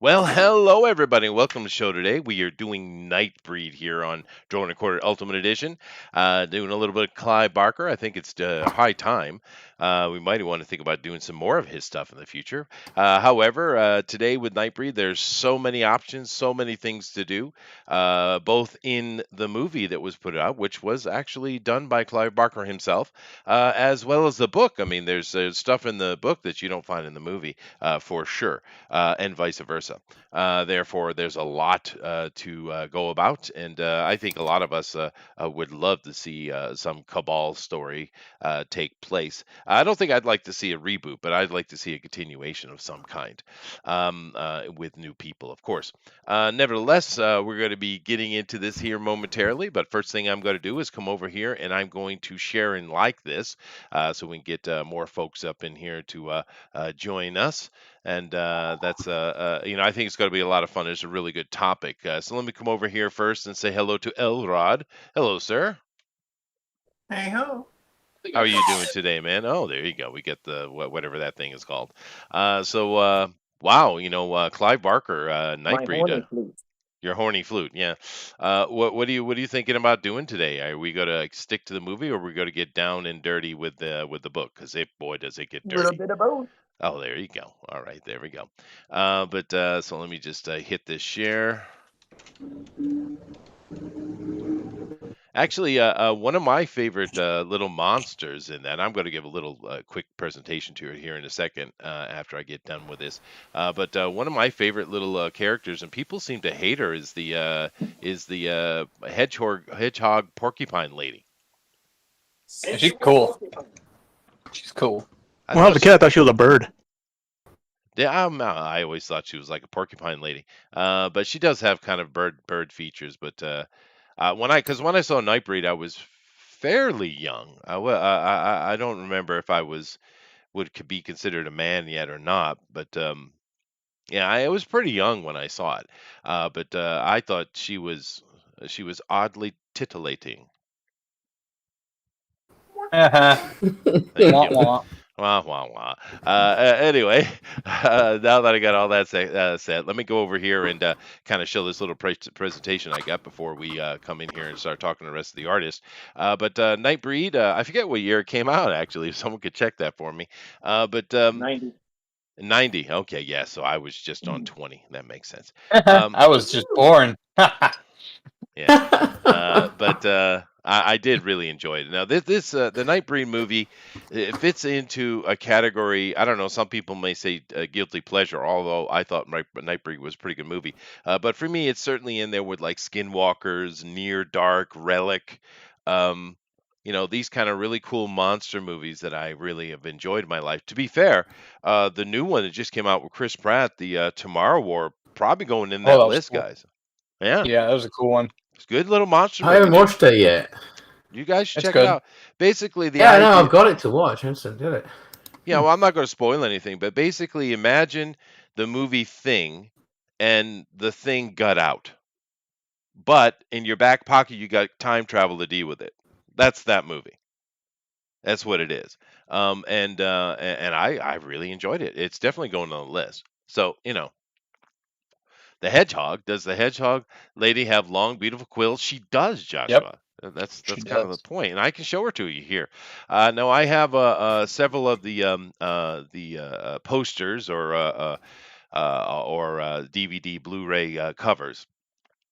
Well, hello everybody. Welcome to the show today. We are doing Nightbreed here on Drone Recorder Ultimate Edition. Doing a little bit of Clive Barker. I think it's high time. We might want to think about doing some more of his stuff in the future. However, today with Nightbreed, there's so many options, so many things to do, both in the movie that was put out, which was actually done by Clive Barker himself, as well as the book. I mean, there's stuff in the book that you don't find in the movie, for sure, and vice versa. Therefore, there's a lot to go about, and I think a lot of us would love to see some Cabal story take place. I don't think I'd like to see a reboot, but I'd like to see a continuation of some kind, with new people, of course. Nevertheless, we're going to be getting into this here momentarily, but first thing I'm going to do is come over here and I'm going to share and like this so we can get more folks up in here to join us. And that's I think it's going to be a lot of fun. It's a really good topic. So let me come over here first and say hello to Elrod. Hello, sir. Hey ho. How are you doing today, man? Oh, there you go. We get the whatever that thing is called. Wow, Clive Barker, My Nightbreed, horny flute. your horny flute, yeah. What are you thinking about doing today? Are we going to stick to the movie, or are we going to get down and dirty with the book? Because boy, does it get Little dirty. bit of both. Oh, there you go. All right, there we go. So let me just hit this share. Actually, one of my favorite little monsters in that, I'm going to give a little quick presentation to it here in a second after I get done with this. But one of my favorite little characters, and people seem to hate her, is the hedgehog porcupine lady. Yeah, she's cool. She's cool. I Well, as thought a kid, I thought she was a bird. Yeah, I always thought she was like a porcupine lady. But she does have kind of bird features. But when I saw Nightbreed, I was fairly young. I don't remember if I could be considered a man yet or not. But yeah, I was pretty young when I saw it. But I thought she was oddly titillating. Uh-huh. Thank Wah, you. wah. Wah, wah, wah. Anyway, now that I got all that said, let me go over here and kind of show this little presentation I got before we come in here and start talking to the rest of the artists. But Nightbreed, I forget what year it came out, actually, if someone could check that for me. But 90. 90. Okay, yeah, so I was just on 20. That makes sense. I was just born. Yeah. But I did really enjoy it. Now, the Nightbreed movie, it fits into a category. I don't know. Some people may say guilty pleasure, although I thought Nightbreed was a pretty good movie. But for me, it's certainly in there with like Skinwalkers, Near Dark, Relic. Um, these kind of really cool monster movies that I really have enjoyed in my life. To be fair, the new one that just came out with Chris Pratt, the Tomorrow War, probably going in Oh, that that was list, cool. guys. Yeah. Yeah, that was a cool one. It's a good little monster I movie. haven't watched it yet. You guys should It's check it good. out. Basically, the Yeah, no, idea. I've got it to watch. I just didn't do it. Yeah, well, I'm not going to spoil anything, but basically, imagine the movie Thing, and the Thing got out, but in your back pocket, you got time travel to deal with it. That's that movie. That's what it is. And I really enjoyed it. It's definitely going on the list. So the hedgehog. Does the hedgehog lady have long, beautiful quills? She does, Yep, Joshua. That's she kind of the does. point, and I can show her to you here. Now I have several of the posters or DVD, Blu-ray covers.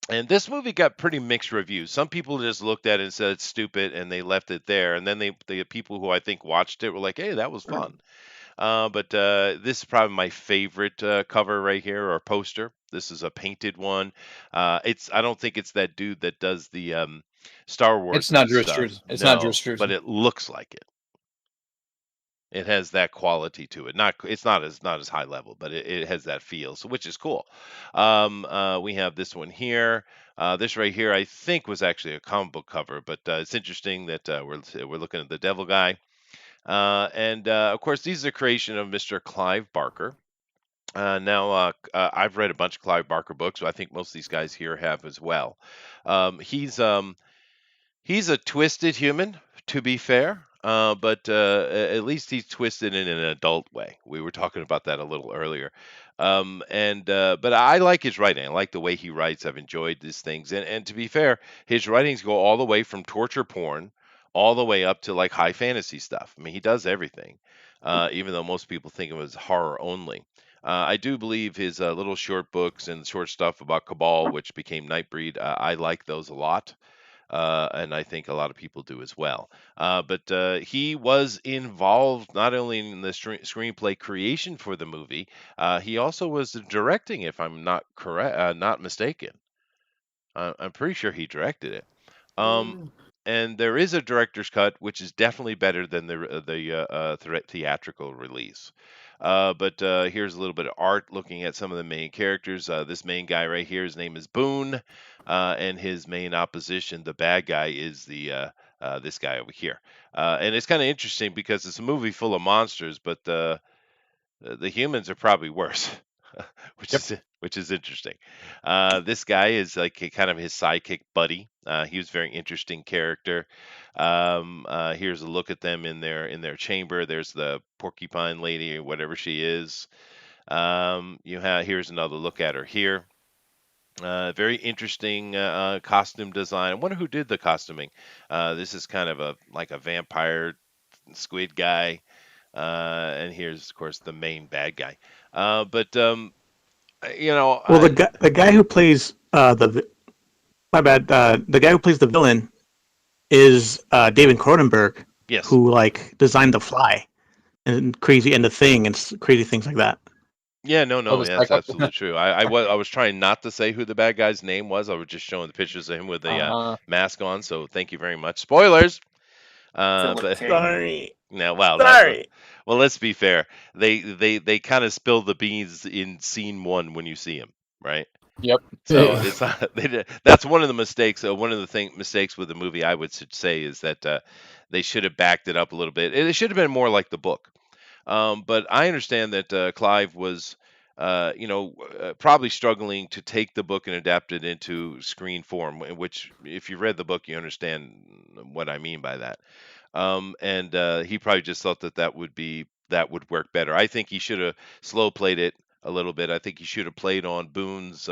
And this movie got pretty mixed reviews. Some people just looked at it and said it's stupid, and they left it there. And then the people who I think watched it were like, "Hey, that was fun." But this is probably my favorite cover right here, or poster. This is a painted one. I don't think it's that dude that does the Star Wars It's not Drew stuff. Struzan. It's not Drew No, but Struzan. it looks like it. It has that quality to it. It's not as high level, but it has that feel, so which is cool. We have this one here. This right here, I think, was actually a comic book cover, but it's interesting that we're looking at the Devil Guy. And of course, these are the creation of Mr. Clive Barker. I've read a bunch of Clive Barker books, so I think most of these guys here have as well. He's a twisted human, to be fair, but at least he's twisted in an adult way. We were talking about that a little earlier. But I like his writing. I like the way he writes. I've enjoyed these things. And to be fair, his writings go all the way from torture porn all the way up to like high fantasy stuff. I mean, he does everything. Even though most people think of it as horror only. I do believe his little short books and short stuff about Cabal, which became Nightbreed, I like those a lot. And I think a lot of people do as well. But he was involved not only in the screenplay creation for the movie, he also was directing, if I'm not correct, not mistaken. I'm pretty sure he directed it. Um, and there is a director's cut, which is definitely better than the theatrical release. But here's a little bit of art looking at some of the main characters. This main guy right here, his name is Boone, and his main opposition, the bad guy, is this guy over here. And it's kind of interesting because it's a movie full of monsters, but the humans are probably worse, which Yep. is interesting. This guy is like kind of his sidekick buddy. He was a very interesting character. Here's a look at them in their chamber. There's the porcupine lady or whatever she is. Here's another look at her here. Very interesting costume design. I wonder who did the costuming. This is kind of a vampire squid guy. And here's, of course, the main bad guy. But Well, the guy who plays my bad, the guy who plays the villain is David Cronenberg, yes, who like designed The Fly and The Thing and crazy things like that. yeah, no, Oh, the that's Psycho. absolutely true. I was trying not to say who the bad guy's name was. I was just showing the pictures of him with a mask on. So thank you very much. Spoilers. Philip But K. Sorry, now, wow, sorry. well. Let's be fair. They kind of spill the beans in scene one when you see him, right? Yep. So it's not, that's one of the mistakes. One of the mistakes with the movie, I would say, is that they should have backed it up a little bit. It should have been more like the book. But I understand that Clive was, probably struggling to take the book and adapt it into screen form. Which, if you read the book, you understand what I mean by that. And he probably just thought that would work better. I think he should have slow played it a little bit. I think he should have played on Boone's.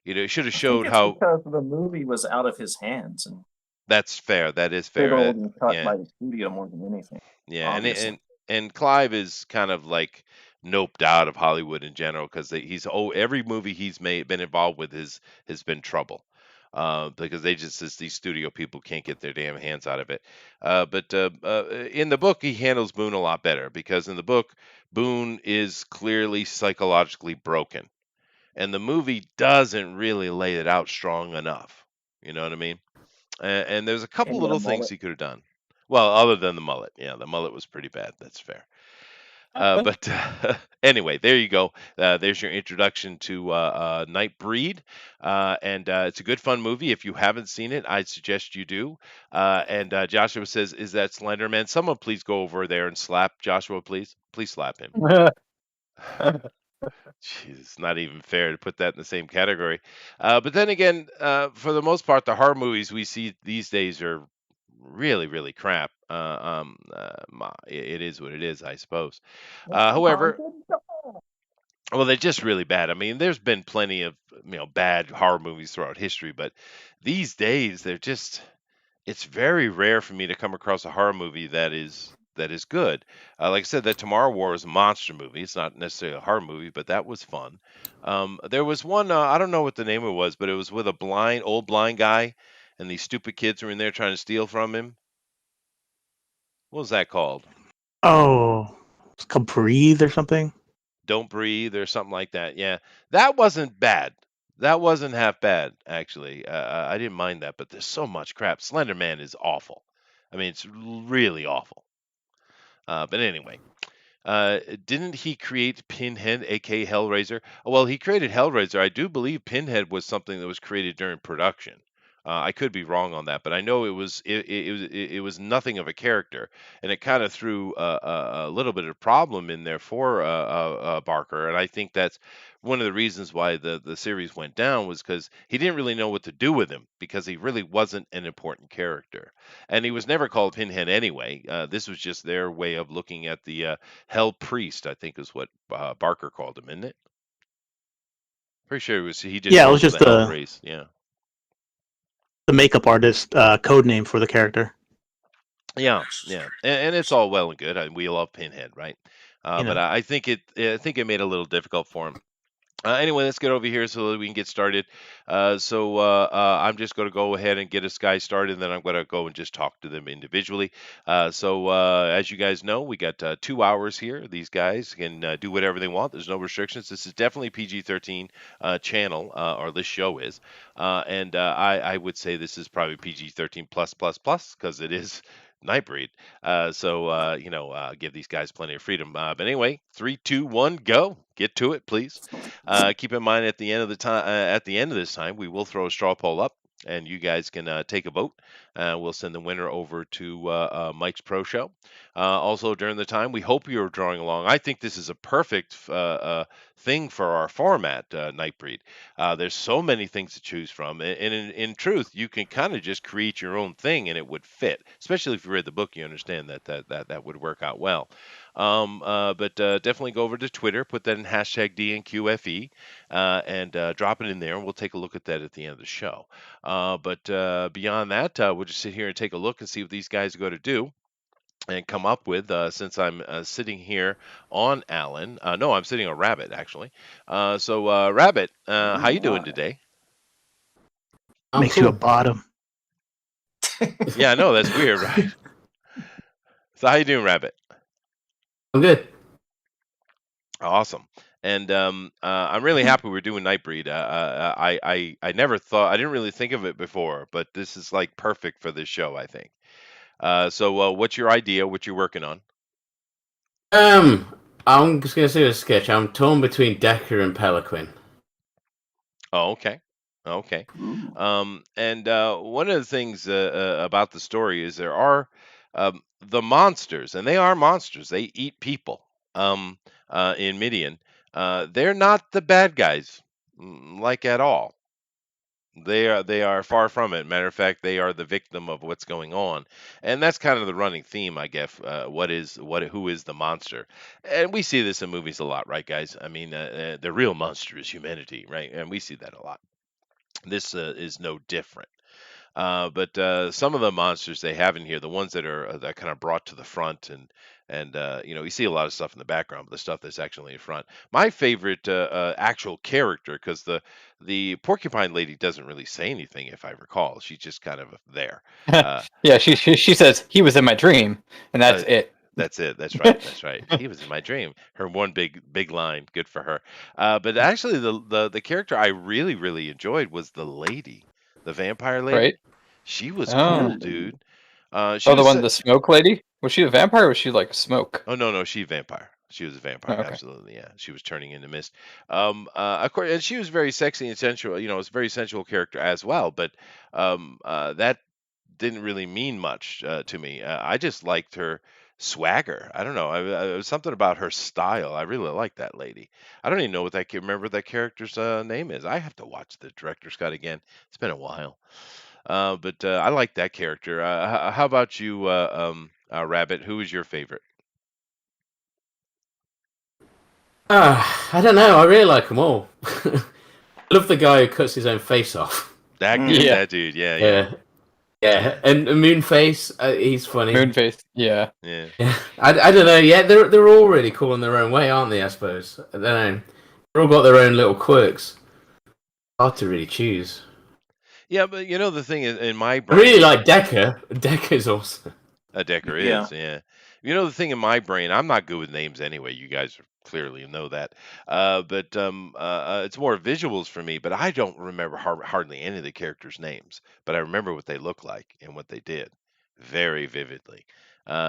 He should have I think showed it's how. because the movie was out of his hands and That's fair. That is fair. fiddled and cut Yeah, by the studio more than anything. yeah, Obviously. and Clive is kind of like noped out of Hollywood in general because every movie he's been involved with has been trouble. Because these studio people can't get their damn hands out of it. But in the book, he handles Boone a lot better because in the book, Boone is clearly psychologically broken, and the movie doesn't really lay it out strong enough. You know what I mean? And there's a couple And the little things mullet. he could have done. Well, other than the mullet, yeah, the mullet was pretty bad. That's fair. But anyway, there you go. There's your introduction to Nightbreed, and it's a good, fun movie. If you haven't seen it, I'd suggest you do. And Joshua says, "Is that Slenderman?" Someone please go over there and slap Joshua, please. Please slap him. Jeez, it's not even fair to put that in the same category. But then again, for the most part, the horror movies we see these days are really, really crap. It is what it is, I suppose. However, well, they're just really bad. I mean, there's been plenty of bad horror movies throughout history, but these days it's very rare for me to come across a horror movie that is good. Like I said, that Tomorrow War is a monster movie. It's not necessarily a horror movie, but that was fun. There was one I don't know what the name of it was, but it was with a old blind guy, and these stupid kids were in there trying to steal from him. What was that called? Oh, it's called Breathe or something. Don't Breathe or something like that. Yeah, that wasn't bad. That wasn't half bad, actually. I didn't mind that, but there's so much crap. Slender Man is awful. I mean, it's really awful. But anyway, didn't he create Pinhead, aka Hellraiser? Well, he created Hellraiser. I do believe Pinhead was something that was created during production. I could be wrong on that, but I know it was nothing of a character, and it kind of threw a little bit of problem in there for Barker, and I think that's one of the reasons why the series went down was because he didn't really know what to do with him because he really wasn't an important character, and he was never called Pinhead anyway. This was just their way of looking at the Hell Priest, I think is what Barker called him, isn't it? Pretty sure he just Yeah, it called was him just the Hell Race. Yeah. the makeup artist code name for the character. Yeah, yeah, and it's all well and good. We love Pinhead, right? You But know, I think it made it a little difficult for him. Anyway, let's get over here so that we can get started. I'm just going to go ahead and get us guys started, and then I'm going to go and just talk to them individually. As you guys know, we got 2 hours here. These guys can do whatever they want. There's no restrictions. This is definitely PG-13 channel, or this show is. I would say this is probably PG-13 plus plus plus because it is Nightbreed. Give these guys plenty of freedom. But anyway, 3, 2, 1, go. Get to it, please. Keep in mind at the end of this time, we will throw a straw poll up, and you guys can take a vote. We'll send the winner over to Mike's Pro Show. Also, during the time, we hope you're drawing along. I think this is a perfect thing for our format, Nightbreed. There's so many things to choose from, and in truth, you can kind of just create your own thing, and it would fit. Especially if you read the book, you understand that would work out well. But definitely go over to Twitter, put that in hashtag DNQFE, and drop it in there, and we'll take a look at that at the end of the show. But beyond that, we'll just sit here and take a look and see what these guys are going to do and come up with, since I'm sitting here on Alan. No, I'm sitting on Rabbit, actually. Rabbit, how you doing today? I'm makes you a cool. bottom. Yeah, I know, that's weird, right? So how you doing, Rabbit? I'm good. Awesome. And I'm really happy we're doing Nightbreed. I never thought, I didn't really think of it before, but this is like perfect for this show, I think. What's your idea? What you're working on? I'm just gonna say a sketch. I'm torn between Decker and Peliquin. Oh, okay. Okay. Ooh. And one of the things about the story is there are the monsters, and they are monsters. They eat people. In Midian, they're not the bad guys, like at all. They are far from it. Matter of fact, they are the victim of what's going on, and that's kind of the running theme, I guess. Who is the monster? And we see this in movies a lot, right, guys? I mean, the real monster is humanity, right? And we see that a lot. This is no different. But some of the monsters they have in here, the ones that are that kind of brought to the front, and you see a lot of stuff in the background, but the stuff that's actually in front. My favorite actual character, because the porcupine lady doesn't really say anything, if I recall. She's just kind of there. Yeah, she says he was in my dream, and that's Uh, it. That's it. That's right. That's right. He was in my dream. Her one big line. Good for her. But actually, the character I really enjoyed was the lady, the vampire lady. Right? She was Oh, cool, dude. She oh, the was. one, the smoke lady. Was she a vampire, or was she like smoke? Oh no, she a vampire. She was a Oh, vampire, okay. absolutely. Yeah, she was turning into mist. Of course, and she was very sexy and sensual. It's a very sensual character as well. But that didn't really mean much to me. I just liked her swagger. I don't know. It was something about her style. I really like that lady. I don't even know remember what that character's name is. I have to watch the director's cut again. It's been a while. But I like that character. How about you, Rabbit? Who is your favorite? I don't know. I really like them all. I love the guy who cuts his own face off. That Mm. dude, Yeah. that dude, yeah. Yeah. And Moonface, he's funny. Moonface. Yeah. Yeah. Yeah, I don't know. Yeah, they're all really cool in their own way, aren't they? I suppose. I don't know. They've all got their own little quirks. Hard to really choose. Yeah, but the thing is, in my I brain, really like Decker. Decker's awesome. a Decker Yeah. is, yeah. The thing in my brain, I'm not good with names anyway. You guys clearly know that. But it's more visuals for me. But I don't remember hardly any of the characters' names. But I remember what they look like and what they did very vividly.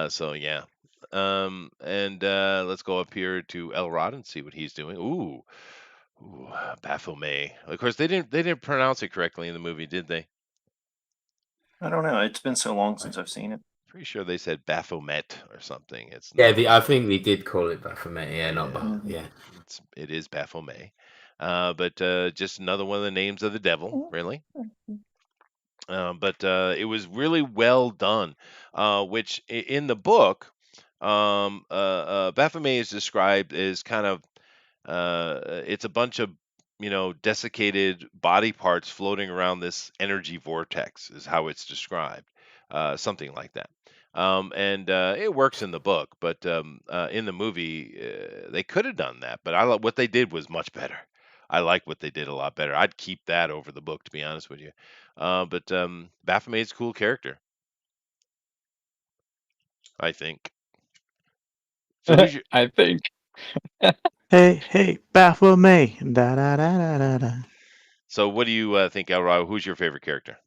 So yeah. And let's go up here to Elrod and see what he's doing. Ooh, Baphomet. Of course, they didn't pronounce it correctly in the movie, did they? I don't know. It's been so long since I've seen it. Pretty sure they said Baphomet or something. It's Yeah, not. I think they did call it Baphomet. Yeah, not Yeah. Bah. Yeah. It is Baphomet. But just another one of the names of the devil, really. But it was really well done. Which in the book, Baphomet is described as kind of it's a bunch of desiccated body parts floating around this energy vortex, is how it's described, something like that. And it works in the book, but in the movie, they could have done that. But what they did was much better. I like what they did a lot better. I'd keep that over the book, to be honest with you. But Baphomet's a cool character, I think. So who's your I think. Hey, Baphomet. Da da da da da da. So what do you think, Elrod? Who's your favorite character?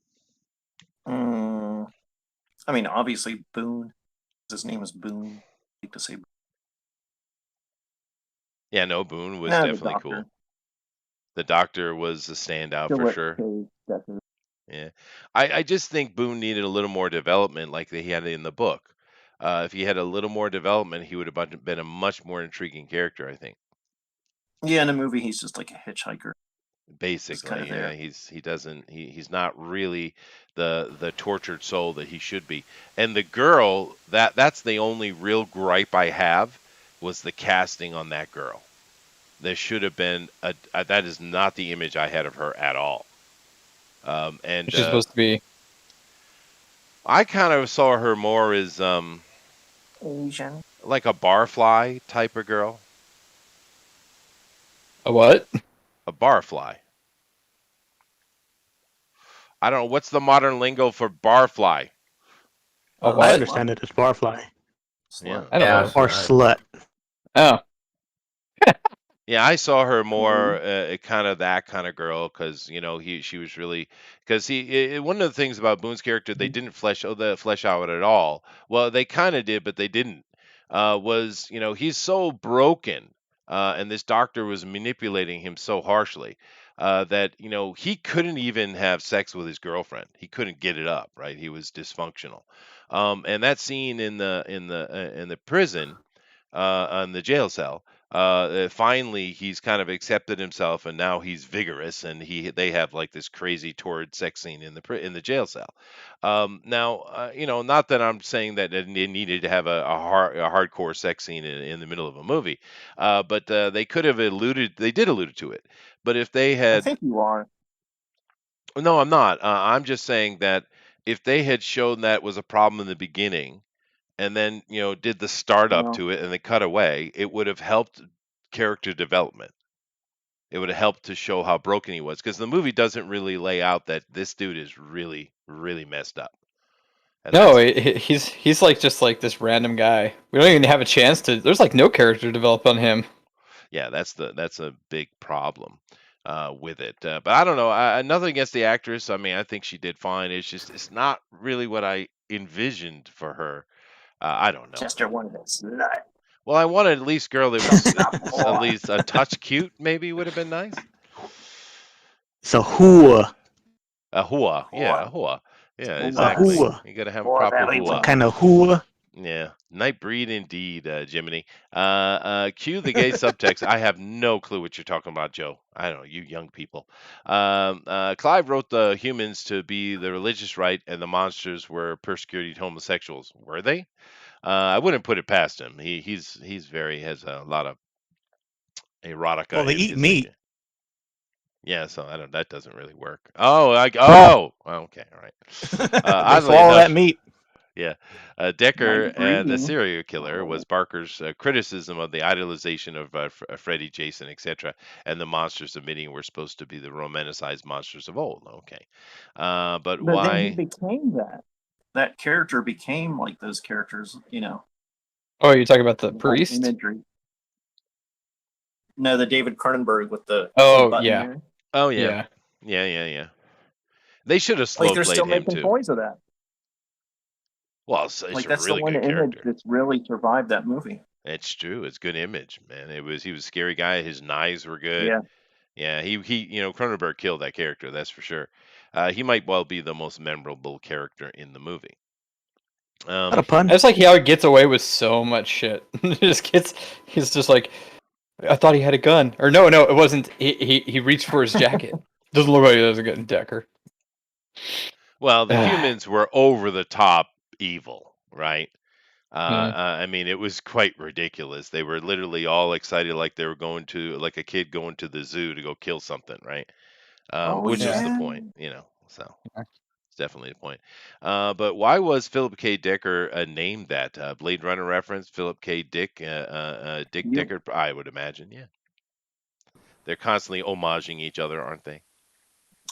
I mean, obviously Boone. His name is Boone. I like to say. Yeah, no, Boone was No, the definitely cool. Doctor. The Doctor was a standout for Philip sure. K. Decker. Yeah, I just think Boone needed a little more development, like he had in the book. If he had a little more development, he would have been a much more intriguing character, I think. Yeah, in the movie, he's just like a hitchhiker. Basically, kinda there. he's not really the tortured soul that he should be. And the girl, that's the only real gripe I have, was the casting on that girl. There should have been that is not the image I had of her at all. And She's supposed to be I kind of saw her more as Asian. like a barfly type of girl. a what? A barfly. I don't know what's the modern lingo for barfly. A I what? understand it as barfly Yeah. I don't know. or slut. Oh, Yeah, I saw her more kind of that kind of girl because she was really because one of the things about Boone's character they didn't flesh out at all. Well, they kind of did, but they didn't. Was he's so broken, and this doctor was manipulating him so harshly that he couldn't even have sex with his girlfriend. He couldn't get it up. Right, he was dysfunctional. And that scene in the prison, on the jail cell. Finally, he's kind of accepted himself, and now he's vigorous, and they have like this crazy torrid sex scene in the jail cell. Now, not that I'm saying that it needed to have a hardcore sex scene in the middle of a movie, but they could have they did allude to it. But if they I had, think you are. no, I'm not. I'm just saying that if they had shown that was a problem in the beginning and then did the start up Well, to it and they cut away, it would have helped character development. It would have helped to show how broken he was because the movie doesn't really lay out that this dude is really really messed up. And no, that's he's like just like this random guy. We don't even have a chance to. There's like no character develop on him. yeah, that's a big problem with it. But I don't know. Nothing against the actress. I mean, I think she did fine. It's not really what I envisioned for her. I don't know. Chester wanted a slut. Well, I wanted at least girl that was Stop at whore. least a touch cute. Maybe would have been nice. So who? A hua, yeah, a hua, yeah, exactly. You gotta have a proper hua. What kind of who? Yeah, Nightbreed indeed, Jiminy. Cue the gay subtext. I have no clue what you're talking about, Joe. I don't know, you young people. Clive wrote the humans to be the religious right, and the monsters were persecuted homosexuals. Were they? I wouldn't put it past him. He's has a lot of erotica. Well, they in eat his meat. thinking. Yeah, so that doesn't really work. Okay, all right. They Oddly swallow enough, that meat. yeah, Decker, the breeding. serial killer, was Barker's criticism of the idealization of Freddy, Jason, etc., and the monsters of Midian were supposed to be the romanticized monsters of old. Okay, but But then he why? became that. That character became like those characters, Oh, you're talking about the the whole priest? imagery. No, the David Cronenberg with the Oh, button yeah. there. Oh yeah, yeah. They should have Like slow they're still played him making too. toys of that. Well, it's Like a that's really the one good image character. that's really survived that movie. It's true. It's good image, man. He was a scary guy. His knives were good. Yeah. Yeah, he Cronenberg killed that character, that's for sure. He might well be the most memorable character in the movie. Not a pun. It's like how he gets away with so much shit. He's just like, I thought he had a gun, or no, it wasn't. He reached for his jacket. Doesn't look like he has a gun, Decker. Well, the humans were over the top evil, right? I mean, it was quite ridiculous. They were literally all excited, like they were going to, like a kid going to the zoo to go kill something, right? Oh Which is the yeah. point, you know. So it's definitely the point. But why was Philip K. Dicker named that? Blade Runner reference, Philip K. Dick, Dick Yep. Dicker, I would imagine. Yeah, they're constantly homaging each other, aren't they?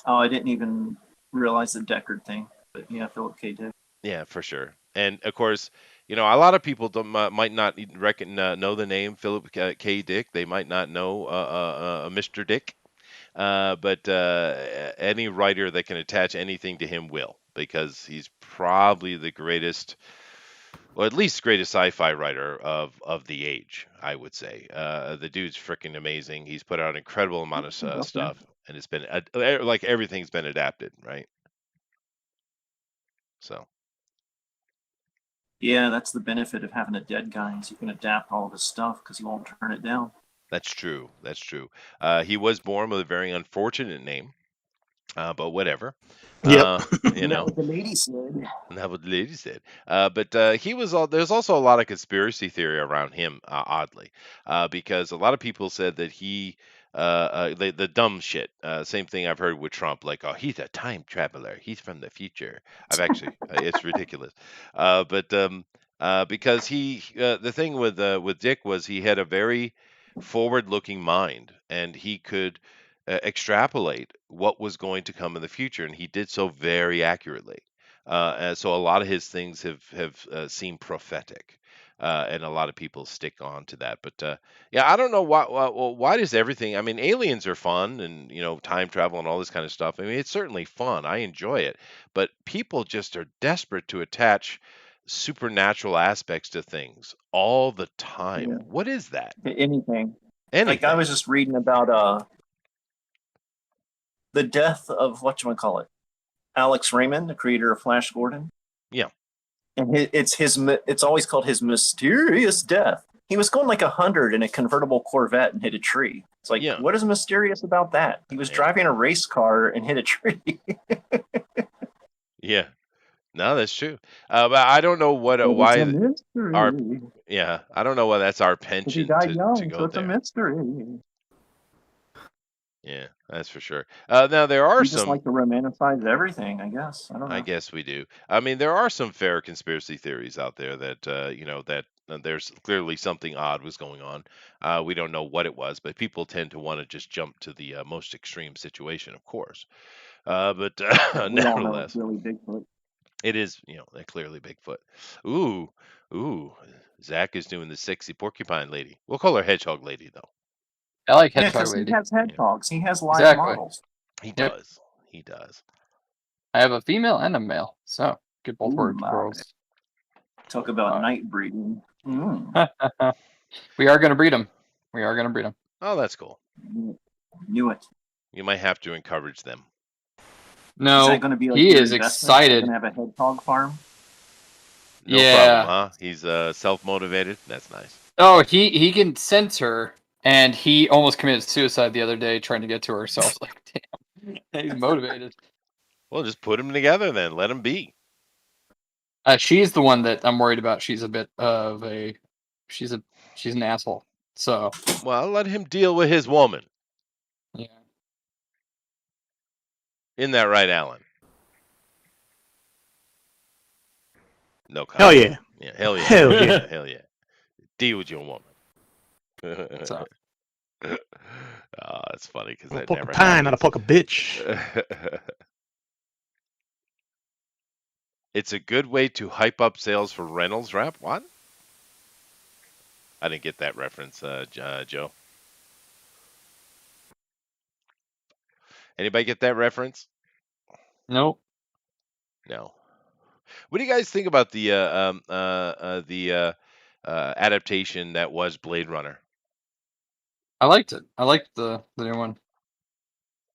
Oh, I didn't even realize the Deckard thing, but yeah, Philip K. Dick. Yeah, for sure. And of course, you know, a lot of people don't, might not even know the name Philip K. Dick. They might not know Mr. Dick. But any writer that can attach anything to him will, because he's probably the greatest, well, at least greatest sci-fi writer of the age, I would say. The dude's freaking amazing. He's put out an incredible amount of Okay. stuff, and it's been like everything's been adapted, right? So Yeah, that's the benefit of having a dead guy is you can adapt all of his stuff because he won't turn it down. that's true. That's true. He was born with a very unfortunate name, but whatever. Yep. You know. What the lady said. Not what the lady said. But he was all. There's also a lot of conspiracy theory around him, oddly, because a lot of people said that the dumb shit. Same thing I've heard with Trump, like, oh, he's a time traveler. He's from the future. I've actually, it's ridiculous. But because the thing with Dick was he had a very forward-looking mind, and he could extrapolate what was going to come in the future, and he did so very accurately. And so a lot of his things have seemed prophetic, and a lot of people stick on to that. But yeah, I don't know why does everything? I mean, aliens are fun, and you know, time travel and all this kind of stuff. I mean, it's certainly fun. I enjoy it, but people just are desperate to attach supernatural aspects to things all the time. Yeah. What is that? Anything. Anything? Like I was just reading about the death of whatchamacallit, Alex Raymond, the creator of Flash Gordon. Yeah. And it's always called his mysterious death. He was going like 100 in a convertible Corvette and hit a tree. It's like, Yeah. what is mysterious about that? He was driving a race car and hit a tree. Yeah. No, that's true. But I don't know It's a why mystery. our yeah, I don't know why that's our Because he penchant died young, to so go it's a there. mystery. Yeah, that's for sure. Now there are We just some. like to romanticize everything, I guess. I don't I know. guess we do. I mean, there are some fair conspiracy theories out there that you know that there's clearly something odd was going on. We don't know what it was, but people tend to want to just jump to the most extreme situation, of course. But We all know it's nevertheless, really Bigfoot. it is, you know, clearly Bigfoot. Ooh, ooh. Zach is doing the sexy porcupine lady. We'll call her hedgehog lady though. I like Yeah, Hedgehog because he Lady. has hedgehogs. He has live Exactly. models. He Yep. does. He does. I have a female and a male, so get both Ooh, my. worlds. Talk about Alright. night breeding. Mm. We are gonna breed them. We are gonna breed them. Oh, that's cool. Knew it. You might have to encourage them. Is No, that going to be like he your is investment? You're excited. going to have a hedgehog farm? No Yeah. problem, huh? He's self-motivated. That's nice. Oh, he can sense her, and he almost committed suicide the other day trying to get to her. So I was like, damn, he's motivated. Well, just put them together then. Let them be. She's the one that I'm worried about. She's a bit of a, she's an asshole. So Well, let him deal with his woman. yeah. Isn't that right, Alan? No comment. Hell yeah. Yeah, hell yeah. Hell yeah. Hell yeah. Deal with your woman. So Oh, it's funny because I'm a that poker never pie, not a happens. poker bitch. It's a good way to hype up sales for Reynolds Wrap. What? I didn't get that reference, Joe. Anybody get that reference? nope. No. What do you guys think about the adaptation that was Blade Runner? I liked it. I liked the new one.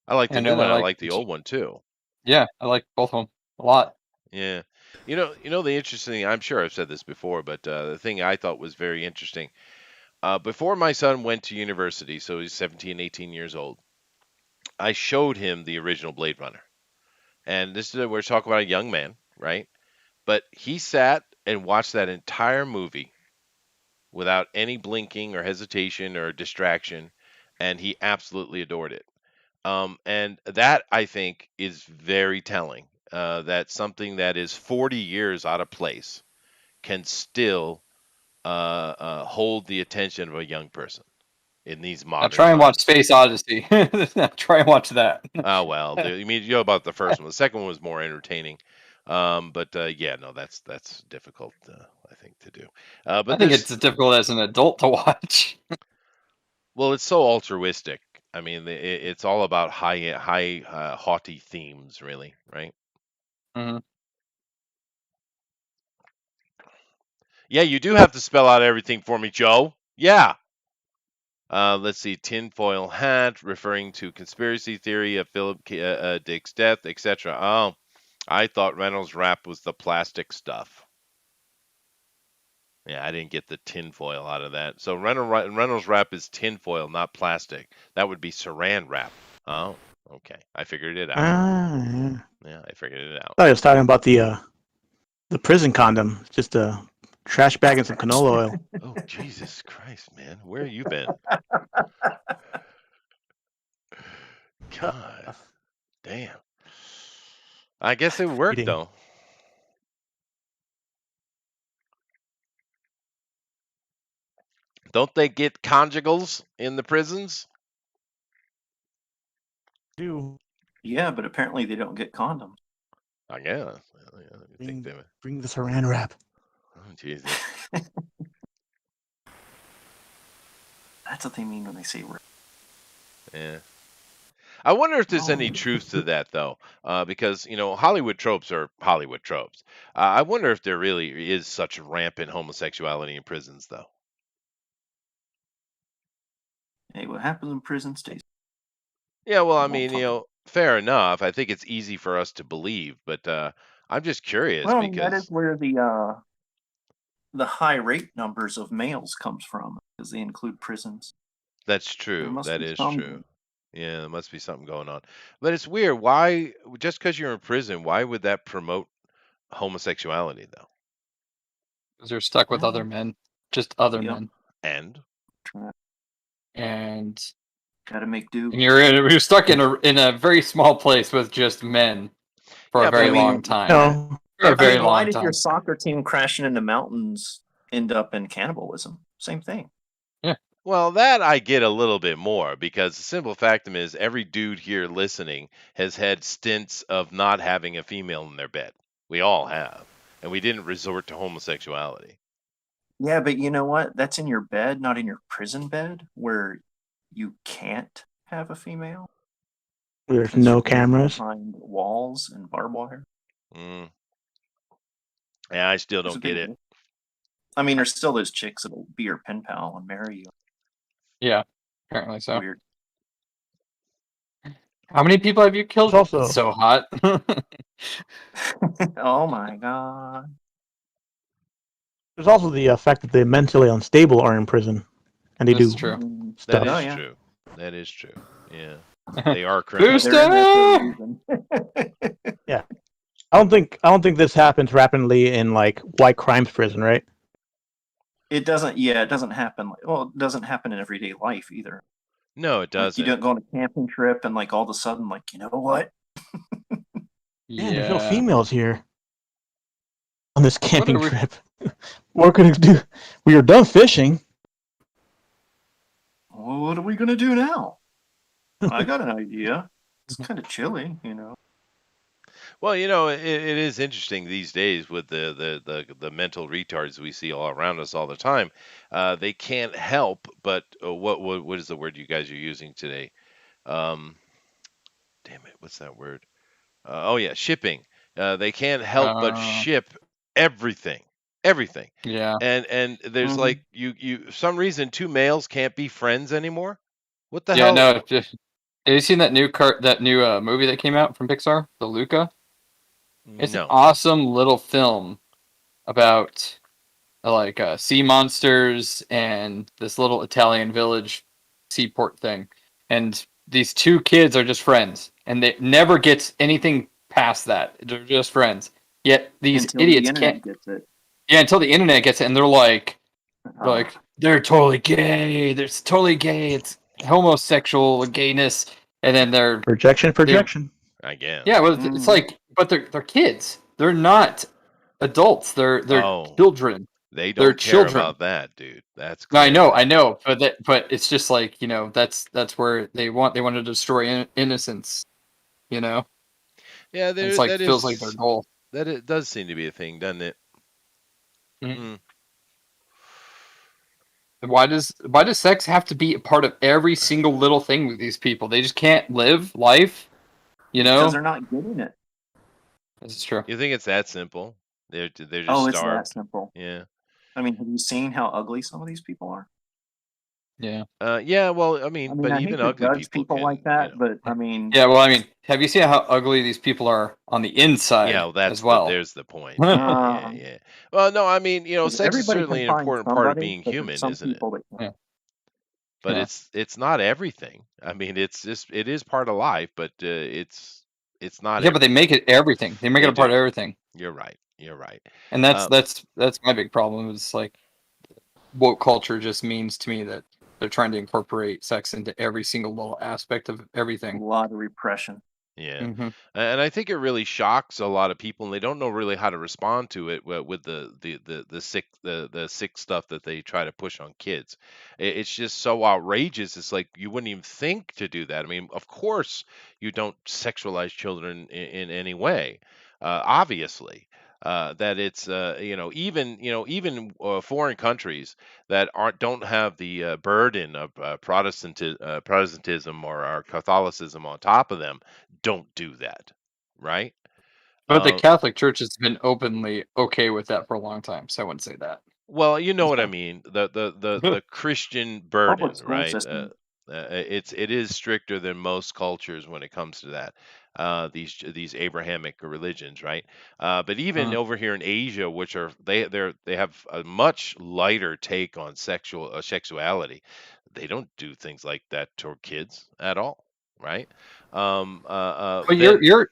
I like the And new then one. I I liked like the old one too. Yeah, I like both of them a lot. Yeah. You know the interesting thing, I'm sure I've said this before, but the thing I thought was very interesting, before my son went to university, so he's 17, 18 years old, I showed him the original Blade Runner. And this is, we're talking about a young man, right? But he sat and watched that entire movie without any blinking or hesitation or distraction, and he absolutely adored it. And that I think is very telling. That something that is 40 years out of place can still hold the attention of a young person in these Now modern try and watch times. Space Odyssey. Now try and watch that. Oh well, you mean you know about the first one. The second one was more entertaining. But yeah, no, that's difficult, I think, to do. I But think it's there's difficult as an adult to watch. well, it's so altruistic. I mean, it's all about haughty themes, really, right? Mhm. Yeah, you do have to spell out everything for me, Joe. Yeah. Let's see, tinfoil hat, referring to conspiracy theory of Philip Dick's death, etc. Oh, I thought Reynolds' wrap was the plastic stuff. Yeah, I didn't get the tinfoil out of that. So Reynolds wrap is tinfoil, not plastic. That would be saran wrap. Oh, okay. I figured it out. Yeah. Yeah, I figured it out. I thought he was talking about the prison condom. It's just a trash bag and some canola oil. Oh, Jesus Christ, man. Where you been? God damn. I guess it worked, Eating. though. Don't they get conjugals in the prisons? Do Yeah, but apparently they don't get condoms. I guess. Well, yeah, I think they would. bring the saran wrap. Oh, Jesus. That's what they mean when they say rape. Yeah. I wonder if there's Oh. any truth to that, though, because Hollywood tropes are Hollywood tropes. I wonder if there really is such rampant homosexuality in prisons, though. Hey, what happens in prison stays. Yeah, well, I Won't mean, talk fair enough. I think it's easy for us to believe, but I'm just curious Well, I mean, that is because where the high rate numbers of males comes from, because they include prisons. that's There true. must That be is some. true. Yeah, there must be something going on. But it's weird. Why, just because you're in prison, why would that promote homosexuality, though? Because you're stuck with other Well, men, just other yep. men, And and Gotta make do. you're stuck in a very small place with just men for yeah, a very I mean, long time. No, For a very why long did time. your soccer team crashing in the mountains end up in cannibalism? Same thing. well, that I get a little bit more because the simple fact is every dude here listening has had stints of not having a female in their bed. We all have, and we didn't resort to homosexuality. Yeah, but you know what? That's in your bed, not in your prison bed, where you can't have a female. there's Because no you're cameras. behind walls and barbed wire. Mm. Yeah, I still There's a don't get big it. deal. I mean, there's still those chicks that'll be your pen pal and marry you. Yeah, apparently so. Weird. How many people have you killed? There's also- It's so hot. Oh my god. There's also the fact that the mentally unstable are in prison, and they That's do true. Mm, That stuff. is Oh, yeah. true. That is true. Yeah, they are criminals. They're in there for a Booster! reason. I don't think this happens rapidly in like white crimes prison, right? It doesn't. Yeah, it doesn't happen. Well, it doesn't happen in everyday life either. No, it Like you doesn't. don't go on a camping trip and like all of a sudden, like, you know what? Man, there's no Yeah. females here on this camping are we- trip. What can we do? We are done fishing. Well, what are we gonna do now? I got an idea. It's kind of chilly, you know. Well, it is interesting these days with the mental retards we see all around us all the time. They can't help but what is the word you guys are using today? Um, damn it, what's that word? Oh yeah, shipping. They can't help but ship everything, everything. Yeah. And there's Mhm. like you some reason two males can't be friends anymore. What the Yeah, hell? no. Have you seen that new movie that came out from Pixar, The Luca? It's an No. awesome little film about sea monsters and this little Italian village seaport thing. And these two kids are just friends, and they never get anything past that. They're just friends. Yet these Until idiots the internet can't. gets it. until the internet gets it, and they're like they're totally gay. They're totally gay. It's homosexual gayness, and then they're projection. I guess. Yeah, well, it's like, but they're kids. They're not adults. They're children. They They're don't care children. about that, dude. That's No, clear. I know, but it's just like, that's where they want to destroy innocence, Yeah, it's like feels like their goal. That it does seem to be a thing, doesn't it? Mm-hmm. Why does sex have to be a part of every single little thing with these people? They just can't live life, Because they're not getting it. This is true. You think it's that simple? They're just it's starved. that simple. Yeah. I mean, have you seen how ugly some of these people are? Yeah. Yeah. Well, I mean, but I even hate to ugly judge people can, like that, but I mean, Yeah. Well, I mean, have you seen how ugly these people are on the inside? Yeah, well, as well. There's the point. Yeah. Well, no, I mean, sex is certainly an important part of being human, isn't it? Yeah. But it's not everything. I mean, it is part of life, but it's not. Yeah, but they make it everything. They make it a part of everything. You're right. And that's my big problem. Is like woke culture just means to me that they're trying to incorporate sex into every single little aspect of everything. A lot of repression. Yeah. Mm-hmm. And I think it really shocks a lot of people, and they don't know really how to respond to it with the sick stuff that they try to push on kids. It's just so outrageous. It's like you wouldn't even think to do that. I mean, of course you don't sexualize children in any way. Obviously, that it's even foreign countries that don't have the burden of Protestantism or Catholicism on top of them don't do that, right? But the Catholic Church has been openly okay with that for a long time, so I wouldn't say that. Well, you know what I mean. The Christian burden, right? It is stricter than most cultures when it comes to that. These Abrahamic religions, right? But even over here in Asia, which are they have a much lighter take on sexuality. They don't do things like that toward kids at all, right? But you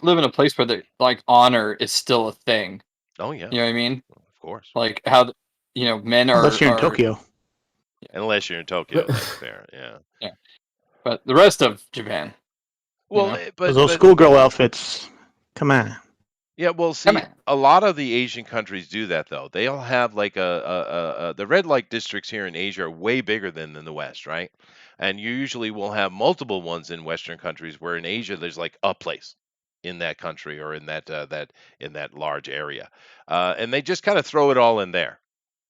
live in a place where the honor is still a thing. Oh yeah. You know what I mean? Of course. Like how men are. Unless you're in Tokyo. Unless you're in Tokyo, that's fair. Yeah. Yeah. But the rest of Japan. Well, but those schoolgirl outfits. Come on. Yeah, well, see, a lot of the Asian countries do that though. They all have like the red light districts here in Asia are way bigger than in the West, right? And you usually will have multiple ones in Western countries, where in Asia there's like a place in that country or in that large area, and they just kind of throw it all in there,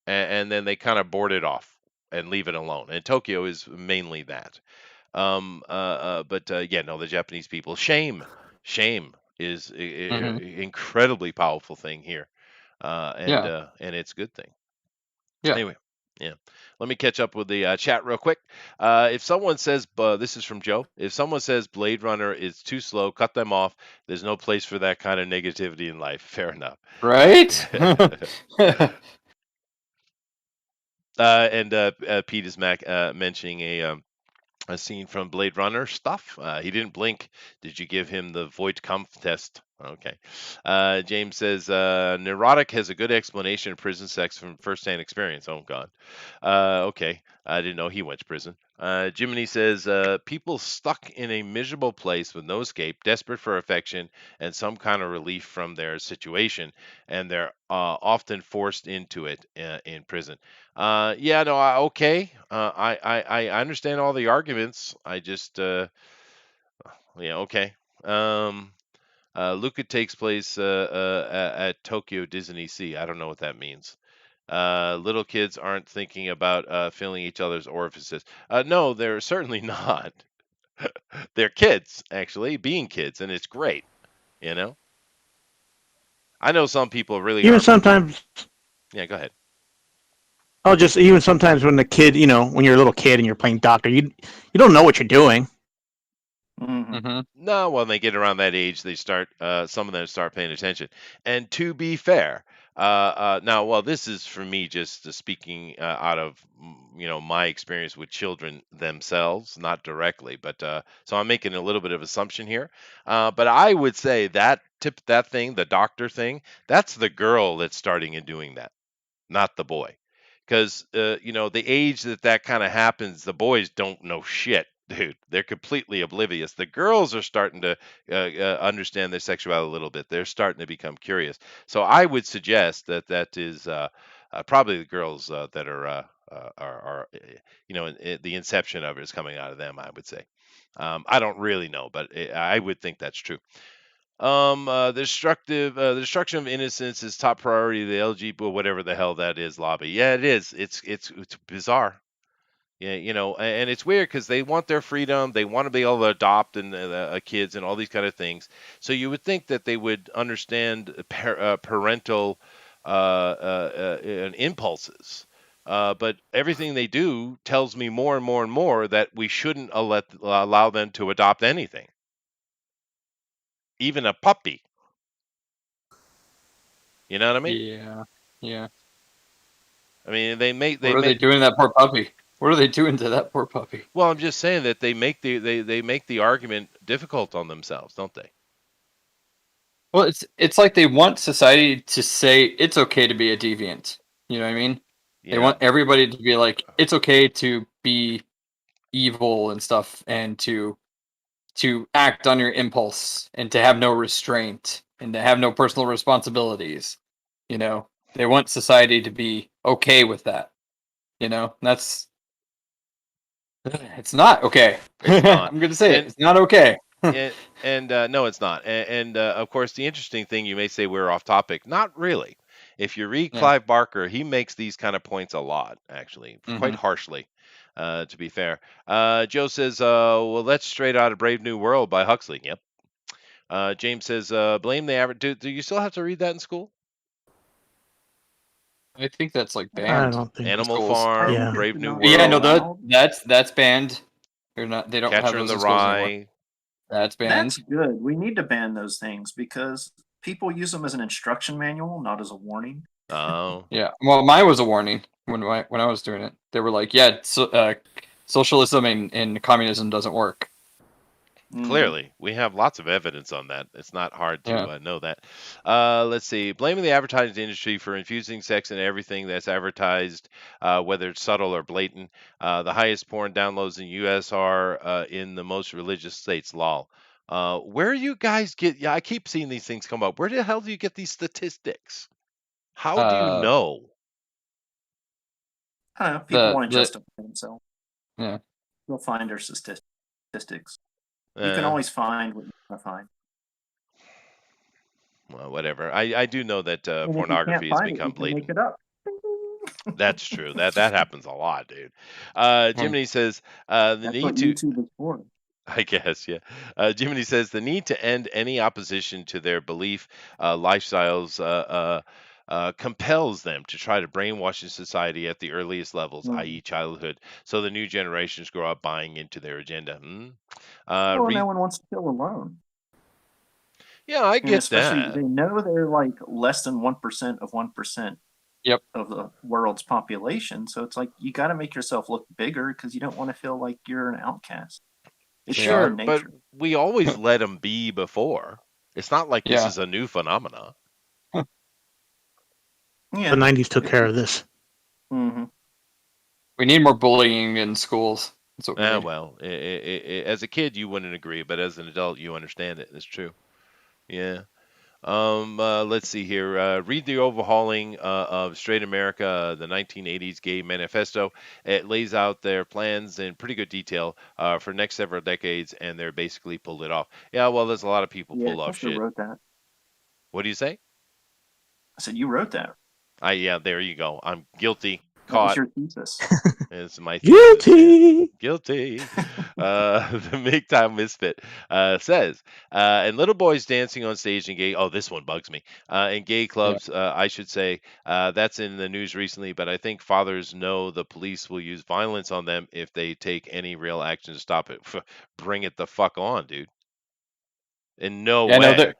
and then they kind of board it off and leave it alone. And Tokyo is mainly that. But yeah, no, the Japanese people, shame is incredibly powerful thing here, and it's a good thing. Yeah. Anyway, yeah. Let me catch up with the chat real quick. If someone says, this is from Joe, if someone says Blade Runner is too slow, cut them off. There's no place for that kind of negativity in life. Fair enough. Right? And Pete is mentioning a scene from Blade Runner stuff. He didn't blink. Did you give him the Voight-Kampff test? Okay. James says, neurotic has a good explanation of prison sex from first-hand experience. Oh, God. Okay. I didn't know he went to prison. Jiminy says, people stuck in a miserable place with no escape, desperate for affection and some kind of relief from their situation, and they're often forced into it in prison. Yeah, no, okay. I understand all the arguments. I just, yeah, okay. Luca takes place at Tokyo Disney Sea. I don't know what that means. Little kids aren't thinking about filling each other's orifices. No, they're certainly not. They're kids, actually, being kids, and it's great. I know some people really even sometimes. Yeah, go ahead. Oh, just even sometimes when the kid, when you're a little kid and you're playing doctor, you don't know what you're doing. Mm-hmm. No, when they get around that age, they start. Some of them start paying attention. And to be fair, Now, well, this is for me just speaking out of my experience with children themselves, not directly, but so I'm making a little bit of assumption here. But I would say that thing, the doctor thing, that's the girl that's starting and doing that, not the boy. Because the age that kind of happens, the boys don't know shit, dude. They're completely oblivious. The girls are starting to understand their sexuality a little bit. They're starting to become curious. So I would suggest that is probably the girls that the inception of it is coming out of them. I would say. I don't really know, but I would think that's true. The destruction of innocence is top priority of the LGBT, whatever the hell that is, lobby. Yeah, it is. It's bizarre. Yeah, and it's weird because they want their freedom. They want to be able to adopt and kids and all these kind of things. So you would think that they would understand parental impulses. But everything they do tells me more and more and more that we shouldn't allow them to adopt anything, even a puppy. You know what I mean? Yeah. Yeah. I mean, they What are they doing to that poor puppy? What are they doing to that poor puppy? Well, I'm just saying that they make the argument difficult on themselves, don't they? Well, it's like they want society to say it's okay to be a deviant. You know what I mean? They Yeah. want everybody to be like, it's okay to be evil and stuff, and to act on your impulse, and to have no restraint, and to have no personal responsibilities. They want society to be okay with that. That's it's not okay. It's not. I'm gonna say it. It's not okay. And no, it's not. And of course, the interesting thing, you may say we're off topic. Not really. If you read Yeah. Clive Barker, he makes these kind of points a lot, actually, quite Mhm. harshly, to be fair. Joe says, well, that's straight out of Brave New World by Huxley. Yep. James says, blame the average. Do you still have to read that in school? I think that's like I banned. don't think. Animal schools. Farm, Yeah. Brave New Yeah, no, World, that's banned. They're not. They don't have Catcher in those the in schools anymore. Rye. That's banned. That's good. We need to ban those things because people use them as an instruction manual, not as a warning. Oh. Yeah. Well, mine was a warning when I was doing it. They were like, "Yeah, socialism and communism doesn't work." Clearly, we have lots of evidence on that. It's not hard to Yeah. know that. Let's see. Blaming the advertising industry for infusing sex in everything that's advertised, whether it's subtle or blatant. The highest porn downloads in the U.S. are in the most religious states. Lol. Where you guys get? Yeah, I keep seeing these things come up. Where the hell do you get these statistics? How do you know? I don't know. People want to the justify themselves. Yeah. They'll find their statistics. You can Uh, always find what you want to find. well, whatever. I do know that And if you pornography can't has find it, become you can make blatant. it up. That's true. That happens a lot, dude. Jiminy says the That's need what to. YouTube is for. I guess, yeah. Jiminy says the need to end any opposition to their belief lifestyles compels them to try to brainwash in society at the earliest levels, i.e., childhood, so the new generations grow up buying into their agenda. Well, no one wants to feel alone. Yeah, I And get especially that. they know they're like less than 1% of 1%. Yep. Of the world's population. So it's like you got to make yourself look bigger because you don't want to feel like you're an outcast. It's Sure, human but nature. we always let them be before. It's not like this Yeah. is a new phenomena. Yeah. The 90s took care of this. Mm-hmm. We need more bullying in schools. That's what we need. Well, as a kid you wouldn't agree, but as an adult you understand it. It's true. Yeah. Let's see here. Read the overhauling of Straight America, the 1980s Gay Manifesto. It lays out their plans in pretty good detail for next several decades, and they're basically pulled it off. Yeah, well, there's a lot of people pull off Tesla shit. wrote that. What do you say? I said you wrote that. Yeah, there you go. I'm guilty. That was Caught. your thesis. It's my thesis, yeah. Guilty. The Big Time Misfit says, and little boys dancing on stage in gay. Oh, this one bugs me. In gay clubs, I should say. That's in the news recently, but I think fathers know the police will use violence on them if they take any real action to stop it. Bring it the fuck on, dude. In no way.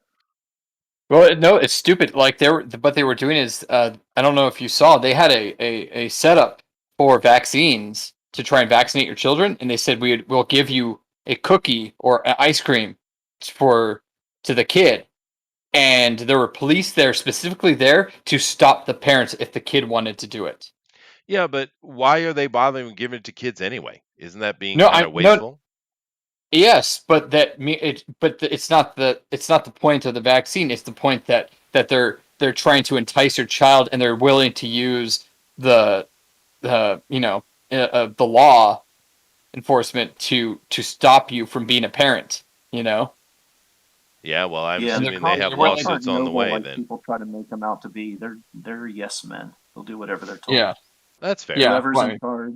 Well, no, it's stupid. Like what they were doing is, I don't know if you saw, they had a setup for vaccines to try and vaccinate your children, and they said we'll give you a cookie or an ice cream to the kid, and there were police there specifically there to stop the parents if the kid wanted to do it. Yeah, but why are they bothering giving it to kids anyway? Isn't that being No, kind I of no. wasteful? Yes, but it's not the point of the vaccine. It's the point that they're trying to entice your child, and they're willing to use the the law enforcement to stop you from being a parent. You know. Yeah, well, I'm Yeah, assuming they have they're willing- lawsuits on the noble way like then. people try to make them out to be. They're yes men. They'll do whatever they're told. Yeah. That's fair. Yeah. Whoever's Right. in charge,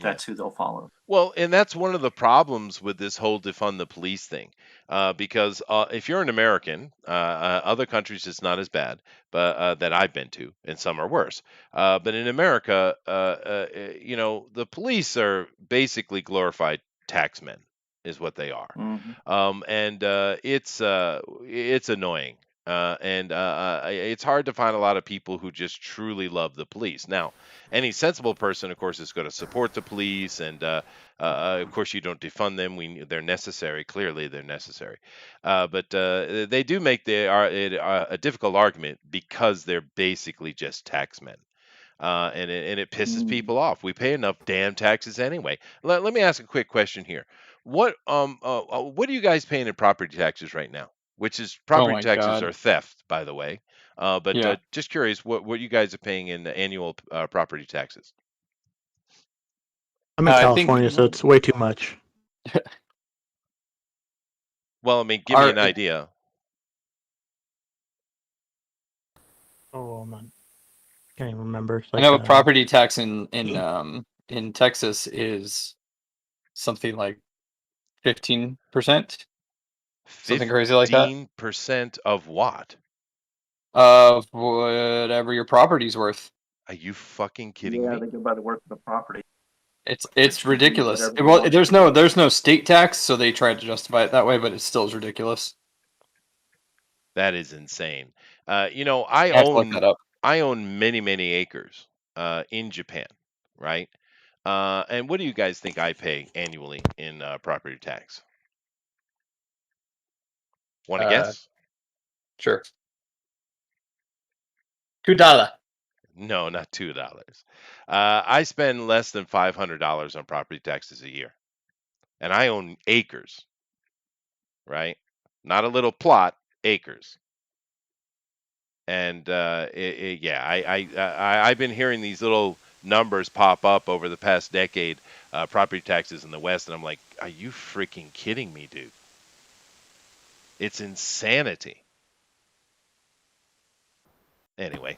that's who they'll follow. Well, and that's one of the problems with this whole defund the police thing, because if you're an American, other countries it's not as bad, but that I've been to, and some are worse. But in America, the police are basically glorified taxmen, is what they are, and it's annoying. And it's hard to find a lot of people who just truly love the police. Now, any sensible person, of course, is going to support the police, and of course, you don't defund them. They're necessary. Clearly, they're necessary. But they do make a difficult argument because they're basically just taxmen. And it pisses people off. We pay enough damn taxes anyway. Let me ask a quick question here. What are you guys paying in property taxes right now? Which is Oh property my taxes are God. theft, by the way. But Yeah. just curious, what you guys are paying in annual property taxes? I'm in I think California, so it's way too much. Well, I mean, give me an idea. Oh man, can't even remember. It's I like, know a property tax in Texas is something like 15%, something crazy like that, 15% of what? of whatever your property's worth. Are you fucking kidding Yeah, me? they go by the worth of the property. It's Which can be ridiculous. whatever they Well, want. there's no state tax, so they tried to justify it that way, but it still is ridiculous. That is insane. I have to look that up. I own many, many acres in Japan, right? And what do you guys think I pay annually in property tax? Want to guess? Sure. $2. No, not $2. I spend less than $500 on property taxes a year, and I own acres, right? Not a little plot, acres. And I've been hearing these little numbers pop up over the past decade, property taxes in the West, and I'm like, are you freaking kidding me, dude? It's insanity. Anyway,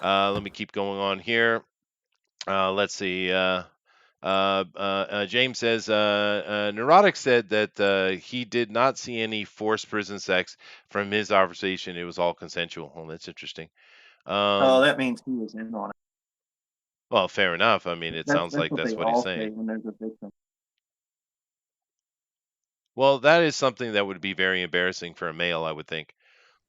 let me keep going on here. Let's see. James says Neurotic said that he did not see any forced prison sex from his observation. It was all consensual. Well, that's interesting. That means he was in on it. Well, fair enough. I mean, it sounds like that's what he's saying. When there's a victim. Well, that is something that would be very embarrassing for a male, I would think.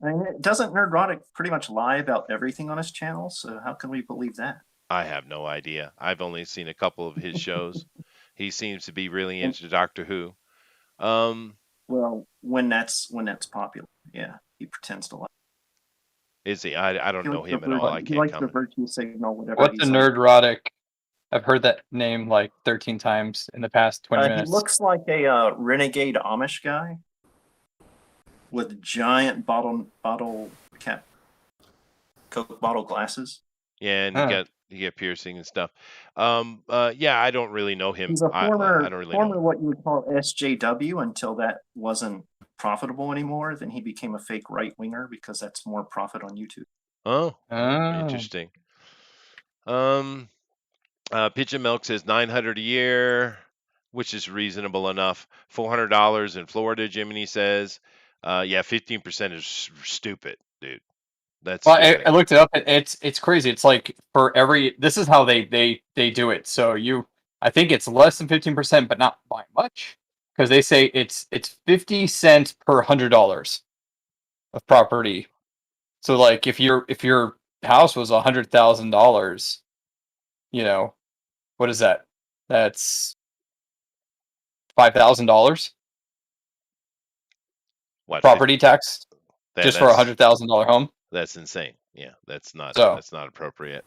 I mean, doesn't Nerdrotic pretty much lie about everything on his channel? So how can we believe that? I have no idea. I've only seen a couple of his shows. He seems to be really into Doctor Who. Well, when that's popular, yeah, he pretends to lie. Is he? I don't know him at all. I He can't likes the comment. virtue signal, whatever. What's a Nerdrotic? I've heard that name like 13 times in the past 20 minutes. He looks like a renegade Amish guy with giant bottle cap, Coke bottle glasses. Yeah, and he got piercing and stuff. Yeah, I don't really know him. He's a I don't really know him. what you would call SJW until that wasn't profitable anymore. Then he became a fake right winger because that's more profit on YouTube. Oh, interesting. Pigeon Milk says $900 a year, which is reasonable enough. $400 in Florida, Jiminy says. Yeah, 15% is stupid, dude. That's well, I looked it up. It's crazy. It's like for every. This is how they do it. So I think it's less than 15%, but not by much, because they say it's 50 cents per $100 of property So like if your house was $100,000, what is that? That's $5,000 What property tax just for a that's $100,000 home. that's insane. Yeah, that's not So appropriate.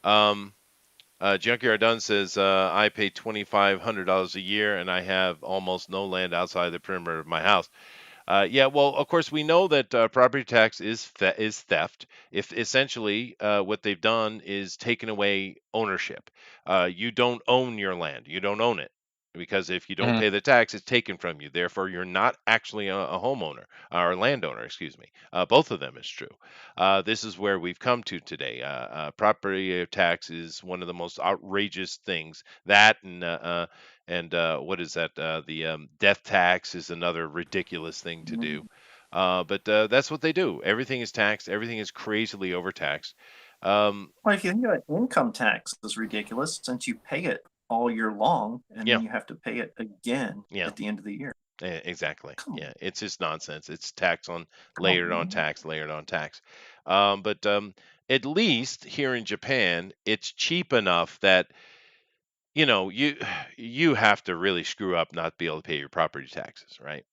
Junkyard Dunn says I pay $2,500 a year and I have almost no land outside the perimeter of my house. Yeah, well, of course, we know that property tax is theft. If essentially what they've done is taken away ownership. You don't own your land. You don't own it because if you don't mhm. pay the tax, it's taken from you. Therefore, you're not actually a homeowner or a landowner. Excuse me. Both of them is true. This is where we've come to today. Property tax is one of the most outrageous things. That and what is that? The death tax is another ridiculous thing to do. But that's what they do. Everything is taxed. Everything is crazily overtaxed. Well, if you think about it, income tax is ridiculous since you pay it all year long and Yeah. then you have to pay it again Yeah. at the end of the year. Exactly. Come Yeah, on. it's just nonsense. It's tax on Come layered on on. tax, layered on tax. But at least here in Japan, it's cheap enough that you have to really screw up not to be able to pay your property taxes, right?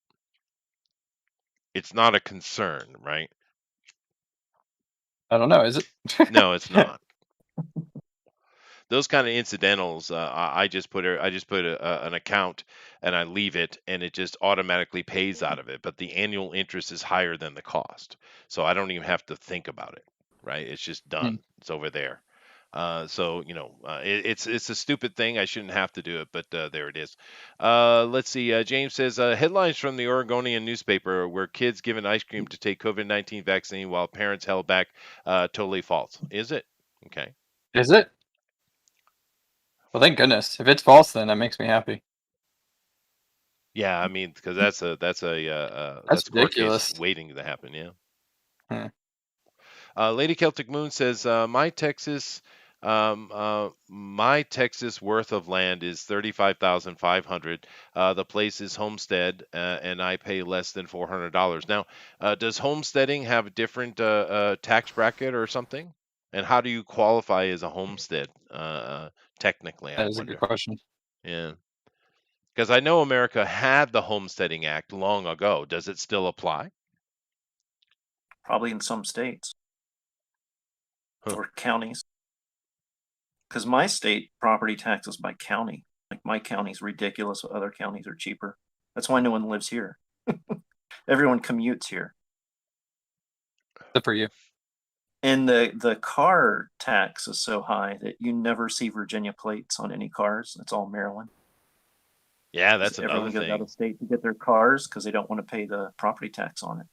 It's not a concern, right? I don't know. Is it? No, it's not. Those kind of incidentals, I just put an account and I leave it, and it just automatically pays out of it. But the annual interest is higher than the cost, so I don't even have to think about it. Right? It's just done. Mm. It's over there. So it's a stupid thing. I shouldn't have to do it, but there it is. Let's see. James says headlines from the Oregonian newspaper where kids given ice cream to take COVID-19 vaccine while parents held back. Totally false. Is it? Okay. Is it? Well, thank goodness. If it's false, then that makes me happy. Yeah, I mean, because that's a That's court case ridiculous. waiting to happen. Yeah. Hmm. Lady Celtic Moon says my Texas worth of land is 35,500. The place is homestead, and I pay less than $400. Now, does homesteading have a different tax bracket or something? And how do you qualify as a homestead? Technically, I That is a good wonder. question. Yeah. Because I know America had the Homesteading Act long ago. Does it still apply? Probably in some states Huh. or counties. Because my state property tax is by county. Like my county's ridiculous. Other counties are cheaper. That's why no one lives here. Everyone commutes here. Good for you. And the car tax is so high that you never see Virginia plates on any cars. It's all Maryland. Yeah, that's another Everyone goes out thing. of state to get their cars because they don't want to pay the property tax on it.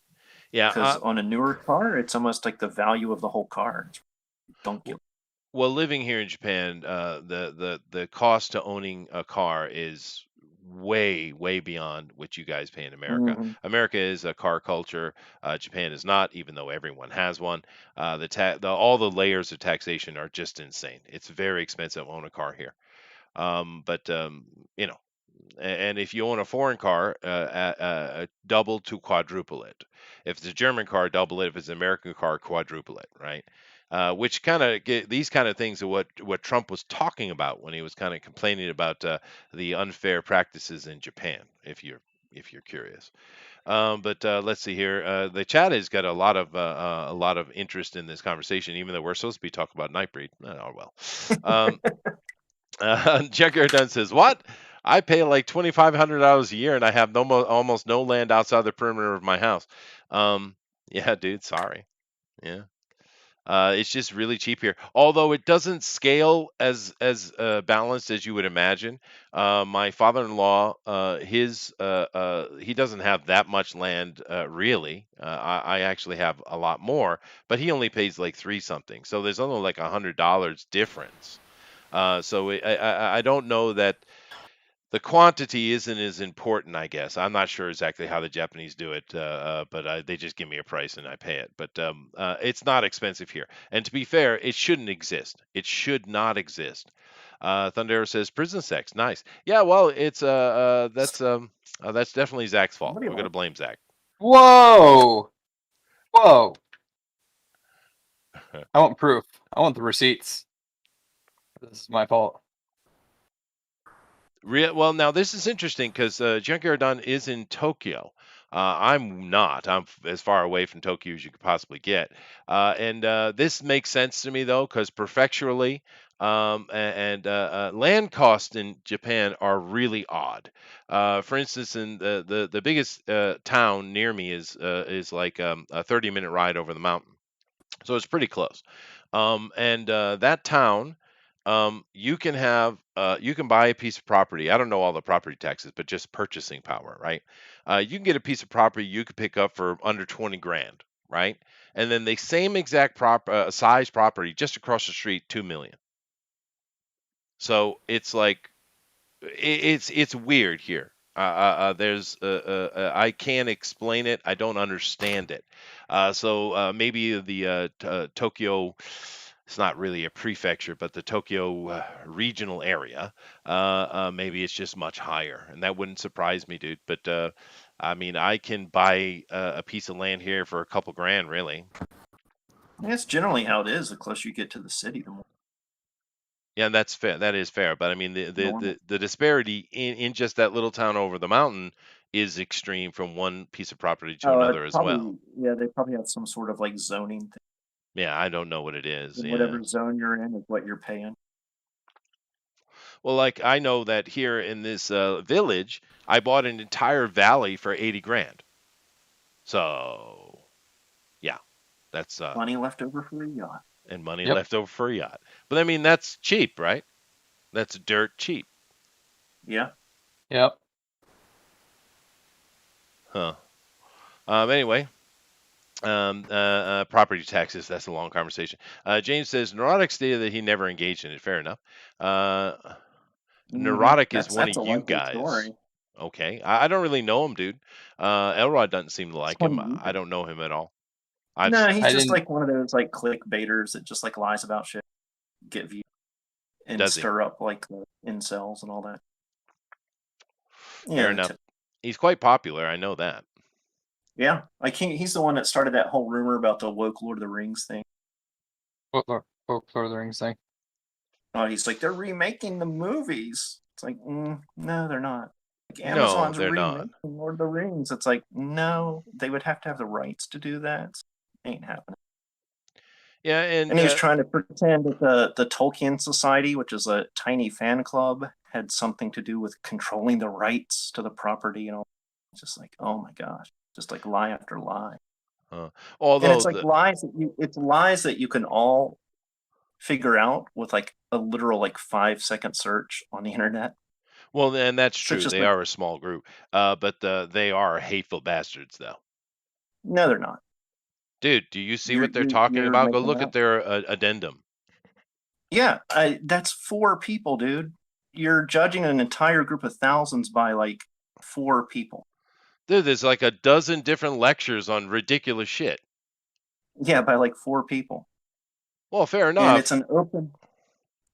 Yeah. Because on a newer car, it's almost like the value of the whole car. It's ridiculous. Well, living here in Japan, the cost to owning a car is way beyond what you guys pay in America. Mhm. America is a car culture. Japan is not, even though everyone has one. All the layers of taxation are just insane. It's very expensive to own a car here. But you know, and if you own a foreign car, double to quadruple it. If it's a German car, double it. If it's an American car, quadruple it. Right? Which kind of these kind of things are what Trump was talking about when he was kind of complaining about the unfair practices in Japan. If you're curious. But let's see here. The chat has got a lot of interest in this conversation, even though we're supposed to be talking about Nightbreed. Oh well. Junkyard Dunn says, "What? I pay like $2,500 a year, and I have almost no land outside the perimeter of my house." Yeah, dude. Sorry. Yeah. It's just really cheap here. Although it doesn't scale as balanced as you would imagine. My father-in-law, he doesn't have that much land really. I actually have a lot more, but he only pays like three something. So there's only like $100 difference. So I don't know that the quantity isn't as important, I guess. I'm not sure exactly how the Japanese do it, but they just give me a price and I pay it. But it's not expensive here. And to be fair, it shouldn't exist. It should not exist. Thundera says prison sex, nice. Yeah, well, it's that's definitely Zach's fault. Nobody We're gonna likes blame Zach. Whoa! Whoa! I want proof. I want the receipts. This is my fault. Well, now this is interesting because Junkyard Don is in Tokyo. I'm not. I'm as far away from Tokyo as you could possibly get. And this makes sense to me though, because prefecturally and land costs in Japan are really odd. For instance, in the biggest town near me is like a 30-minute ride over the mountain. So it's pretty close. And that town, you can buy a piece of property. I don't know all the property taxes, but just purchasing power, right? You can get a piece of property you could pick up for under 20 grand, right? And then the same exact size property just across the street, 2 million. So it's like it's weird here. I can't explain it. I don't understand it. So maybe the Tokyo, it's not really a prefecture, but the Tokyo regional area, maybe it's just much higher, and that wouldn't surprise me, dude. But I mean, I can buy a piece of land here for a couple grand, really. That's generally how it is. The closer you get to the city, the more. Yeah, that's fair. That is fair. But I mean, the disparity in just that little town over the mountain is extreme from one piece of property to another as well. Yeah, they probably have some sort of like zoning thing. Yeah, I don't know what it is. And Yeah. whatever zone you're in is what you're paying. Well, like I know that here in this village, I bought an entire valley for 80 grand. So, yeah, that's Money left over for a yacht. And money Yep. left over for a yacht. But I mean, that's cheap, right? That's dirt cheap. Yeah. Yep. Huh. Anyway, property taxes, that's a long conversation. James says, Neurotic stated that he never engaged in it. Fair enough. Neurotic is one of That's a you likely guys. story. Okay. I don't really know him, dude. Elrod doesn't seem to like him. funny. I don't know him at all. No, he's I just didn't- like one of those like clickbaiters that just like lies about shit, get views, and Does he? stir up like the incels and all that. Fair enough. He's quite popular. I know that. Yeah, he's the one that started that whole rumor about the woke Lord of the Rings thing. What Lord of the Rings thing? Oh, he's like, they're remaking the movies. It's like, no, they're not. Like, No, Amazon's they're not. remaking Lord of the Rings. It's like, no, they would have to have the rights to do that. It ain't happening. Yeah, and he was trying to pretend that the Tolkien Society, which is a tiny fan club, had something to do with controlling the rights to the property and all. It's just like, oh my gosh, just like lie after lie. Although and it's like lies that you can all figure out with like a literal like 5-second search on the internet. Well, and that's true. just They like- are a small group, but they are hateful bastards, though. No, they're not. Dude, do you see You're- what they're you're- talking you're about? Go making look it at up. their addendum. Yeah, that's 4 people, dude. You're judging an entire group of thousands by like 4 people. Dude, there's like a dozen different lectures on ridiculous shit. Yeah, by like 4 people. Well, fair enough.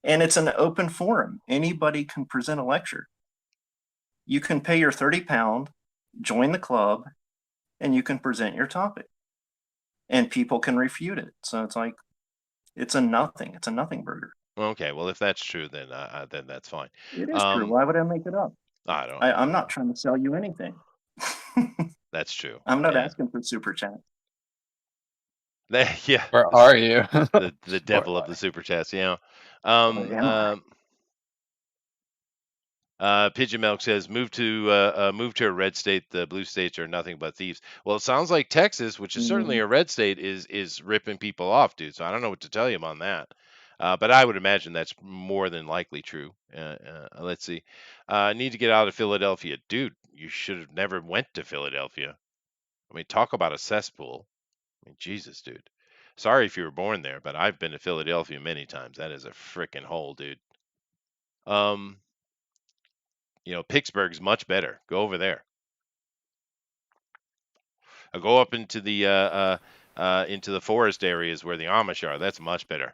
And it's an open forum. Anybody can present a lecture. You can pay your £30, join the club, and you can present your topic. And people can refute it. So it's like, it's a nothing burger. Okay, well, if that's true, then that's fine. It is true. Why would I make it up? I don't. I'm not trying to sell you anything. That's true. I'm not Yeah. asking for super chat. Yeah. Where are you? The devil of the super chats. Yeah. Pigeon Milk says move to a red state. The blue states are nothing but thieves. Well, it sounds like Texas, which is certainly a red state, is ripping people off, dude. So I don't know what to tell you on that. But I would imagine that's more than likely true. Let's see. Need to get out of Philadelphia, dude. You should have never went to Philadelphia. I mean, talk about a cesspool. I mean, Jesus, dude. Sorry if you were born there, but I've been to Philadelphia many times. That is a freaking hole, dude. Pittsburgh's much better. Go over there. Go up into the forest areas where the Amish are. That's much better.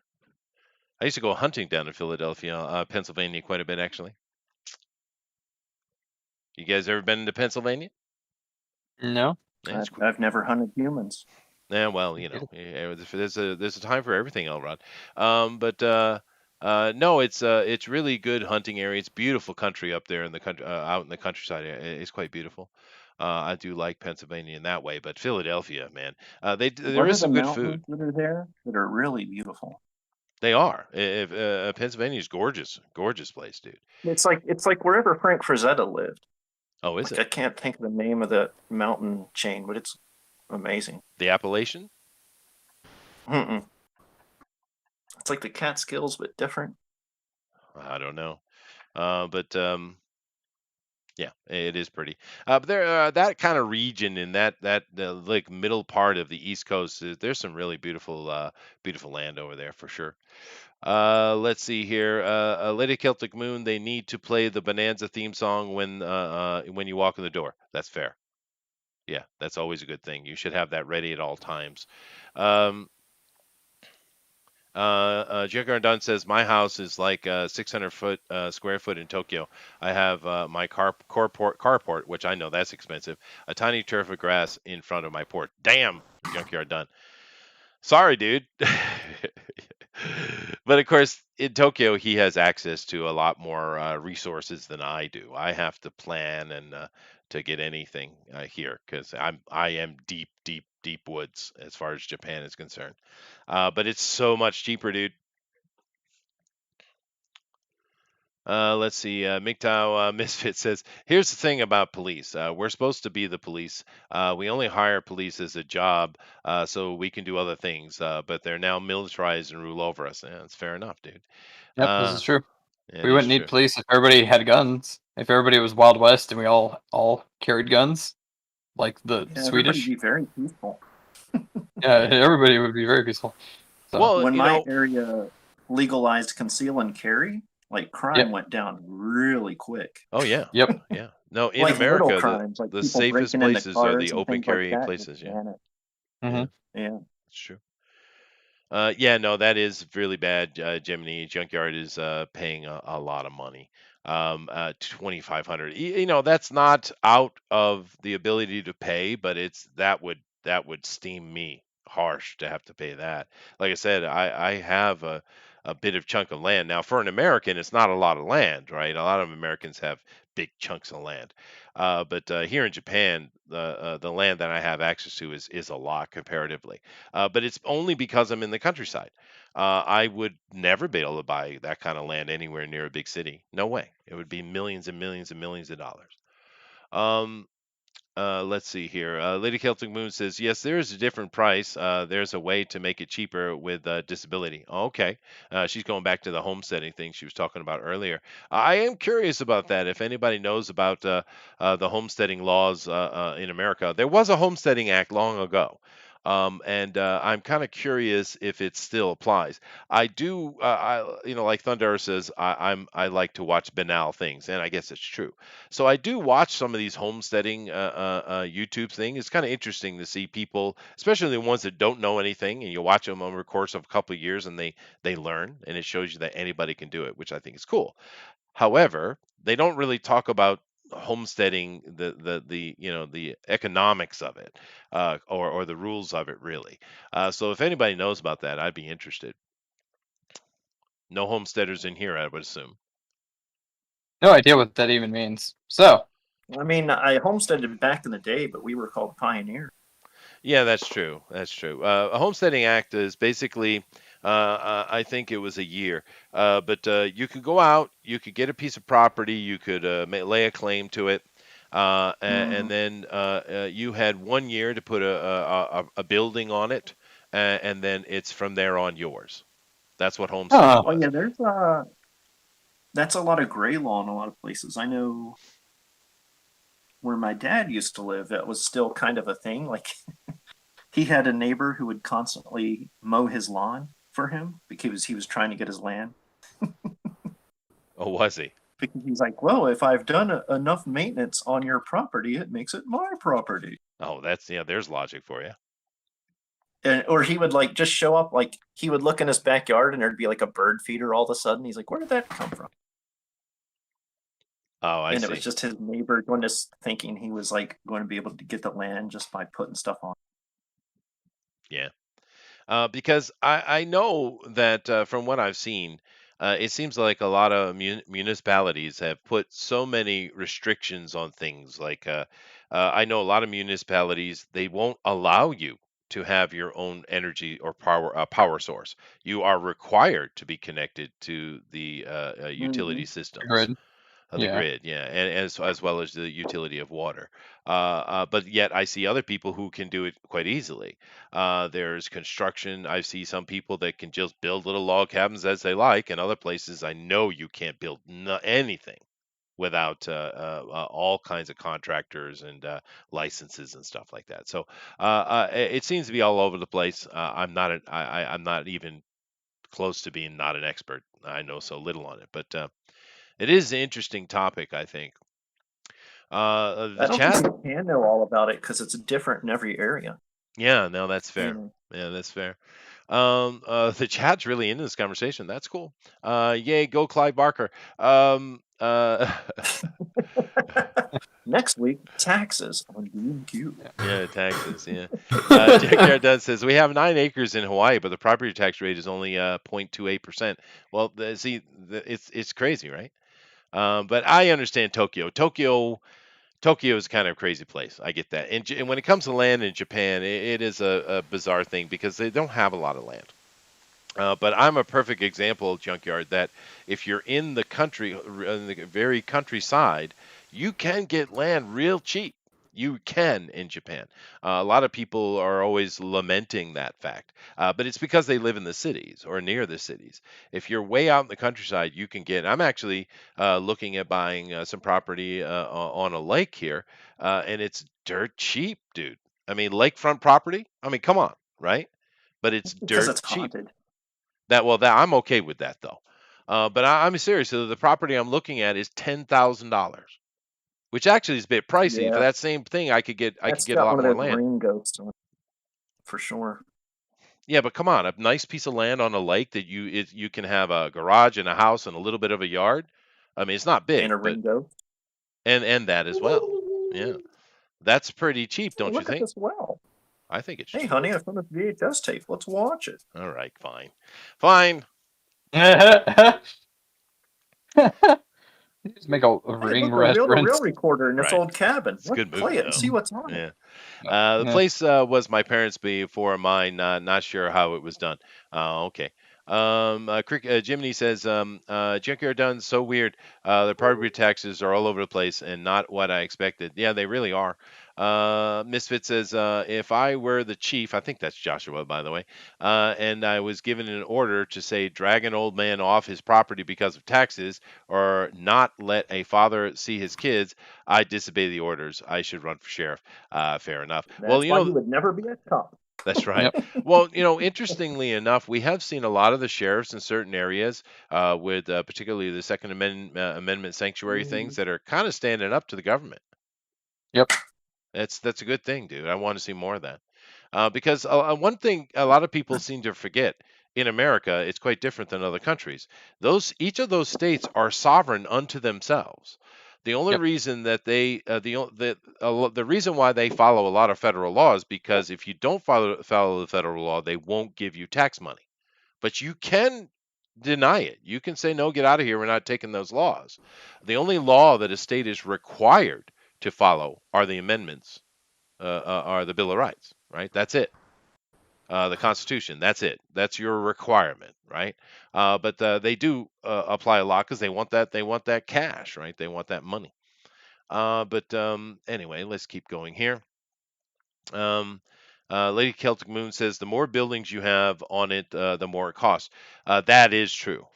I used to go hunting down in Philadelphia, Pennsylvania, quite a bit actually. You guys ever been to Pennsylvania? No. Yeah, I've never hunted humans. Yeah, well, there's a time for everything, Elrod. But no, it's really good hunting area. It's beautiful country up there in the country, out in the countryside. It's quite beautiful. I do like Pennsylvania in that way, but Philadelphia, man, there What are is the some good food. mountains that are there that are really beautiful? They are. If Pennsylvania is gorgeous, gorgeous place, dude. It's like wherever Frank Frazetta lived. Oh, is Like it I can't think of the name of the mountain chain, but it's amazing. the Appalachian? Mm-mm. It's like the Catskills, but different. I don't know. But Yeah, it is pretty. But there, that kind of region in that like middle part of the East Coast, there's some really beautiful land over there for sure. Let's see here. Lady Celtic Moon. They need to play the Bonanza theme song when you walk in the door. That's fair. Yeah, that's always a good thing. You should have that ready at all times. Um, Jigger Dunn says my house is like 600 square foot in Tokyo. I have my carport, which I know that's expensive. A tiny turf of grass in front of my port. Damn, Junkyard Dunn. Sorry, dude. But of course, in Tokyo, he has access to a lot more resources than I do. I have to plan and to get anything here because I am deep, deep, deep woods as far as Japan is concerned. But it's so much cheaper, dude. Let's see. MGTOW Misfit says, "Here's the thing about police. We're supposed to be the police. We only hire police as a job, so we can do other things. But they're now militarized and rule over us. Yeah, that's fair enough, dude. Yep, this is true. It We is wouldn't need true. police if everybody had guns. If everybody was Wild West and we all carried guns, like the Yeah, everybody'd Swedish, be very peaceful. yeah, everybody would be very peaceful. So, Well, When my area legalized conceal and carry, like crime Yep. went down really quick. oh yeah, yep. yeah. No, in Like little America, crimes, like the people safest breaking into places are cars the and open things like carry that, just places. Yeah, vanished. hmm Yeah. that's true. Yeah, no, that is really bad. Gemini Junkyard is paying a lot of money. 2,500. That's not out of the ability to pay, but that would steam me harsh to have to pay that. Like I said, I have a bit of chunk of land. Now, for an American, it's not a lot of land, right? A lot of Americans have big chunks of land. But here in Japan, the land that I have access to is a lot comparatively. But it's only because I'm in the countryside. I would never be able to buy that kind of land anywhere near a big city. No way. It would be millions and millions and millions of dollars. Um, let's see here. Lady Celtic Moon says, yes, there is a different price. There's a way to make it cheaper with disability. Okay. She's going back to the homesteading thing she was talking about earlier. I am curious about that. If anybody knows about the homesteading laws in America, there was a homesteading act long ago. And I'm kind of curious if it still applies. I do, like Thunder says, I like to watch banal things, and I guess it's true. So I do watch some of these homesteading YouTube things. It's kind of interesting to see people, especially the ones that don't know anything, and you watch them over the course of a couple of years, and they learn, and it shows you that anybody can do it, which I think is cool. However, they don't really talk about homesteading the economics of it or the rules of it really. So if anybody knows about that, I'd be interested. No homesteaders in here, I would assume. No idea what that even means. So, I mean, I homesteaded back in the day, but we were called pioneers. Yeah, that's true. That's true. A homesteading act is basically, I think it was a year, but you could go out, you could get a piece of property, you could lay a claim to it, and then you had 1 year to put a building on it, and then it's from there on yours. That's what homesteading Oh was. yeah, that's a lot of gray law in a lot of places. I know where my dad used to live, that was still kind of a thing. Like he had a neighbor who would constantly mow his lawn for him because he was trying to get his land. Oh, was he? Because he's like, well, if I've done enough maintenance on your property, it makes it my property. Oh, there's logic for you. Or he would like just show up, like he would look in his backyard and there'd be like a bird feeder all of a sudden. He's like, where did that come from? Oh, I And see. it was just his neighbor thinking he was like going to be able to get the land just by putting stuff on. Yeah. Because I know that from what I've seen, it seems like a lot of municipalities have put so many restrictions on things. Like I know a lot of municipalities, they won't allow you to have your own energy or power source. You are required to be connected to the Mm-hmm. utility systems. Grid. Of the Yeah. grid, yeah, and as well as the utility of water. But yet I see other people who can do it quite easily. There's construction. I see some people that can just build little log cabins as they like, and other places I know you can't build anything without all kinds of contractors and licenses and stuff like that. So it seems to be all over the place. I'm not even close to being not an expert. I know so little on it, but it is an interesting topic, I think. The I don't think chat, you can know all about it because it's different in every area. yeah, no, that's You fair. know. Yeah, that's fair. The chat's really into this conversation. That's cool. Yay, go Clive Barker. Next week, taxes on GameCube. Yeah, taxes. Yeah. Junkyard Dunn says we have 9 acres in Hawaii, but the property tax rate is only 0.28%. Well, see, it's crazy, right? But I understand Tokyo. Tokyo is kind of a crazy place. I get that. And when it comes to land in Japan, it is a bizarre thing because they don't have a lot of land. But I'm a perfect example, Junkyard, that if you're in the country, in the very countryside, you can get land real cheap. You can in Japan. A lot of people are always lamenting that fact, but it's because they live in the cities or near the cities. If you're way out in the countryside, you can get. I'm actually looking at buying some property on a lake here, and it's dirt cheap, dude. I mean, lakefront property. I mean, come on, right? But it's Because dirt it's cheap. haunted. That I'm okay with that though. But I'm serious. So the property I'm looking at is $10,000, which actually is a bit pricey. For Yeah, that same thing, I could that's get a got lot one of more those land. rain ghosts on it, for sure. Yeah, but come on, a nice piece of land on a lake that you can have a garage and a house and a little bit of a yard. I mean, it's not And big, a but ring ghost. and that as well. Yeah, that's pretty cheap, Hey, don't you look at think? this well. I think it's Hey, cheap. honey, I found a VHS tape. Let's watch it. All right, fine, fine. Just make a Hey, ring look, a reel-to-reel reference. recorder in this Right. old cabin. It's a Let's good play movie it and though. see what's on it. Yeah. The Yeah. place was my parents' before mine. Not sure how it was done. Okay. Jiminy says, Junkyard done so weird. The property taxes are all over the place and not what I expected. Yeah, they really are. Misfit says, if I were the chief, I think that's Joshua, by the way, and I was given an order to say drag an old man off his property because of taxes or not let a father see his kids, I disobey the orders. I should run for sheriff. Fair enough. Well, That's why you would never be a cop. that's right. Yep. Well, interestingly enough, we have seen a lot of the sheriffs in certain areas, with particularly the Second Amendment sanctuary things that are kind of standing up to the government. Yep. That's a good thing, dude. I want to see more of that. Because one thing a lot of people seem to forget in America, it's quite different than other countries. Each of those states are sovereign unto themselves. The only Yep. reason that the reason why they follow a lot of federal laws because if you don't follow the federal law, they won't give you tax money. But you can deny it. You can say no, get out of here. We're not taking those laws. The only law that a state is required to follow are the amendments are the Bill of Rights, right? That's it. The Constitution, that's it. That's your requirement, right? But they do apply a lot because they want that. They want that cash, right? They want that money. But anyway, let's keep going here. Lady Celtic Moon says the more buildings you have on it, the more it costs. That is true.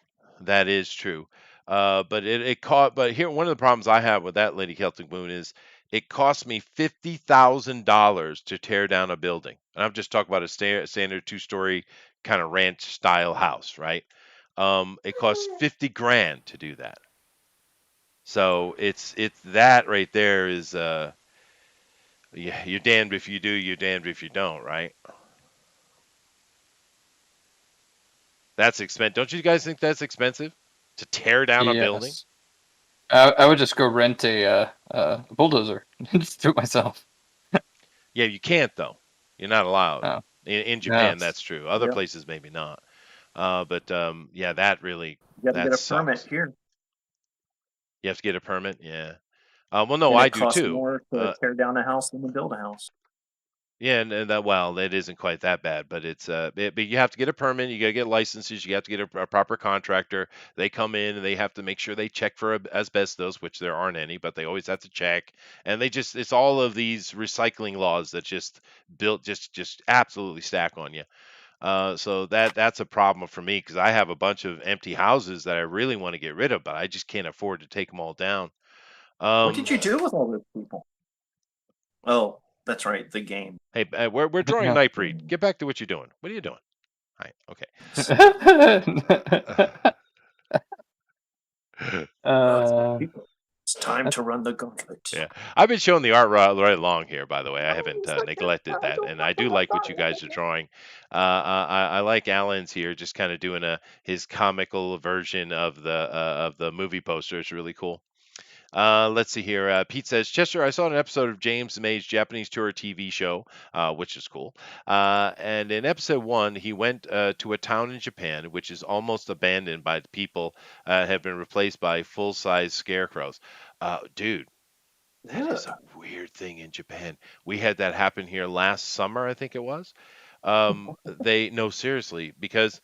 That is true. But it cost. But here, one of the problems I have with that, Lady Celtic Moon, is it cost me $50,000 to tear down a building. And I'm just talking about a standard 2-story kind of ranch style house, right? It costs 50 grand to do that. So it's that right there is yeah, you're damned if you do, you're damned if you don't, right? That's expensive. Don't you guys think that's expensive to tear down a building? Yes. I would just go rent a bulldozer and just do it myself. Yeah, you can't though. You're not allowed. Oh. In Japan, Yes. that's true. Other Yep. places maybe not. But yeah, that really You got to that get a permit sucks. here, You have to get a permit. Yeah. Well, no, and I it do costs too. more to tear down a house than to build a house. Yeah, and that well, it isn't quite that bad, but but you have to get a permit, you gotta get licenses, you have to get a proper contractor. They come in and they have to make sure they check for asbestos, which there aren't any, but they always have to check. And it's all of these recycling laws that just absolutely stack on you. So that's a problem for me because I have a bunch of empty houses that I really want to get rid of, but I just can't afford to take them all down. What did you do with all those people? Oh, that's right, the game. Hey, we're drawing Nightbreed. Get back to what you're doing. What are you doing? Hi. Okay. It's time to run the gauntlet. Yeah, I've been showing the art right along here. By the way, I haven't neglected that, and I do like what you guys are drawing. I like Alan's here, just kind of doing his comical version of the movie poster. It's really cool. Let's see here. Pete says, Chester, I saw an episode of James May's Japanese Tour TV show, which is cool. And in episode 1, he went to a town in Japan, which is almost abandoned by the people, have been replaced by full-size scarecrows. Dude, that is a weird thing in Japan. We had that happen here last summer, I think it was. No, seriously, because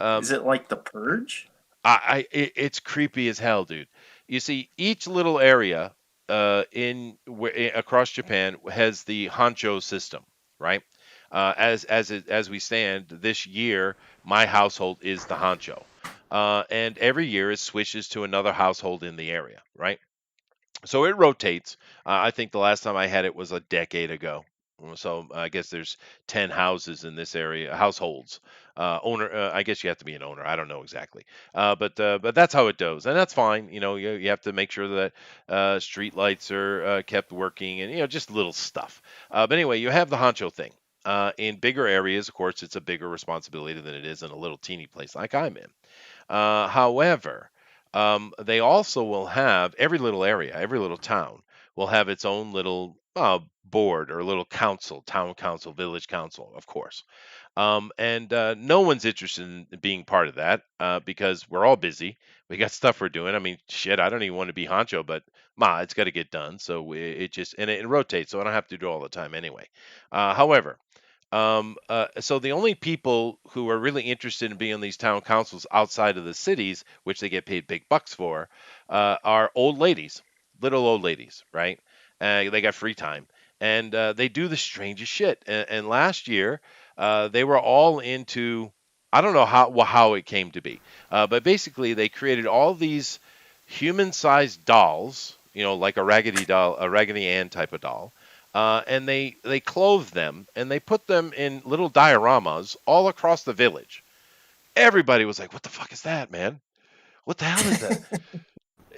Is it like the Purge? it's creepy as hell, dude. You see, each little area across Japan has the Hancho system, right? As we stand this year, my household is the Hancho, and every year it switches to another household in the area, right? So it rotates. I think the last time I had it was a decade ago. So I guess there's 10 houses in this area, households. I guess you have to be an owner. I don't know exactly. But that's how it goes, and that's fine. You have to make sure that street lights are kept working, and just little stuff. But anyway, you have the honcho thing. In bigger areas, of course, it's a bigger responsibility than it is in a little teeny place like I'm in. However, they also will have every little area, every little town will have its own little board or little council, town council, village council, of course. And no one's interested in being part of that because we're all busy. We got stuff we're doing. I mean, shit, I don't even want to be honcho, but it's got to get done. So it rotates, so I don't have to do it all the time anyway. However, so the only people who are really interested in being on these town councils outside of the cities, which they get paid big bucks for, are old ladies, little old ladies, right? They got free time, and they do the strangest shit. And last year, they were all into. I don't know how it came to be, but basically they created all these human-sized dolls, like a Raggedy doll, a Raggedy Ann type of doll, and they clothed them and they put them in little dioramas all across the village. Everybody was like, "What the fuck is that, man? What the hell is that?"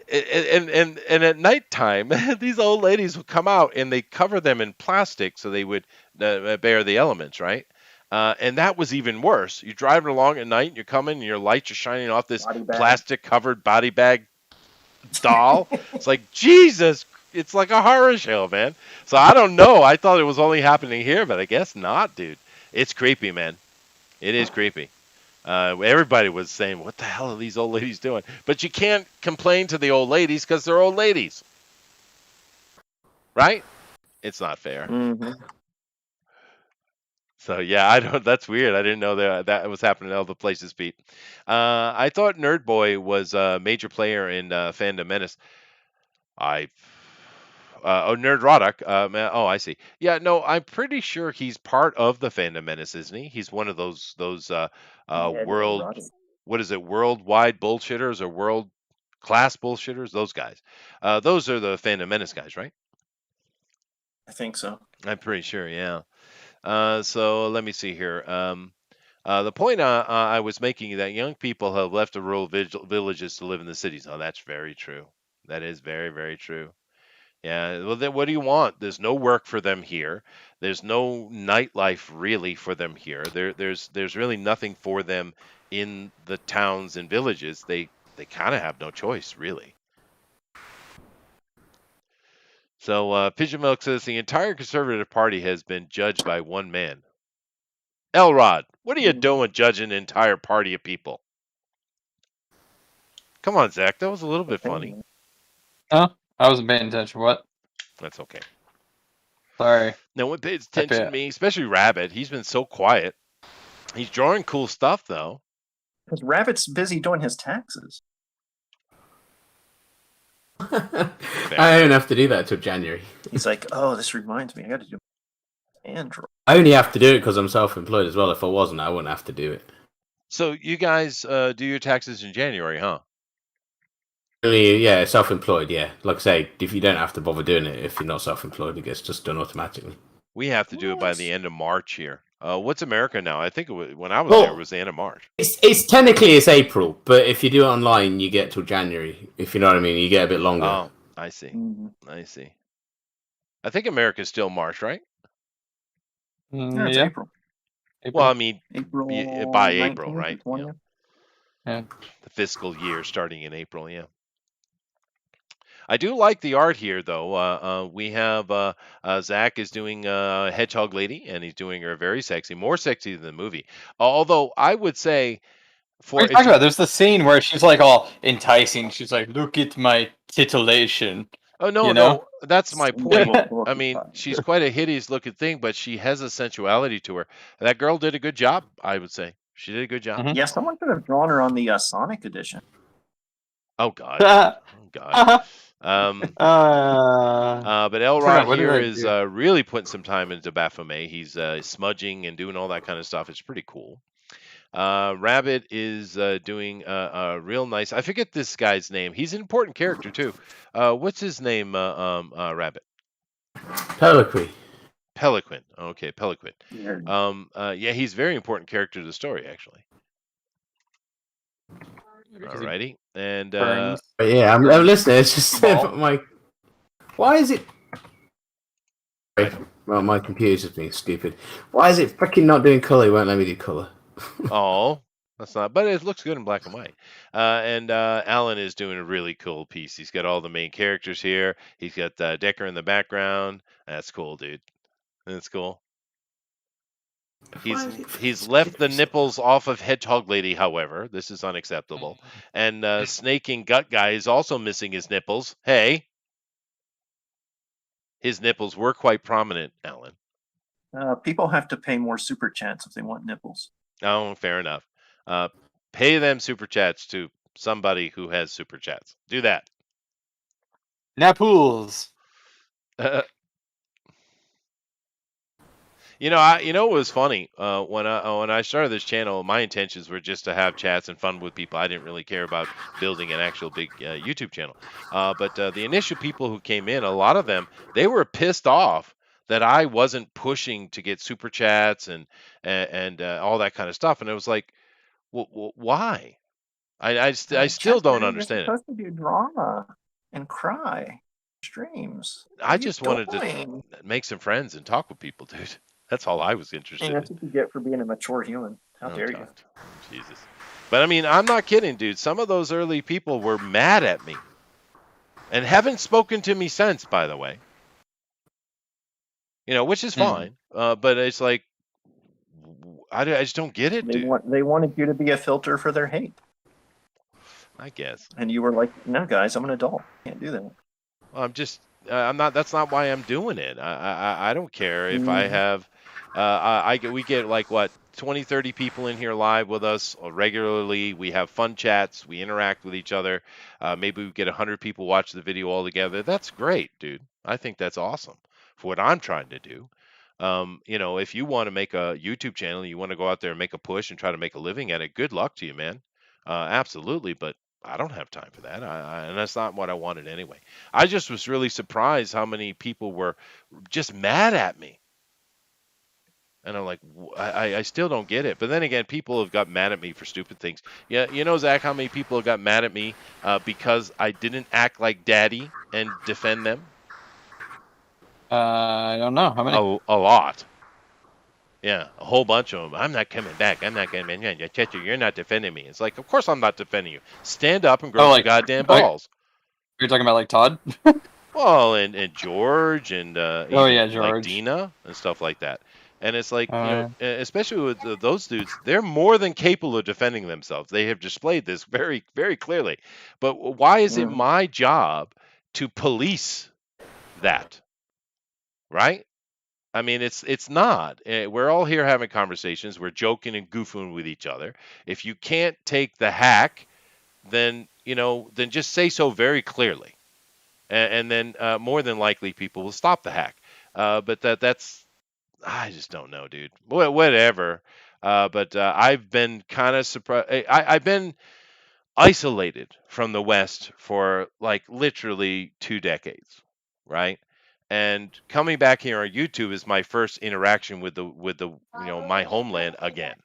and at nighttime, these old ladies would come out and they cover them in plastic so they would bear the elements, right? And that was even worse. You're driving along at night and you're coming and your lights are shining off this plastic covered body bag doll. It's like, Jesus, it's like a horror show, man. So I don't know. I thought it was only happening here, but I guess not, dude. It's creepy, man. It is creepy. Everybody was saying, what the hell are these old ladies doing? But you can't complain to the old ladies because they're old ladies. Right? It's not fair. Mm-hmm. So yeah, that's weird. I didn't know that was happening in other places, Pete. I thought Nerd Boy was a major player in Fandom Menace. Nerd Roddock. I see. Yeah, no, I'm pretty sure he's part of the Fandom Menace, isn't he? He's one of those world. What is it? Worldwide bullshitters or world class bullshitters? Those guys. Those are the Fandom Menace guys, right? I think so. I'm pretty sure. Yeah. So let me see here. The point I was making that young people have left the rural villages to live in the cities. Oh, that's very true. That is very, very true. Yeah. Well, then what do you want? There's no work for them here. There's no nightlife really for them here. There's really nothing for them in the towns and villages. They kind of have no choice, really. So Pigeon Milk says the entire Conservative Party has been judged by one man. Elrod, what are you doing judging an entire party of people? Come on, Zack. That was a little bit funny. Huh? I wasn't paying attention. What? That's okay. Sorry. No one pays attention to me, especially Rabbit. He's been so quiet. He's drawing cool stuff, though. Because Rabbit's busy doing his taxes. I don't have to do that till January. He's like, oh, this reminds me, I got to do Android. I only have to do it because I'm self-employed as well. If I wasn't, I wouldn't have to do it. So you guys do your taxes in January, huh? Yeah, self-employed, yeah. Like I say, if you don't have to bother doing it, if you're not self-employed, it gets just done automatically. We have to do it by the end of March here. What's America now? I think when I was there, it was the end of March. It's technically it's April, but if you do it online, you get till January. If you know what I mean, you get a bit longer. Oh, I see. I see. I think America's still March, right? Yeah, it's April. Well, I mean, April by April, right? Yeah. The fiscal year starting in April, yeah. I do like the art here, though. We have Zack is doing Hedgehog Lady, and he's doing her very sexy, more sexy than the movie. Although I would say, what are you talking about? There's the scene where she's like all enticing. She's like, "Look at my titillation." Oh no, you know? no, that's my point. I mean, she's quite a hideous looking thing, but she has a sensuality to her. That girl did a good job, I would say. She did a good job. Yeah, someone could have drawn her on the Sonic edition. Oh God. Oh God. But Elrod here is really putting some time into Baphomet. He's smudging and doing all that kind of stuff. It's pretty cool. Rabbit is doing a real nice. I forget this guy's name. He's an important character too. What's his name? Rabbit. Peliquin. Peliquin. Okay, Peliquin. Yeah, he's a very important character to the story, actually. Alrighty, and yeah, I'm listening. It's just my. Why is it? Well, my computer's just being stupid. Why is it freaking not doing color? It won't let me do color. Oh, that's not. But it looks good in black and white. And Alan is doing a really cool piece. He's got all the main characters here. He's got Decker in the background. That's cool, dude. That's cool. He's left the nipples off of Hedgehog Lady, however. This is unacceptable. And Snake and Gut Guy is also missing his nipples. Hey. His nipples were quite prominent, Alan. People have to pay more super chats if they want nipples. Oh, fair enough. Pay them super chats to somebody who has super chats. Do that. Napools. You know, it was funny when I started this channel. My intentions were just to have chats and fun with people. I didn't really care about building an actual big YouTube channel. But the initial people who came in, a lot of them, they were pissed off that I wasn't pushing to get super chats and all that kind of stuff. And it was like, why? I still don't understand it. You're supposed to do drama and cry streams. I just wanted to make some friends and talk with people, dude. That's all I was interested in. That's what you get for being a mature human. How dare you? Jesus. But I mean, I'm not kidding, dude. Some of those early people were mad at me. And haven't spoken to me since, by the way. You know, which is fine. But it's like, I just don't get it, dude. They wanted you to be a filter for their hate. I guess. And you were like, no, guys, I'm an adult. I can't do that. Well, I'm not, that's not why I'm doing it. I don't care if I have, we get like what, 20, 30 people in here live with us regularly. We have fun chats. We interact with each other. Maybe we get 100 people watch the video all together. That's great, dude. I think that's awesome for what I'm trying to do. You know, if you want to make a YouTube channel, you want to go out there and make a push and try to make a living at it, good luck to you, man. Absolutely. But I don't have time for that. And that's not what I wanted anyway. I just was really surprised how many people were just mad at me. And I'm like, I still don't get it. But then again, people have got mad at me for stupid things. Yeah, you know, Zach, how many people have got mad at me because I didn't act like daddy and defend them? I don't know. How many? A lot. Yeah, a whole bunch of them. I'm not coming back. I'm not coming back. You're not defending me. It's like, of course I'm not defending you. Stand up and grow your goddamn balls. You're talking about like Todd? Well, and George and George. like Dina and stuff like that. And it's like, Yeah. especially with those dudes, they're more than capable of defending themselves. They have displayed this very, very clearly. But why is it my job to police that? Right? I mean, it's not. We're all here having conversations. We're joking and goofing with each other. If you can't take the hack, then then just say so very clearly, and then more than likely people will stop the hack. But that's I just don't know, dude. Whatever. But I've been kind of surprised. I've been isolated from the West for like literally 2 decades, right? And coming back here on YouTube is my first interaction with the my homeland again,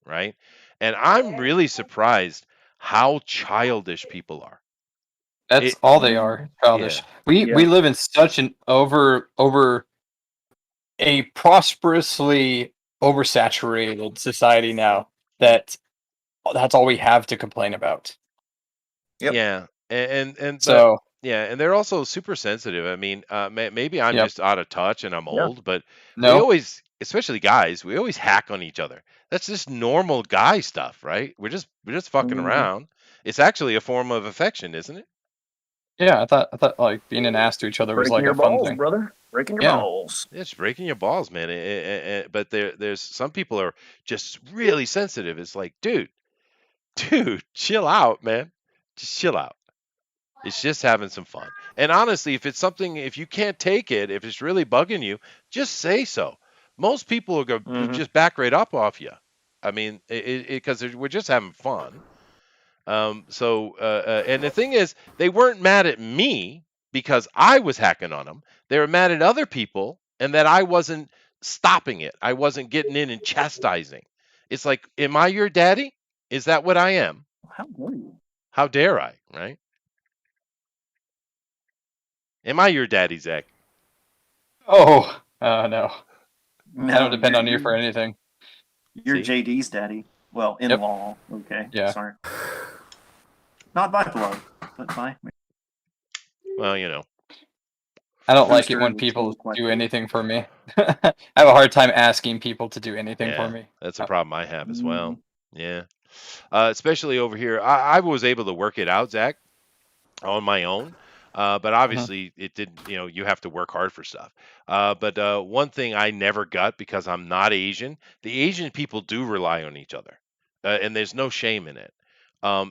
right? And I'm really surprised how childish people are. That's all they are, childish. Yeah. We live in such an over a prosperously oversaturated society now that that's all we have to complain about. Yep. Yeah, and So yeah, and they're also super sensitive. I mean, maybe I'm Yep. just out of touch and I'm old, but we no, always, especially guys, we always hack on each other. That's just normal guy stuff, right? We're just fucking around. It's actually a form of affection, isn't it? yeah, I thought like being an ass to each other was Breaking like your a fun balls, thing. brother. Breaking your Yeah. balls. It's breaking your balls, man. But there's some people are just really sensitive. It's like, dude, chill out, man. Just chill out. It's just having some fun. And honestly, if it's something, if you can't take it, if it's really bugging you, just say so. Most people are going to just back right up off you. I mean, because we're just having fun. And the thing is, they weren't mad at me because I was hacking on them. They were mad at other people and that I wasn't stopping it. I wasn't getting in and chastising. It's like, am I your daddy? Is that what I am? How dare you? How dare I, right? Am I your daddy, Zack? Oh, no. No, I don't depend on you you're- for anything. You're See? JD's daddy. Well, in Yep. law. Okay. Yeah. Sorry. Not by blood, but by. Well, I don't like it Booster when is people quite do good. anything for me. I have a hard time asking people to do anything for me. that's a problem I have as well. Mm. Yeah. Especially over here. I was able to work it out, Zach, on my own. But obviously it didn't, you have to work hard for stuff. But one thing I never got because I'm not Asian, the Asian people do rely on each other. And there's no shame in it.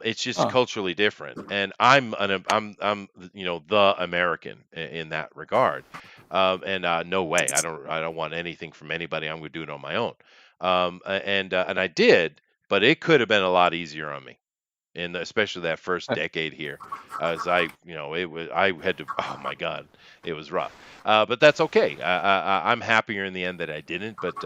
It's just Huh. culturally different, and I'm the American in that regard. And no way, I don't want anything from anybody. I'm going to do it on my own. And I did, but it could have been a lot easier on me, in especially that first decade here, as I had to. Oh my God, it was rough. But that's okay. I'm happier in the end that I didn't. But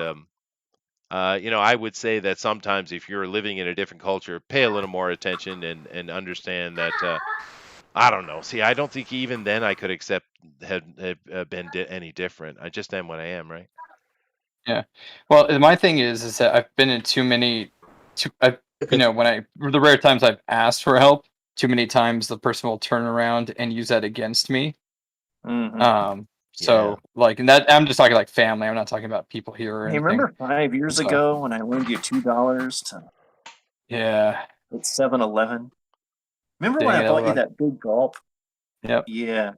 I would say that sometimes if you're living in a different culture, pay a little more attention and understand that. I don't know. See, I don't think even then I could accept had been any different. I just am what I am, right? Yeah. Well, my thing is that I've been in too many. The rare times I've asked for help, too many times the person will turn around and use that against me. So like, and that I'm just talking like family. I'm not talking about people here or Hey, anything. remember 5 years ago when I loaned you $2 to Yeah. at 7-Eleven? Remember Dang when it, I bought you Elrod. that big gulp? Yep. Yeah.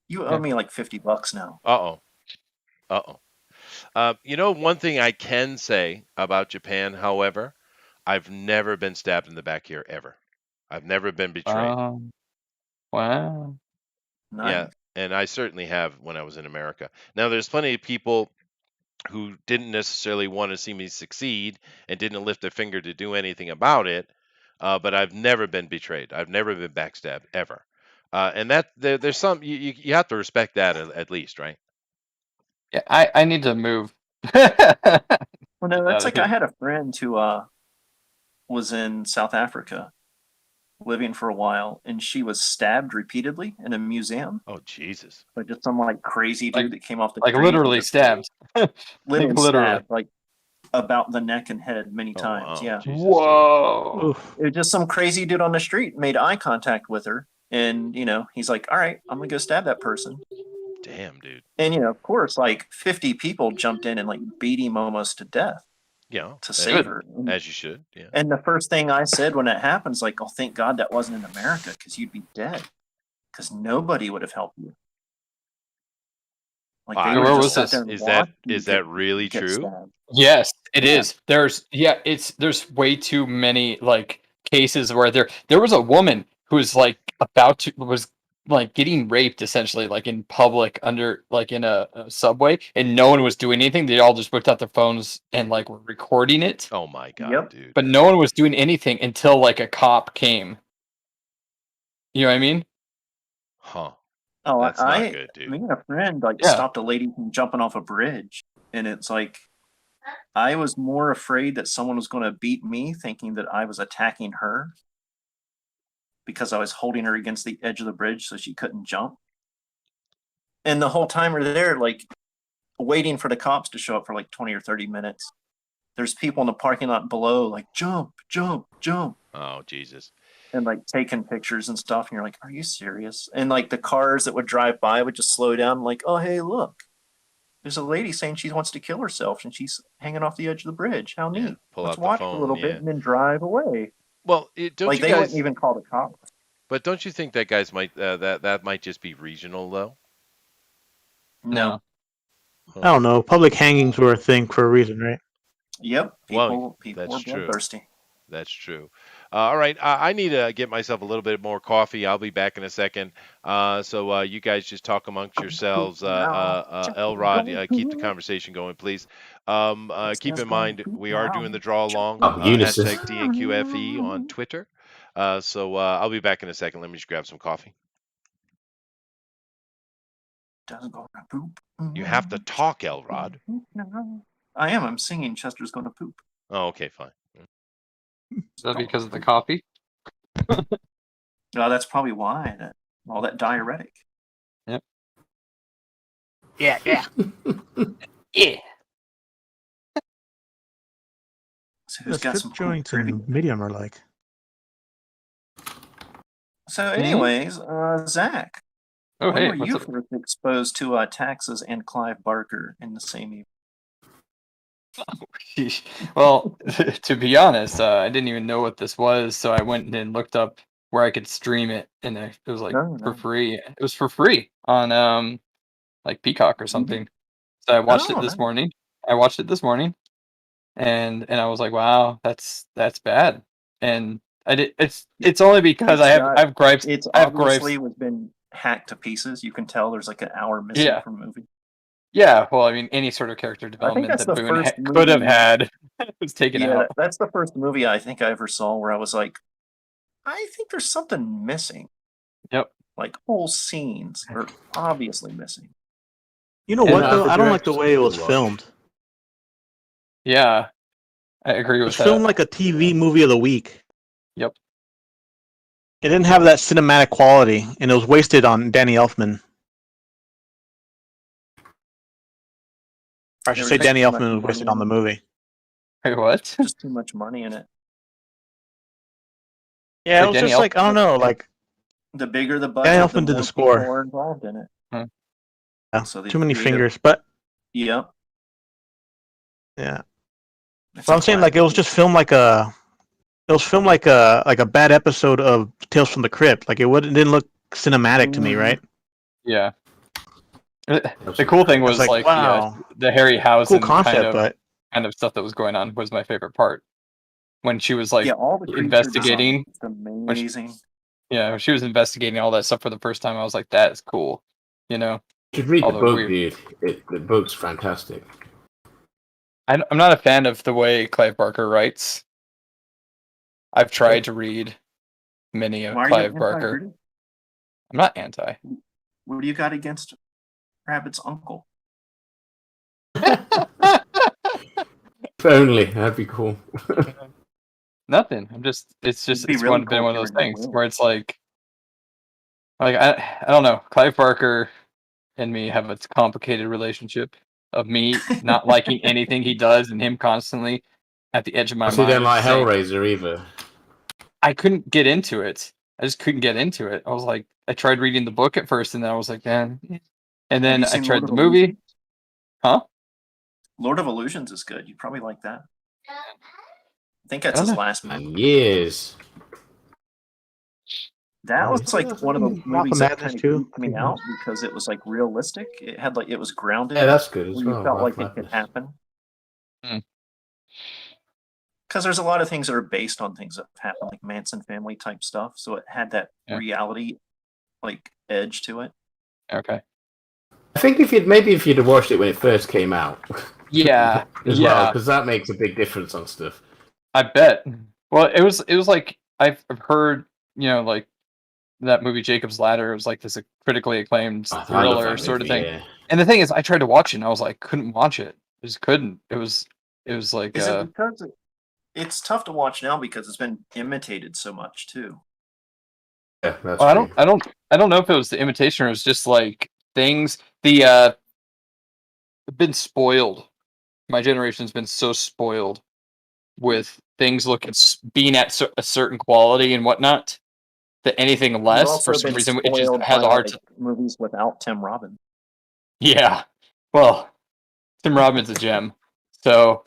You owe Yep. me like $50 now. One thing I can say about Japan, however, I've never been stabbed in the back here ever. I've never been betrayed. Wow. Nice. Yeah, and I certainly have when I was in America. Now, there's plenty of people who didn't necessarily want to see me succeed and didn't lift a finger to do anything about it, but I've never been betrayed. I've never been backstabbed ever. And that there's some you have to respect that at least, right? Yeah, I need to move. Well, no, it's outta like here. I had a friend who was in South Africa living for a while, and she was stabbed repeatedly in a museum Oh, Jesus. by just some like crazy dude that came off the Like street. literally stabbed. Literally literally. stabbed, like about the neck and head many times. Wow, Yeah. Jesus, Whoa. Oof. It was just some crazy dude on the street made eye contact with her, and he's like, "All right, I'm gonna go stab that person." Damn, dude. And of course, like 50 people jumped in and like beat him almost to death. Yeah, to save her. As you should. Yeah. And the first thing I said when it happens, like, oh, thank God that wasn't in America, because you'd be dead. Because nobody would have helped you. Like they would just sit there and watch. Is that really true? Stabbed. Yes, it is. There's way too many like cases where there was a woman who was like was like getting raped essentially like in public under like in a subway, and no one was doing anything. They all just whipped out their phones and like were recording it. Oh my God, dude. But no one was doing anything until like a cop came. You know what I mean? Huh. Oh, that's not good, dude. Me and a friend stopped a lady from jumping off a bridge, and it's like I was more afraid that someone was going to beat me, thinking that I was attacking her because I was holding her against the edge of the bridge so she couldn't jump. And the whole time we're there, like waiting for the cops to show up for like 20 or 30 minutes. There's people in the parking lot below, like jump, jump, jump. Oh, Jesus. And like taking pictures and stuff. And you're like, are you serious? And like the cars that would drive by would just slow down. Like, oh, hey, look, there's a lady saying she wants to kill herself and she's hanging off the edge of the bridge. How neat. Let's watch a little bit and then drive away. Well, don't they wouldn't even call the cops. But don't you think that guys might that might just be regional though? No. I don't know. Public hangings were a thing for a reason, right? Yep. People that's were true. bloodthirsty. That's true. All right. I need to get myself a little bit more coffee. I'll be back in a second. So you guys just talk amongst yourselves. Elrod, keep the conversation going, please. Keep in mind, we are doing the draw along. Hashtag DNQFE on Twitter. So I'll be back in a second. Let me just grab some coffee. You have to talk, Elrod. I am. I'm singing Chester's Gonna Poop. Oh, okay, fine. Is that because of the coffee? No, that's probably why. All that diuretic. Yep. Yeah. Yeah. So who's got some joints and medium are like? So, anyways, Zack. Oh, hey, when were you first exposed to Taxes and Clive Barker in the same evening? Well, to be honest, I didn't even know what this was, so I went and looked up where I could stream it, and it was like for free. It was for free on like Peacock or something. So I watched it this morning. And I was like, wow, that's bad. And I did. It's only because I have gripes. It's I have obviously gripes. been hacked to pieces. You can tell there's like an hour missing from the movie. Yeah, well, I mean, any sort of character development that Boone could have had was taken out. That's the first movie I think I ever saw where I was like, I think there's something missing. Yep. Like whole scenes are obviously missing. You know what, though? I don't like the way it was filmed. Yeah, I agree with that. It was filmed like a TV movie of the week. Yep. It didn't have that cinematic quality, and it was wasted on Danny Elfman. I should say Danny Elfman was wasted on the movie. Hey, what? Just too much money in it. Yeah, it was just like, I don't know, like... The bigger the budget, Danny Elfman did the score. More involved in it. Yeah, so too many fingers, but... Yep. Yeah. But I'm saying, like, it was just filmed like a... It was filmed like a bad episode of Tales from the Crypt. Like, it didn't look cinematic to me, right? Yeah. The cool thing was like wow. the Harryhausen cool concept, kind of stuff that was going on was my favorite part. When she was like all the investigating, amazing. When she was investigating all that stuff for the first time, I was like, "That is cool," you know. You should read the book, dude. The book's fantastic. I'm not a fan of the way Clive Barker writes. I've tried to read many of Clive Barker. I'm not anti. What do you got against Rabbit's uncle? If only, that'd be cool. Nothing. It's been one of those things where it's like I don't know. Clive Barker and me have a complicated relationship of me not liking anything he does and him constantly at the edge of my mind. You don't like Hellraiser either. I couldn't get into it. I just couldn't get into it. I was like, I tried reading the book at first, and then I was like, man. And And Have then you I seen tried Lord the of movie. Illusions? Huh? Lord of Illusions is good. You probably like that. I think I that's don't his know. last movie. And years. That was like one of the Mouth movies of that Madness kind of too. creeped me out because it was like realistic. It had like it was grounded. Yeah, that's good as Where you well. felt Laugh like it could Madness. happen. Hmm. Because there's a lot of things that are based on things that happen, like Manson family type stuff. So it had that Yeah. reality like edge to it. Okay. I think if you'd have watched it when it first came out. Yeah. as well, Yeah. because that makes a big difference on stuff. I bet. Well, it was like I've heard, like that movie Jacob's Ladder. It was like this critically acclaimed I love thriller that sort of movie, thing. yeah. And the thing is, I tried to watch it and I was like, couldn't watch it. I just couldn't. It was like Is it because it's tough to watch now because it's been imitated so much too? Yeah, that's well, true. I don't know if it was the imitation or it was just like things been spoiled. My generation's been so spoiled with things being at a certain quality and whatnot that anything You've less also for some been reason it just spoiled has by a hard like time. movies without Tim Robbins. Yeah. Well, Tim Robbins a gem. So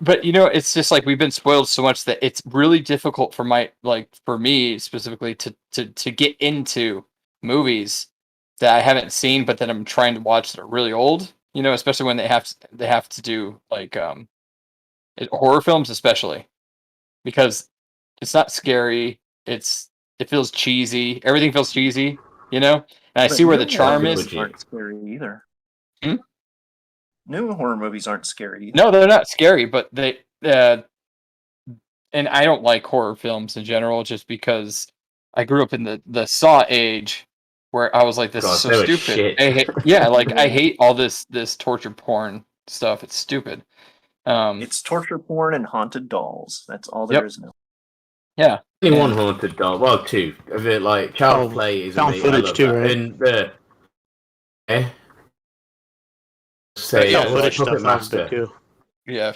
but it's just like we've been spoiled so much that it's really difficult for me specifically to get into movies that I haven't seen, but that I'm trying to watch that are really old. Especially when they have to do like horror films, especially because it's not scary. It feels cheesy. Everything feels cheesy. And I But see where new the horror charm movies is. aren't scary either. Hmm? New horror movies aren't scary either. No, they're not scary, but they and I don't like horror films in general just because I grew up in the Saw age where I was like, this is so they were stupid. shit. I hate all this torture porn stuff. It's stupid. It's torture porn and haunted dolls. That's all there is now. Yeah. Only one haunted doll. Well, two. Of it, like Child Play is found amazing. footage too, that. right? And the Found Yeah, footage Puppet stuff sounds good Master. too. Yeah.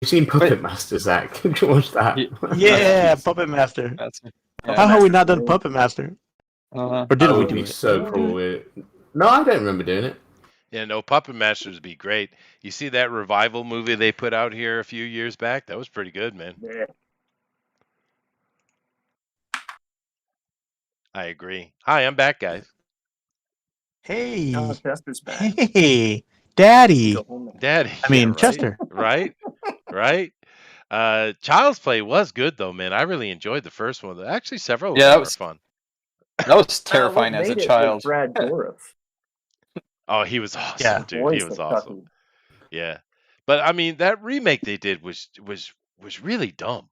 You seen Puppet Master, Zach? Did you watch that? Yeah, Puppet Master. That's How have we not done Puppet Master? Or did That we would do be it? so cool. No, I don't remember doing it. Yeah, no, Puppet Masters would be great. You see that revival movie they put out here a few years back? That was pretty good, man. Yeah. I agree. Hi, I'm back, guys. Hey. Chester's back. Hey, Daddy. Go home now. Daddy. I mean, yeah, right, Chester. Right? Right? Child's Play was good, though, man. I really enjoyed the first one. Actually, several of them were fun. That was terrifying What as a made it was child. Brad Dourif. Oh, he was awesome, Yeah. dude. Voice He was of awesome. Chucky. Yeah. But, I mean, that remake they did was really dumb.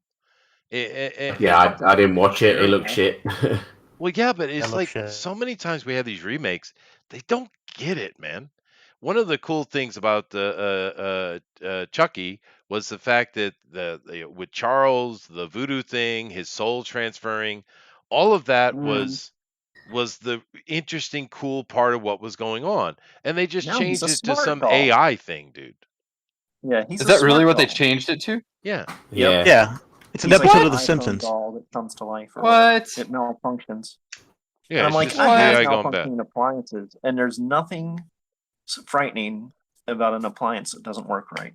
Yeah, I didn't watch it. It looked shit. Well, yeah, but it's looked like shit. so many times we have these remakes, they don't get it, man. One of the cool things about the Chucky was the fact that with Charles, the voodoo thing, his soul transferring, all of that was the interesting, cool part of what was going on, and they just Now he's changed a it to smart some doll. AI thing, dude. Yeah, he's Is a that really smart what they doll. changed it to? Yeah. Yeah. Yeah. It's an He's like episode an of The iPhone Simpsons. doll that comes to life. Or What? It malfunctions. Yeah, And I'm it's like, just I have AI going bad. malfunctioning appliances, and there's nothing frightening about an appliance that doesn't work right.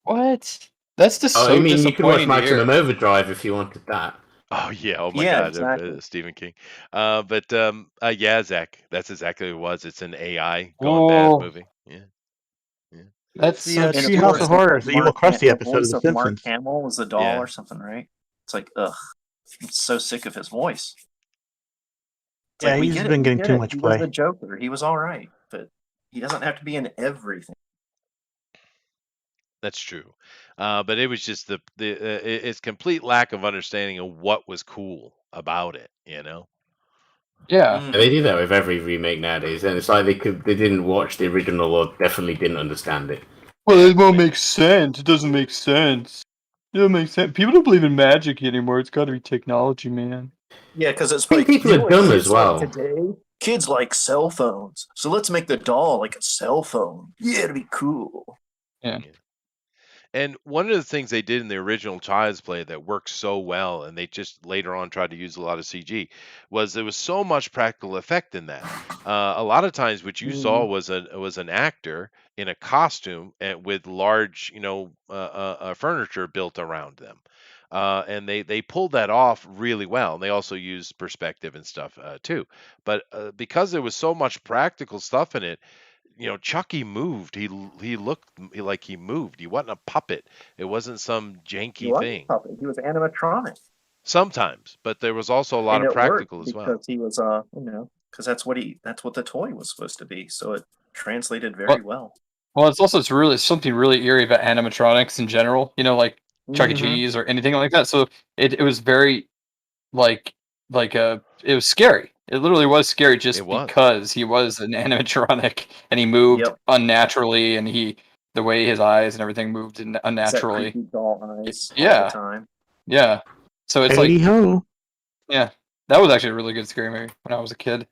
What? That's just Oh, so I mean, you could watch disappointing to hear. Maximum Overdrive if you wanted that. Oh yeah! Oh my Yeah, God! exactly. Stephen King. Yeah, Zach. That's exactly what it was. It's an AI going bad Oh, movie. Yeah. that's The so And of Treehouse course, of stupid. Horrors, the Evil Krusty episode of voice The of Mark Simpsons. Hamill was the doll Yeah. or something, right? It's like, ugh, I'm so sick of his voice. It's Yeah, like, we he's get it, been we getting get too it. much He was play. the Joker. He was all right, but he doesn't have to be in everything. That's true. But it was just its complete lack of understanding of what was cool about it. Yeah. Mm. They do that with every remake nowadays, and it's like they didn't watch the original or definitely didn't understand it. Well, it won't make sense. It doesn't make sense. It doesn't make sense. People don't believe in magic anymore. It's got to be technology, man. Yeah, because it's I think like people are what dumb kids as well. like today. Kids like cell phones, so let's make the doll like a cell phone. Yeah, it'd be cool. Yeah. And one of the things they did in the original Child's Play that worked so well, and they just later on tried to use a lot of CG, was there was so much practical effect in that. A lot of times, what you saw was an actor in a costume and with large, furniture built around them. And they pulled that off really well. And they also used perspective and stuff too. But because there was so much practical stuff in it, Chucky moved. He looked like he moved. He wasn't a puppet. It wasn't some He janky was a thing. puppet. He was animatronic, Sometimes, but there was also a lot and of it worked practical as well. because he was, because that's what the toy was supposed to be. So it translated very Well, well. it's really something really eerie about animatronics in general. Like Chuck E. Mhm. Cheese or anything like that. So it was very like it was scary. It literally was scary just It was. because he was an animatronic and he moved Yep. unnaturally, and the way his eyes and everything moved It's that unnaturally. creepy doll eyes all Yeah. the time. Yeah. So it's Hey like, ho. yeah, that was actually a really good scary movie when I was a kid.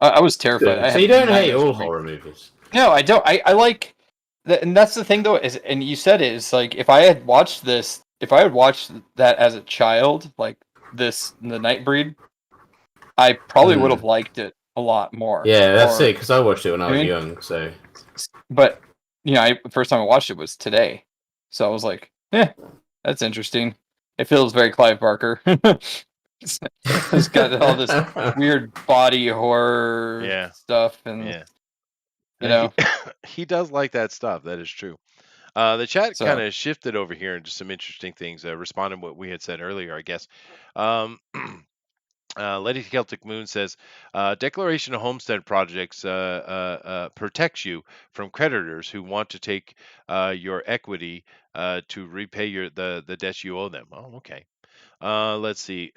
I was terrified. I So had you don't hate nightmares all from it. horror movies? No, I don't. I like that, and that's the thing though. And you said it is like if I had watched that as a child, like the Nightbreed, I probably would have liked it a lot more. Yeah, that's Or, it. Because I watched it when I was mean, young. So, but the first time I watched it was today, so I was like, that's interesting. It feels very Clive Barker. It's got all this weird body horror stuff, and he does like that stuff. That is true. The chat So- kind of shifted over here into some interesting things, responding to what we had said earlier, I guess. Lady Celtic Moon says, Declaration of Homestead Projects protects you from creditors who want to take your equity to repay the debts you owe them. Oh, okay. Let's see.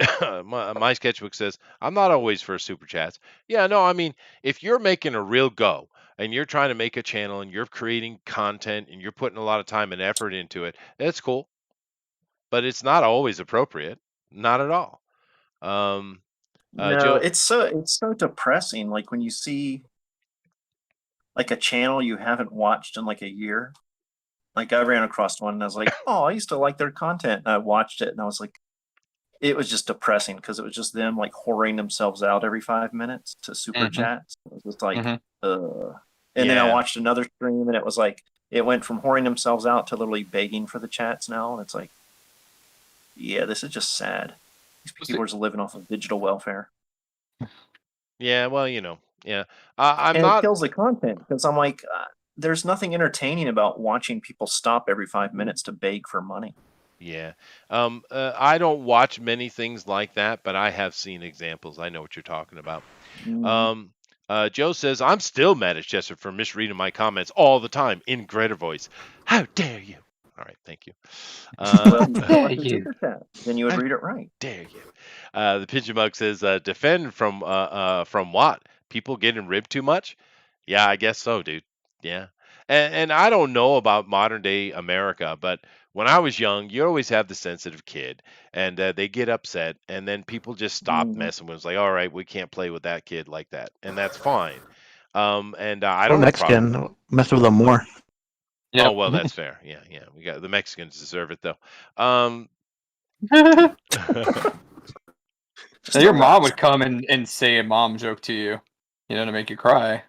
my sketchbook says, I'm not always for super chats. Yeah, no, I mean, if you're making a real go and you're trying to make a channel and you're creating content and you're putting a lot of time and effort into it, that's cool. But it's not always appropriate. Not at all. No, Joe, it's so depressing. Like when you see like a channel you haven't watched in like a year. Like I ran across one and I was like, oh, I used to like their content. And I watched it and I was like, it was just depressing because it was just them like whoring themselves out every 5 minutes to super chats. It was just like, And then I watched another stream and it was like, it went from whoring themselves out to literally begging for the chats now. And it's like, yeah, this is just sad. These people are just living off of digital welfare. Yeah, well, yeah. It kills the content because I'm like, there's nothing entertaining about watching people stop every 5 minutes to beg for money. Yeah. I don't watch many things like that, but I have seen examples. I know what you're talking about. Joe says, I'm still mad at Chester for misreading my comments all the time in Greta voice. How dare you? All right, thank you. Then you would read it right. Dare you? The Pigeon Mug says, defend from what? People getting ribbed too much? Yeah, I guess so, dude. Yeah. And I don't know about modern day America, but when I was young, you always have the sensitive kid, and they get upset, and then people just stop messing with it. It's like, all right, we can't play with that kid like that, and that's fine. And I don't Mexican mess with them more. Oh well, that's fair. Yeah, we got the Mexicans deserve it though. So your mom would come and say a mom joke to you, to make you cry.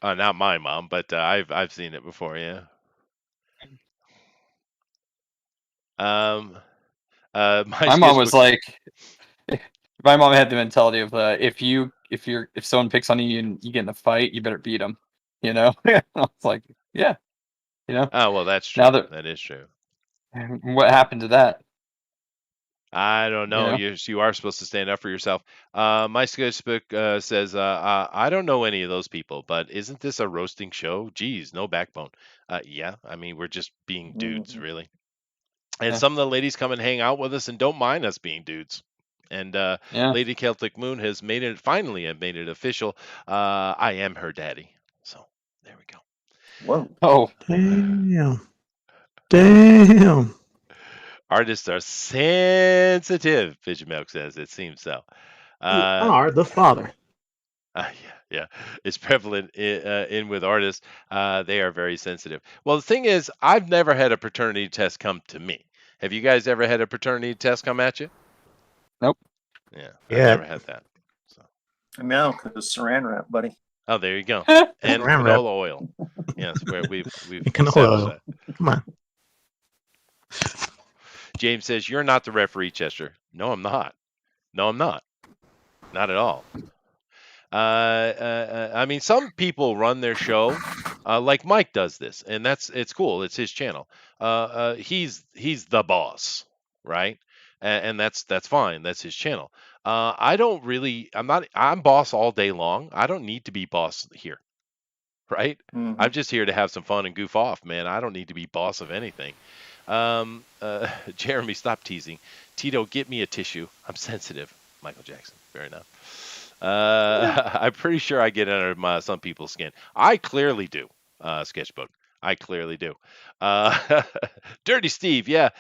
Not my mom, but I've seen it before. Yeah. My mom was like, my mom had the mentality of if someone picks on you and you get in a fight, you better beat them. I was like, yeah. Oh well, that's true. That is true. What happened to that? I don't know. You are supposed to stand up for yourself. My sketchbook says, I don't know any of those people, but isn't this a roasting show? Geez, no backbone. Yeah, I mean, we're just being dudes, really. And some of the ladies come and hang out with us and don't mind us being dudes. And Lady Celtic Moon has finally made it official. I am her daddy. So there we go. Whoa. Oh. Damn. Artists are sensitive, Pigeon Milk says. It seems so. You are the father. Yeah, it's prevalent in with artists. They are very sensitive. Well, the thing is, I've never had a paternity test come to me. Have you guys ever had a paternity test come at you? Nope. Yeah, I've Yeah. never had that. So, I know, because saran wrap, buddy. oh, there you go. Well, And Saran wrap. canola oil. Yes, where we've Canola established oil. that. Come on. James says you're not the referee, Chester. No, I'm not. No, I'm not. Not at all. I mean, some people run their show, like Mike does this, and it's cool. It's his channel. He's the boss, right? And that's fine. That's his channel. I don't really. I'm not. I'm boss all day long. I don't need to be boss here, right? Mhm. I'm just here to have some fun and goof off, man. I don't need to be boss of anything. Jeremy, stop teasing. Tito, get me a tissue. I'm sensitive. Michael Jackson. Fair enough. I'm pretty sure I get under some people's skin. I clearly do. Sketchbook. I clearly do. Dirty Steve, yeah.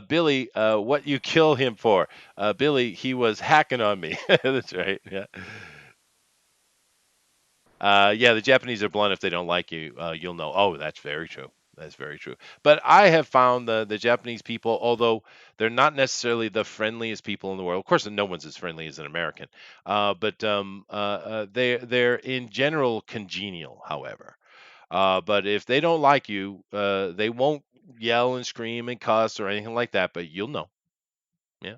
Billy, what you kill him for? Billy, he was hacking on me. That's right. Yeah. Yeah, the Japanese are blunt. If they don't like you, you'll know. Oh, that's very true. That's very true. But I have found the Japanese people, although they're not necessarily the friendliest people in the world. Of course, no one's as friendly as an American. But they're in general congenial. However, but if they don't like you, they won't yell and scream and cuss or anything like that. But you'll know. Yeah.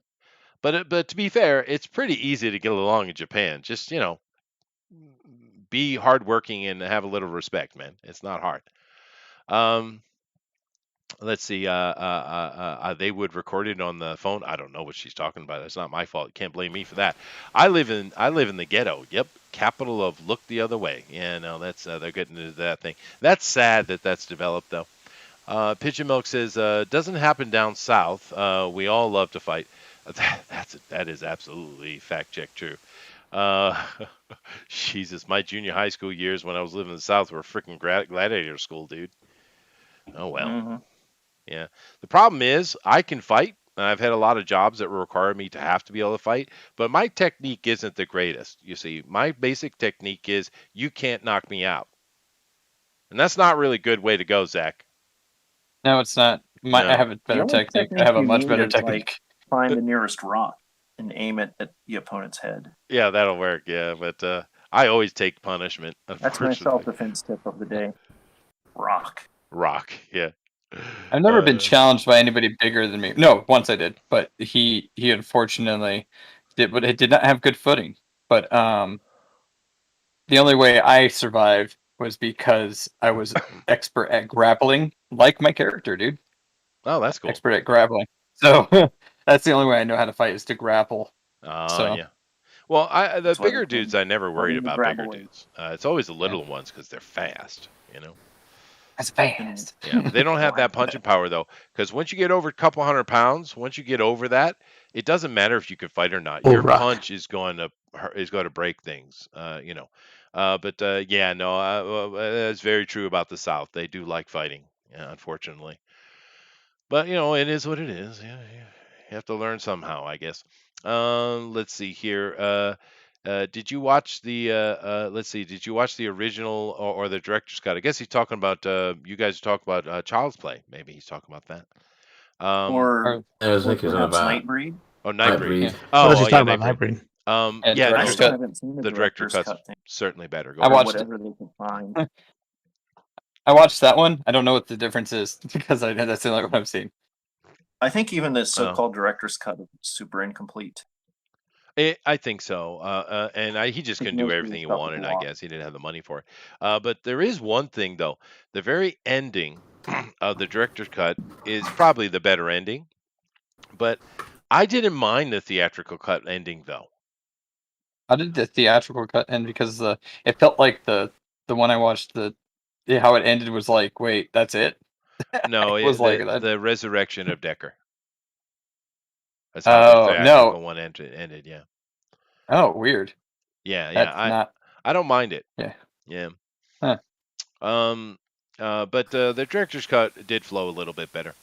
But to be fair, it's pretty easy to get along in Japan. Just be hardworking and have a little respect, man. It's not hard. Um, let's see. They would record it on the phone. I don't know what she's talking about. That's not my fault. You can't blame me for that. I live in the ghetto. Yep, capital of look the other way. Yeah, no, that's they're getting into that thing. That's sad that that's developed though. Pigeon Milk says doesn't happen down south. We all love to fight. That is absolutely fact check true. Uh, Jesus, my junior high school years when I was living in the South were freaking gladiator school, dude. Oh well, Mhm. yeah. The problem is I can fight, and I've had a lot of jobs that require me to have to be able to fight. But my technique isn't the greatest. You see, my basic technique is you can't knock me out, and that's not really a good way to go, Zach. no, it's not. I No. have a The better only technique. I technique have a you much need better is like technique. find the nearest rock and aim it at the opponent's head. Yeah, that'll work. Yeah, but I always take punishment. That's my Unfortunately, self-defense tip of the day. Rock. rock. Yeah. I've never been challenged by anybody bigger than me. No, once I did, but he unfortunately did, but it did not have good footing. But the only way I survived was because I was expert at grappling, like my character, dude. Oh, that's cool. Expert at grappling. So that's the only way I know how to fight is to grapple. So Yeah. Well, the That's why bigger they call dudes, me I never worried Marty the about bigger Grappler. dudes. It's always the little ones because they're fast, you know. that's fast. Yeah, but they don't have that punching power though, because once you get over a couple 100 pounds, once you get over that, it doesn't matter if you can fight or not. Oh, Your rock. punch is going to break things, But yeah, no, that's very true about the South. They do like fighting, yeah, unfortunately. But it is what it is. Yeah, yeah. You have to learn somehow, I guess. Let's see here. Did you watch the? Let's see. Did you watch the original or the director's cut? I guess he's talking about. You guys are talking about Child's Play. Maybe he's talking about that. Or I was thinking something perhaps about Nightbreed. Oh, Nightbreed. Nightbreed. Yeah. What Oh, else he's yeah, talking about? Nightbreed. Hybrid. And Yeah, I director's still cut. haven't seen the director cut's cut thing. certainly better. Go I ahead. Or watched it. whatever they can find. I watched that one. I don't know what the difference is because that's the only one I've seen. I think even the Oh. so-called director's cut is super incomplete. I think so. And he just couldn't do most of everything the he stuff is wanted, I lost. guess. He didn't have the money for it. But there is one thing, though. The very ending of the director's cut is probably the better ending. But I didn't mind the theatrical cut ending, though. How did the theatrical cut end? Because it felt like the one I watched, how it ended was like, wait, that's it? No, It was like the, that. the resurrection of Decker. That's how the Oh, theatrical no. one ended, yeah. Oh, weird. Yeah, That's yeah. not. I don't mind it. Yeah. Yeah. Huh. But the director's cut did flow a little bit better.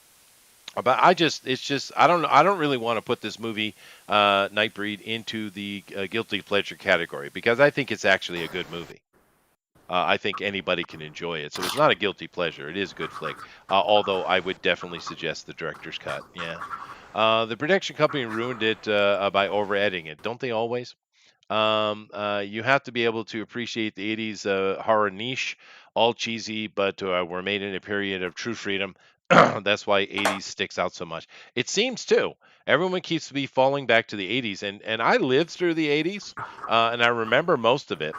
But I don't really want to put this movie, Nightbreed, into the guilty pleasure category because I think it's actually a good movie. I think anybody can enjoy it, so it's not a guilty pleasure. It is a good flick. Although I would definitely suggest the director's cut. Yeah, the production company ruined it by over editing it. Don't they always? You have to be able to appreciate the 80s horror niche, all cheesy, but were made in a period of true freedom. That's why 80s sticks out so much. It seems too. Everyone keeps to be falling back to the 80s, and I lived through the 80s, and I remember most of it.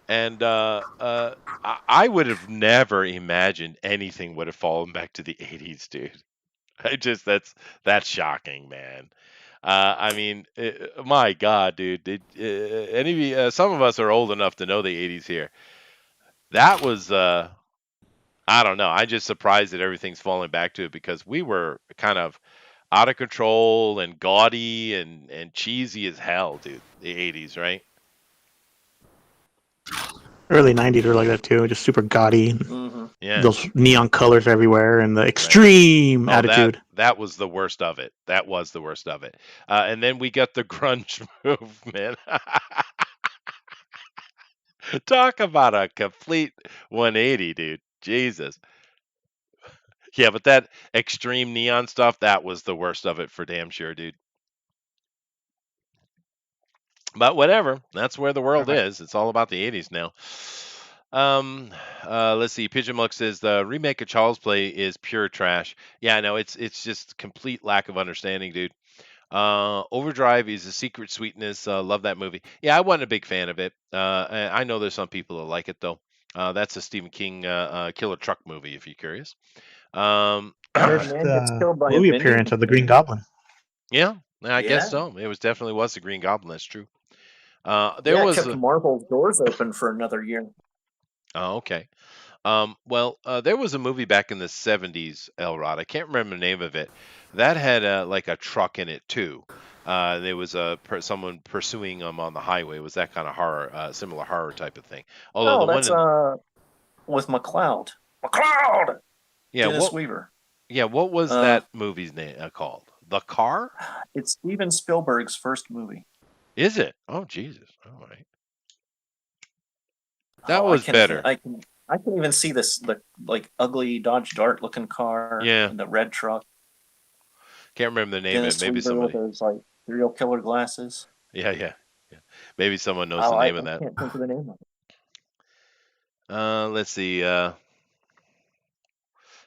And I would have never imagined anything would have fallen back to the 80s, dude. I just that's shocking, man. I mean, my God, dude. Some of us are old enough to know the 80s here. That was, I don't know. I'm just surprised that everything's falling back to it because we were kind of out of control and gaudy and cheesy as hell, dude. The 80s, right? Early '90s were like that too, just super gaudy. Mm-hmm. Yeah. Those neon colors everywhere and the extreme Oh, attitude. that was the worst of it. That was the worst of it. And then we got the grunge movement. Talk about a complete 180, dude. Jesus. Yeah, but that extreme neon stuff, that was the worst of it for damn sure, dude. But whatever. That's where the world Right. is. It's all about the 80s now. Let's see. Pigeon Muck says the remake of Child's Play is pure trash. Yeah, no, it's just complete lack of understanding, dude. Overdrive is a secret sweetness. Love that movie. Yeah, I wasn't a big fan of it. And I know there's some people that like it though. That's a Stephen King killer truck movie, if you're curious. First Man gets killed by a movie vending appearance of the Green machine. Goblin. Yeah, I guess Yeah. so. It definitely was the Green Goblin. That's true. There Yeah, it was kept Marvel's doors open for another year. oh, okay. Well, there was a movie back in the 70s, Elrod. I can't remember the name of it. That had like a truck in it too. There was someone pursuing them on the highway. It was that kind of horror, similar horror type of thing. Although Oh, the one that's in with McLeod. McLeod! yeah, Dennis Weaver. what was that movie's name called? The Car? It's Steven Spielberg's first movie. Is it? Oh Jesus! All right, that Oh, was better. I can even see the like ugly Dodge Dart looking car. Yeah. And the red truck. Can't remember the name of Dennis it. Maybe Weaver somebody. with those like serial killer glasses. Yeah. Maybe someone knows Oh, the I name of that. can't think of the name of it. Let's see.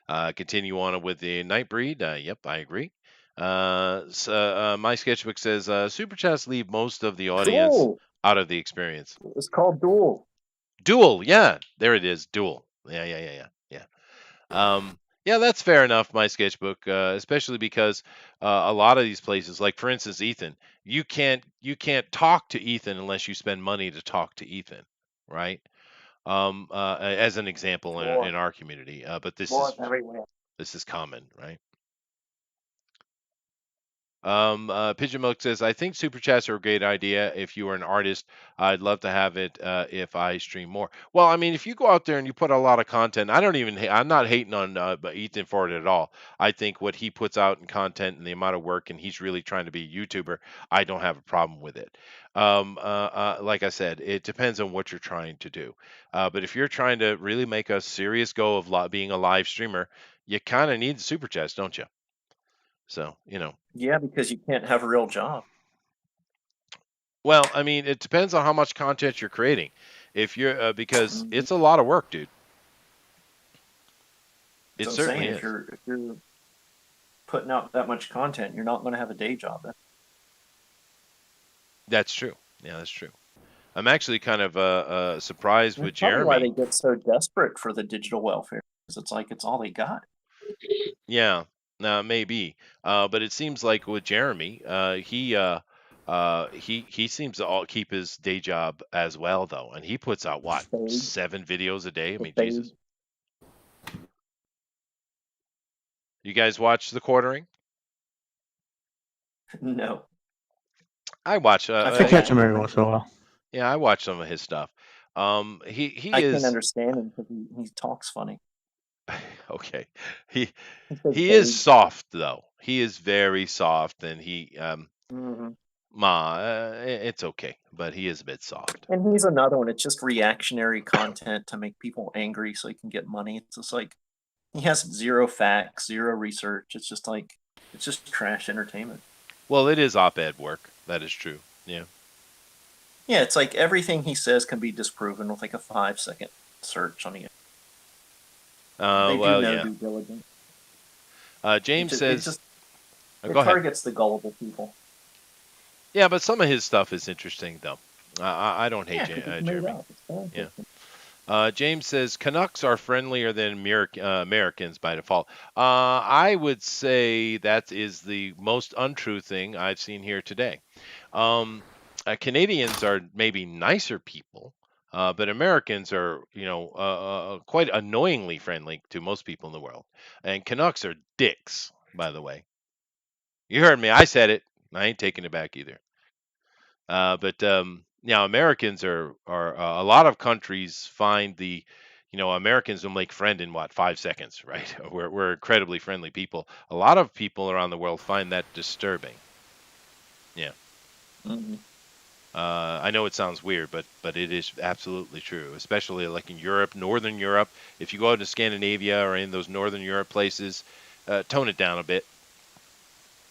Continue on with the Nightbreed. Yep, I agree. My sketchbook says super chats leave most of the audience Duel. out of the experience. It's called Duel. Duel, yeah, there it is. Duel. Yeah. Yeah, that's fair enough. My sketchbook, especially because a lot of these places, like for instance, Ethan, you can't talk to Ethan unless you spend money to talk to Ethan, right? As an example in our community, but Everywhere. this is common, right? Pigeon Milk says, I think super chats are a great idea. If you are an artist, I'd love to have it if I stream more. Well, I mean, if you go out there and you put a lot of content, I'm not hating on Ethan for it at all. I think what he puts out in content and the amount of work, and he's really trying to be a YouTuber, I don't have a problem with it. Like I said, it depends on what you're trying to do. But if you're trying to really make a serious go of being a live streamer, you kind of need super chats, don't you? So, Yeah, because you can't have a real job. Well, I mean, it depends on how much content you're creating. If you're because Mhm. it's a lot of work, dude. It So I'm certainly saying, is. if you're putting out that much content, you're not going to have a day job. That's true. Yeah, that's true. I'm actually kind of surprised with That's probably why they Jeremy. get so desperate for the digital welfare. Because it's like it's all they got. Yeah, maybe. But it seems like with Jeremy, he seems to keep his day job as well, though, and he puts out what Spade. 7 videos a day. I mean, Spade. Jesus. You guys watch The Quartering? No. I watch. I I feel catch him bad. every once in a while. Yeah, I watch some of his stuff. He I is can't understand him because he talks funny. okay. He He says he is spade. soft though. He is very soft, and he hmm it's okay, but he is a bit soft. And he's another one. It's just reactionary content to make people angry so he can get money. It's just like he has zero facts, zero research. It's just trash entertainment. Well, it is op-ed work. That is true. Yeah. Yeah, it's like everything he says can be disproven with like a 5-second search on the. They do Well, no yeah. due diligence. James says, It go ahead. targets the gullible people. Yeah, but some of his stuff is interesting, though. I don't hate 'cause it's made Jeremy. up. It's fan Yeah. fiction. James says Canucks are friendlier than Americans by default. I would say that is the most untrue thing I've seen here today. Canadians are maybe nicer people, but Americans are, quite annoyingly friendly to most people in the world. And Canucks are dicks, by the way. You heard me. I said it. I ain't taking it back either. But now Americans are a lot of countries find Americans will make friend in what 5 seconds, right? We're incredibly friendly people. A lot of people around the world find that disturbing. Yeah. Mm-hmm. I know it sounds weird, but it is absolutely true, especially like in Europe, Northern Europe. If you go out to Scandinavia or in those Northern Europe places, tone it down a bit,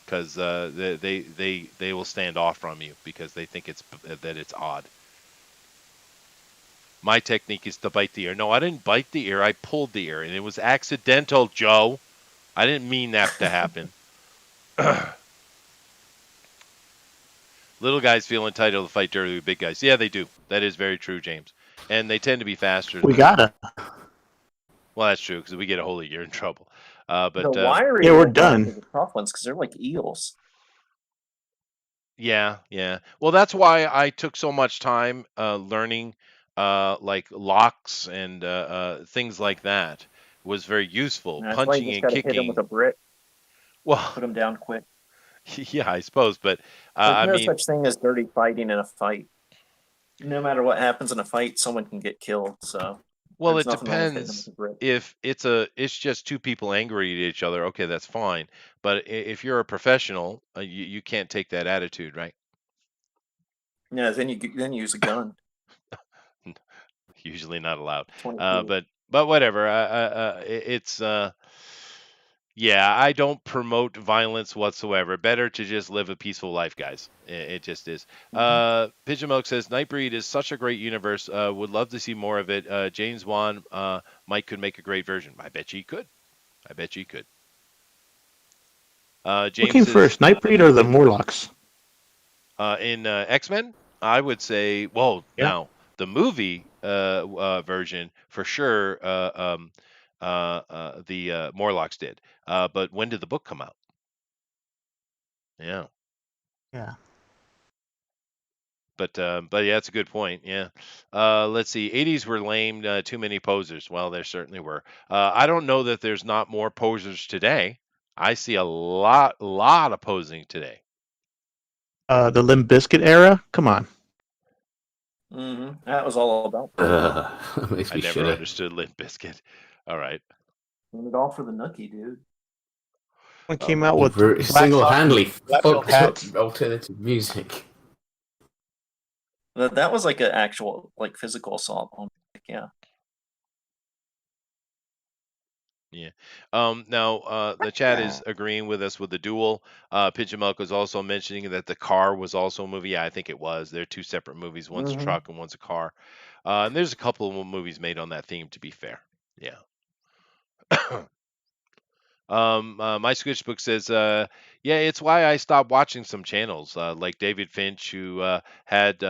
because they will stand off from you because they think it's odd. My technique is to bite the ear. No, I didn't bite the ear. I pulled the ear, and it was accidental, Joe. I didn't mean that to happen. Little guys feel entitled to fight dirty with big guys. Yeah, they do. That is very true, James. And they tend to be faster. We gotta. Well, that's true, because if we get a hold of you, you're in trouble. The But wiry Yeah, we're old guys done. are the tough ones because they're like eels. yeah. Well, that's why I took so much time learning like locks and things like that. Was very useful. And that's why you Punching just and got to hit them with kicking. a brick, Well, put them down quick. yeah, I suppose. But There's I no mean, such thing as dirty fighting in a fight. No matter what happens in a fight, someone can get killed. So well, there's it nothing wrong with hitting them with depends. a brick. If it's just two people angry at each other, okay, that's fine. But if you're a professional, you can't take that attitude, right? Yeah, then you use a gun. Usually not allowed. 22. But whatever. It's yeah. I don't promote violence whatsoever. Better to just live a peaceful life, guys. It just is. Pigeon Milk says Nightbreed is such a great universe. Would love to see more of it. James Wan, Mike could make a great version. I bet you he could. I bet you he could. What James came says first, Nightbreed or the Morlocks? in X-Men, I would say, well, Yeah. now the movie version for sure. The Morlocks did. But when did the book come out? Yeah. Yeah. But yeah, it's a good point. Yeah. Let's see. 80s were lame. Too many posers. Well, there certainly were. I don't know that there's not more posers today. I see a lot of posing today. The Limp Bizkit era. Come on. That was all about. That makes I me never shudder. understood Limp Bizkit. All right. Doing it all for the nookie, dude. One came my out with Very black single-handedly black belt fucked up hats. alternative music. That was like an actual like physical assault on. Yeah. Yeah. Now, the chat is agreeing with us with the duel. Pigeon Milk was also mentioning that the car was also a movie. Yeah, I think it was. They're two separate movies. One's a truck and one's a car. And there's a couple of movies made on that theme, to be fair. Yeah. My sketchbook says, yeah, it's why I stopped watching some channels, like David Finch, who had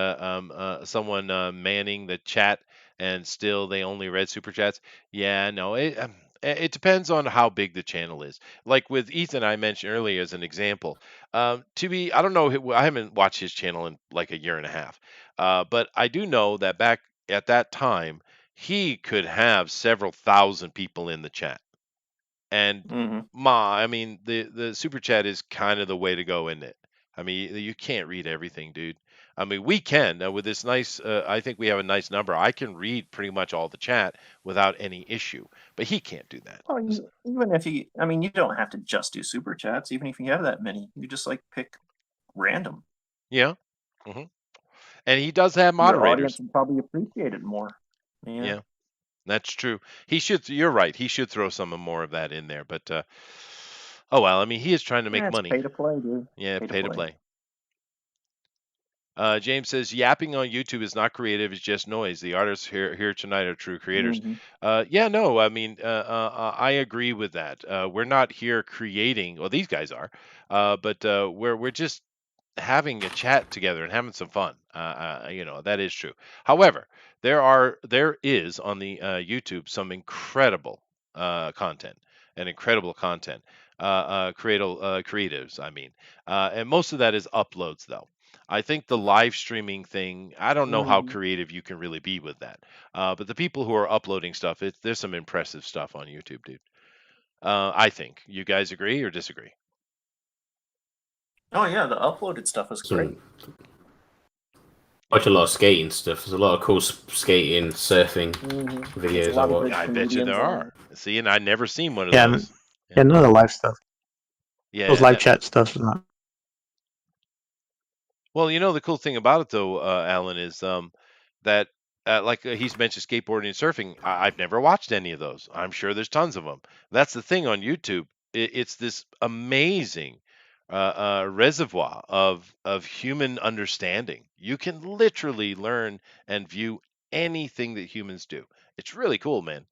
someone manning the chat, and still they only read super chats. Yeah, no, it depends on how big the channel is. Like with Ethan, I mentioned earlier as an example. I don't know, I haven't watched his channel in like a year and a half, but I do know that back at that time, he could have several thousand people in the chat. And I mean, the super chat is kind of the way to go, isn't it? I mean, you can't read everything, dude. I mean, we can with this nice. I think we have a nice number. I can read pretty much all the chat without any issue, but he can't do that. Well, even if you, I mean, you don't have to just do super chats. Even if you have that many, you just like pick random. Yeah. hmm And he does have Your audience moderators. would probably appreciate it more. Yeah, that's true. He should. You're right. He should throw some more of that in there. But oh well. I mean, he is trying to make It's money. pay to play, dude. Yeah, pay to play. James says yapping on YouTube is not creative; it's just noise. The artists here tonight are true creators. Yeah, no, I mean, I agree with that. We're not here creating. Well, these guys are, but we're just having a chat together and having some fun. That is true. However, there is on the YouTube some incredible content and incredible content. Creatives, I mean, and most of that is uploads though. I think the live streaming thing, I don't know how creative you can really be with that. But the people who are uploading stuff, there's some impressive stuff on YouTube, dude. I think. You guys agree or disagree? Oh yeah, the uploaded stuff is great. Watch a lot of skating stuff. There's a lot of cool skating, surfing videos I watch. I bet you there are. See, and I've never seen one of Yeah, those. yeah, none of the live stuff. Yeah, Those live chat stuff is not. Well, the cool thing about it though, Alan, is that he's mentioned skateboarding and surfing. I've never watched any of those. I'm sure there's tons of them. That's the thing on YouTube. It's this amazing reservoir of human understanding. You can literally learn and view anything that humans do. It's really cool, man.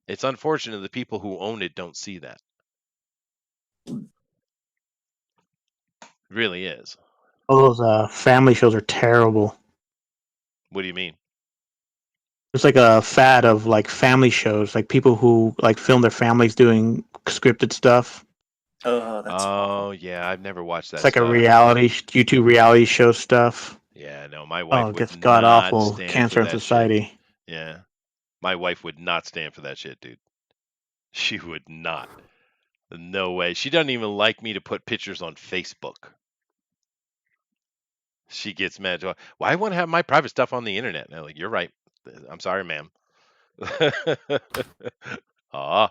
It's unfortunate the people who own it don't see that. Really is. All those family shows are terrible. What do you mean? It's like a fad of like family shows, like people who like film their families doing scripted stuff. Oh, that's awful. Yeah, I've never watched that It's like stuff. a YouTube reality show stuff. Yeah, no, my wife Oh, it would gets god not awful. stand Cancer for in that society. shit. Yeah, my wife would not stand for that shit, dude. She would not. No way. She doesn't even like me to put pictures on Facebook. She gets mad. Well, I want to have my private stuff on the internet. And I'm like, you're right. I'm sorry, ma'am. Aw.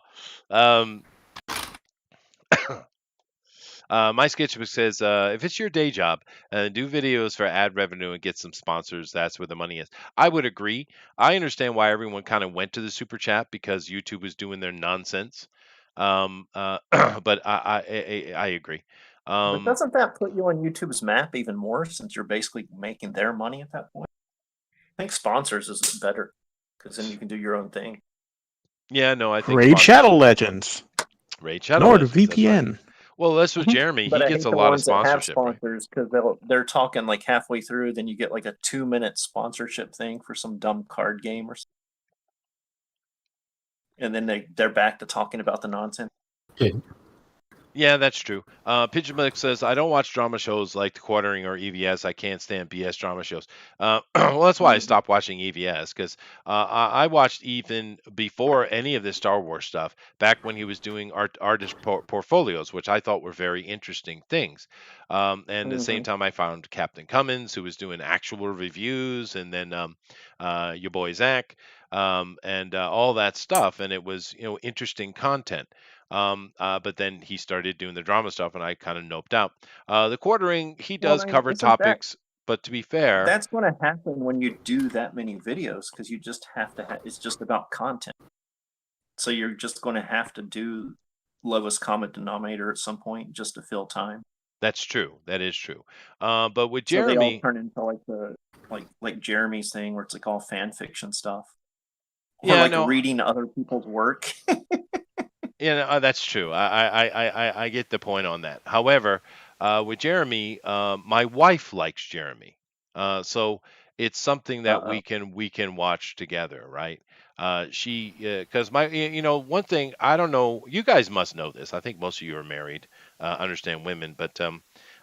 My sketchbook says, if it's your day job, do videos for ad revenue and get some sponsors. That's where the money is. I would agree. I understand why everyone kind of went to the super chat because YouTube was doing their nonsense. But I agree. But doesn't that put you on YouTube's map even more since you're basically making their money at that point? I think sponsors is better because then you can do your own thing. Yeah, no, I think Raid Shadow Legends. Raid Shadow Legends. NordVPN. Right. Well, that's with Jeremy. But he I gets hate a the lot of ones that have sponsorship. Right? sponsors because they're talking like halfway through, then you get like a 2-minute sponsorship thing for some dumb card game or something. And then they're back to talking about the nonsense. Yeah, that's true. Pigeon Milk says, I don't watch drama shows like The Quartering or EVS. I can't stand BS drama shows. Well, that's why I stopped watching EVS, because I watched Ethan before any of this Star Wars stuff, back when he was doing artist portfolios, which I thought were very interesting things. And at the same time, I found Captain Cummins, who was doing actual reviews, and then your boy Zack, and all that stuff. And it was, interesting content. But then he started doing the drama stuff, and I kind of noped out. The Quartering, he does cover topics, but to be fair, that's going to happen when you do that many videos because you just have to. It's just about content, so you're just going to have to do lowest common denominator at some point just to fill time. That's true. That is true. But with Jeremy, so they all turn into like Jeremy's thing, where it's like all fan fiction stuff. Or reading other people's work. Yeah, that's true. I get the point on that. However, with Jeremy, my wife likes Jeremy, so it's something that we can watch together, right? Because one thing I don't know, you guys must know this. I think most of you are married, understand women, but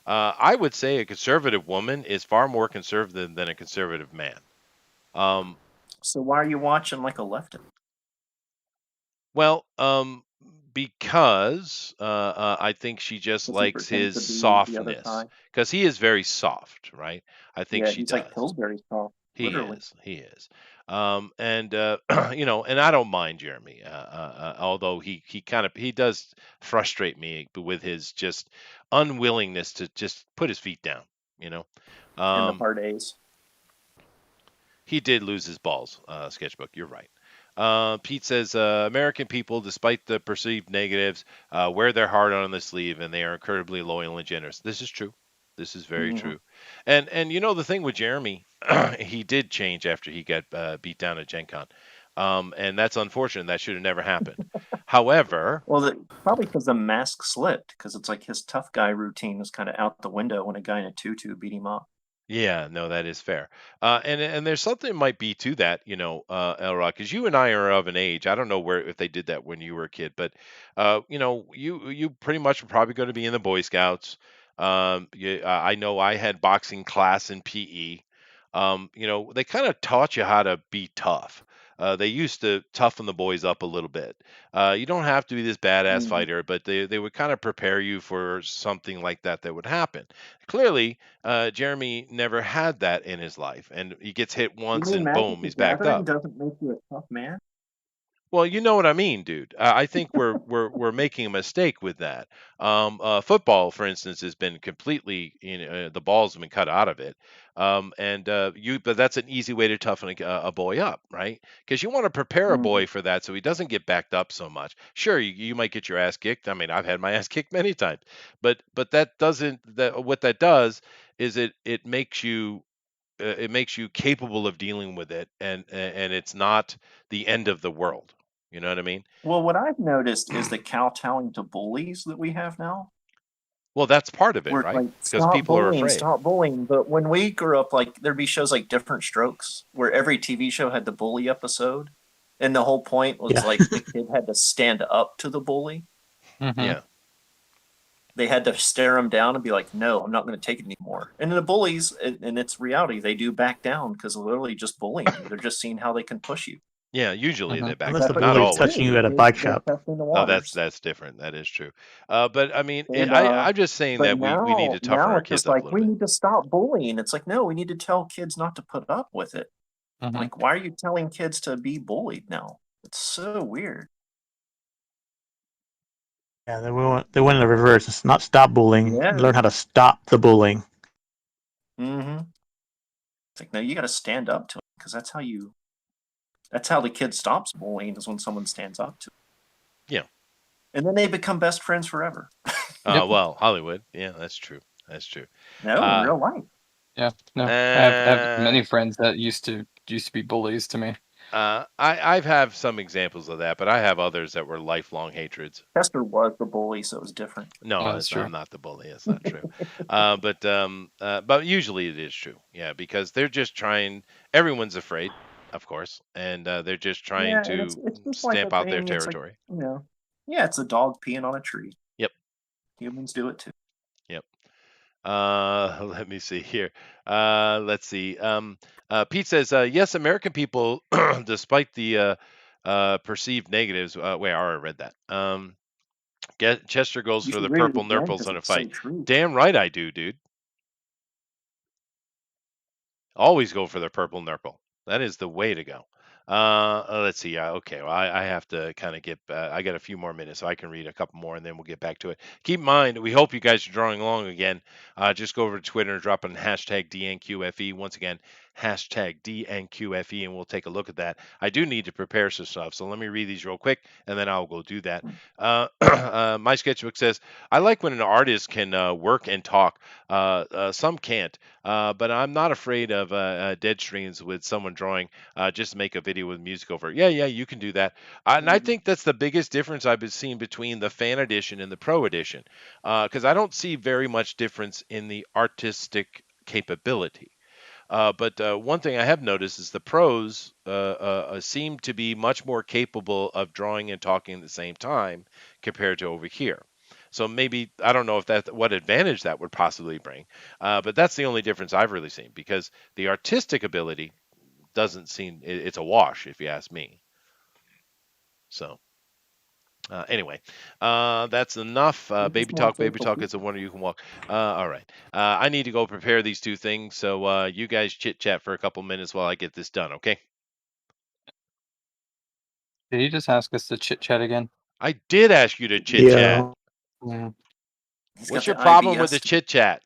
I would say a conservative woman is far more conservative than a conservative man. So why are you watching like a leftist? Well, Because I think she just Does he likes pretend his to be the other softness. side? Because he is very soft, right? I think Yeah, she he's like does. Pillsbury soft, He literally. is. He is. And and I don't mind Jeremy. Although he kind of he does frustrate me with his just unwillingness to just put his feet down. You know. In the Um, hard A's. he did lose his balls, sketchbook. You're right. Pete says American people, despite the perceived negatives, wear their heart on the sleeve, and they are incredibly loyal and generous. This is true. This is very Hmm. true. And the thing with Jeremy, he did change after he got beat down at Gen Con. And that's unfortunate. That should have never happened. However, Well, probably because the mask slipped, because it's like his tough guy routine was kind of out the window when a guy in a tutu beat him up. yeah, no, that is fair. And there's something might be to that, Elrod, because you and I are of an age. I don't know where if they did that when you were a kid, but you pretty much were probably going to be in the Boy Scouts. I know I had boxing class in PE. They kind of taught you how to be tough. They used to toughen the boys up a little bit. You don't have to be this badass Hmm. fighter, but they would kind of prepare you for something like that would happen. Clearly, Jeremy never had that in his life, and he gets hit once, Even and Magic boom, the he's backed Gathering up. doesn't make you a tough man. Well, you know what I mean, dude. I think we're making a mistake with that. Football, for instance, has been completely, the balls have been cut out of it. But that's an easy way to toughen a boy up, right? Because you want to prepare a Hmm. boy for that so he doesn't get backed up so much. Sure, you might get your ass kicked. I mean, I've had my ass kicked many times, but that doesn't that what that does is it makes you capable of dealing with it, and it's not the end of the world. You know what I mean? Well, what I've noticed is the kowtowing to bullies that we have now, Well, that's part of it, where it's right? like, Because people are afraid. stop bullying. But when we grew up, like, there'd be shows like Different Strokes, where every TV show had the bully episode. And the whole point was Yeah. like the kid had to stand up to the bully. Mm-hmm. Yeah. They had to stare him down and be like, no, I'm not going to take it anymore. And the bullies, and it's reality, they do back down because they're literally just bullying you. They're just seeing how they can push you. Yeah, usually Mhm. they back Unless down, the That's what not bully is kids always. touching you do. at a bike They're shop. testing the No, that's waters. that's different. That is true. But I mean, And I'm just saying but that we need to toughen now our it's kids just up a like little we bit. need to stop bullying. It's like, no, we need to tell kids not to put up with it. Mhm. Like, why are you telling kids to be bullied now? It's so weird. Yeah, they went in the reverse. It's not stop bullying. Yeah. Learn how to stop the bullying. Mm-hmm. It's like, no, you got to stand up to it because that's how the kid stops bullying, is when someone stands up to it. Yeah. And then they become best friends forever. Yep. Well, Hollywood. Yeah, that's true. That's true. No, in Uh, real life. Yeah. No, I have uh, many friends that used to be bullies to me. I've have some examples of that, but I have others that were lifelong hatreds. Chester was the bully, so it was different. No, Oh, that's true. I'm not the bully. That's not true. But usually it is true. Yeah, because they're just trying. Everyone's afraid, of course, and they're just trying Yeah, and to it's just like a stamp out their thing. It's like, territory. yeah, it's a dog peeing on a tree. Yep. Humans do it too. Yep. Let me see here. Let's see. Pete says, yes, American people, despite the perceived negatives. Wait, I already read that. Chester goes You for should the read it purple again nurples because on a it's so fight. true. Damn right I do, dude. Always go for the purple nurple. That is the way to go. Let's see. Okay. Well, I have to kind of get. I got a few more minutes, so I can read a couple more, and then we'll get back to it. Keep in mind, we hope you guys are drawing along again. Just go over to Twitter and drop in hashtag DNQFE. Once again, hashtag DNQFE, and we'll take a look at that. I do need to prepare some stuff, so let me read these real quick, and then I'll go do that. My sketchbook says, I like when an artist can work and talk. Some can't. But I'm not afraid of dead strings with someone drawing. Just make a video with music over it. Yeah, you can do that. And I think that's the biggest difference I've been seeing between the fan edition and the pro edition, because I don't see very much difference in the artistic capability. But one thing I have noticed is the pros seem to be much more capable of drawing and talking at the same time compared to over here. So maybe I don't know if that what advantage that would possibly bring, but that's the only difference I've really seen because the artistic ability doesn't seem it's a wash if you ask me. So Anyway, that's enough. Baby talk is a wonder you can walk. All right. I need to go prepare these two things, so you guys chit chat for a couple minutes while I get this done, okay? Did he just ask us to chit chat again? I did ask you to chit chat. Yeah. He's What's got your the problem with the IBS. chit chat?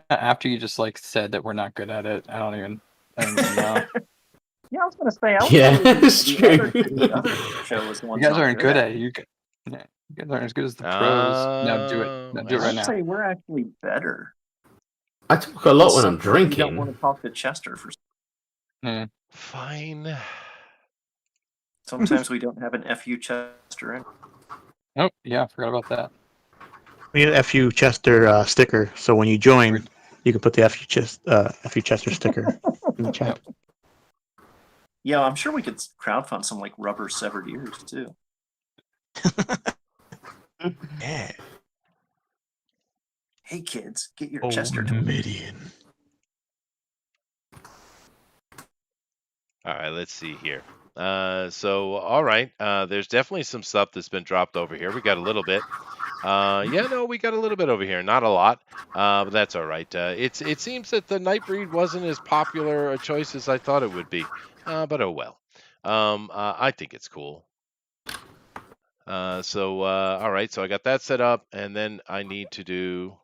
After you just like said that we're not good at it, I don't even know. Yeah, I was gonna say. I was Yeah, thinking it's true. the other show was the You ones guys not aren't good at at it. You guys aren't as good as the pros. Now do it. Oh, Now I do it I right would now. say we're actually better. I talk a lot when I'm Sometimes you don't want drinking. to talk to Chester for. Yeah. Fine. Sometimes we don't have an FU Chester in. Oh yeah, I forgot about that. We need an FU Chester sticker, so when you join, Weird. you can put the FU Chester sticker in the chat. Yeah, I'm sure we could crowdfund some like rubber severed ears too. Yeah. Hey kids, get your Oh, Chester toy. Midian. All right, let's see here. So all right, there's definitely some stuff that's been dropped over here. We got a little bit. Yeah, no, we got a little bit over here. Not a lot, but that's all right. It seems that the Nightbreed wasn't as popular a choice as I thought it would be, but oh well. I think it's cool. All right, so I got that set up, and then I need to do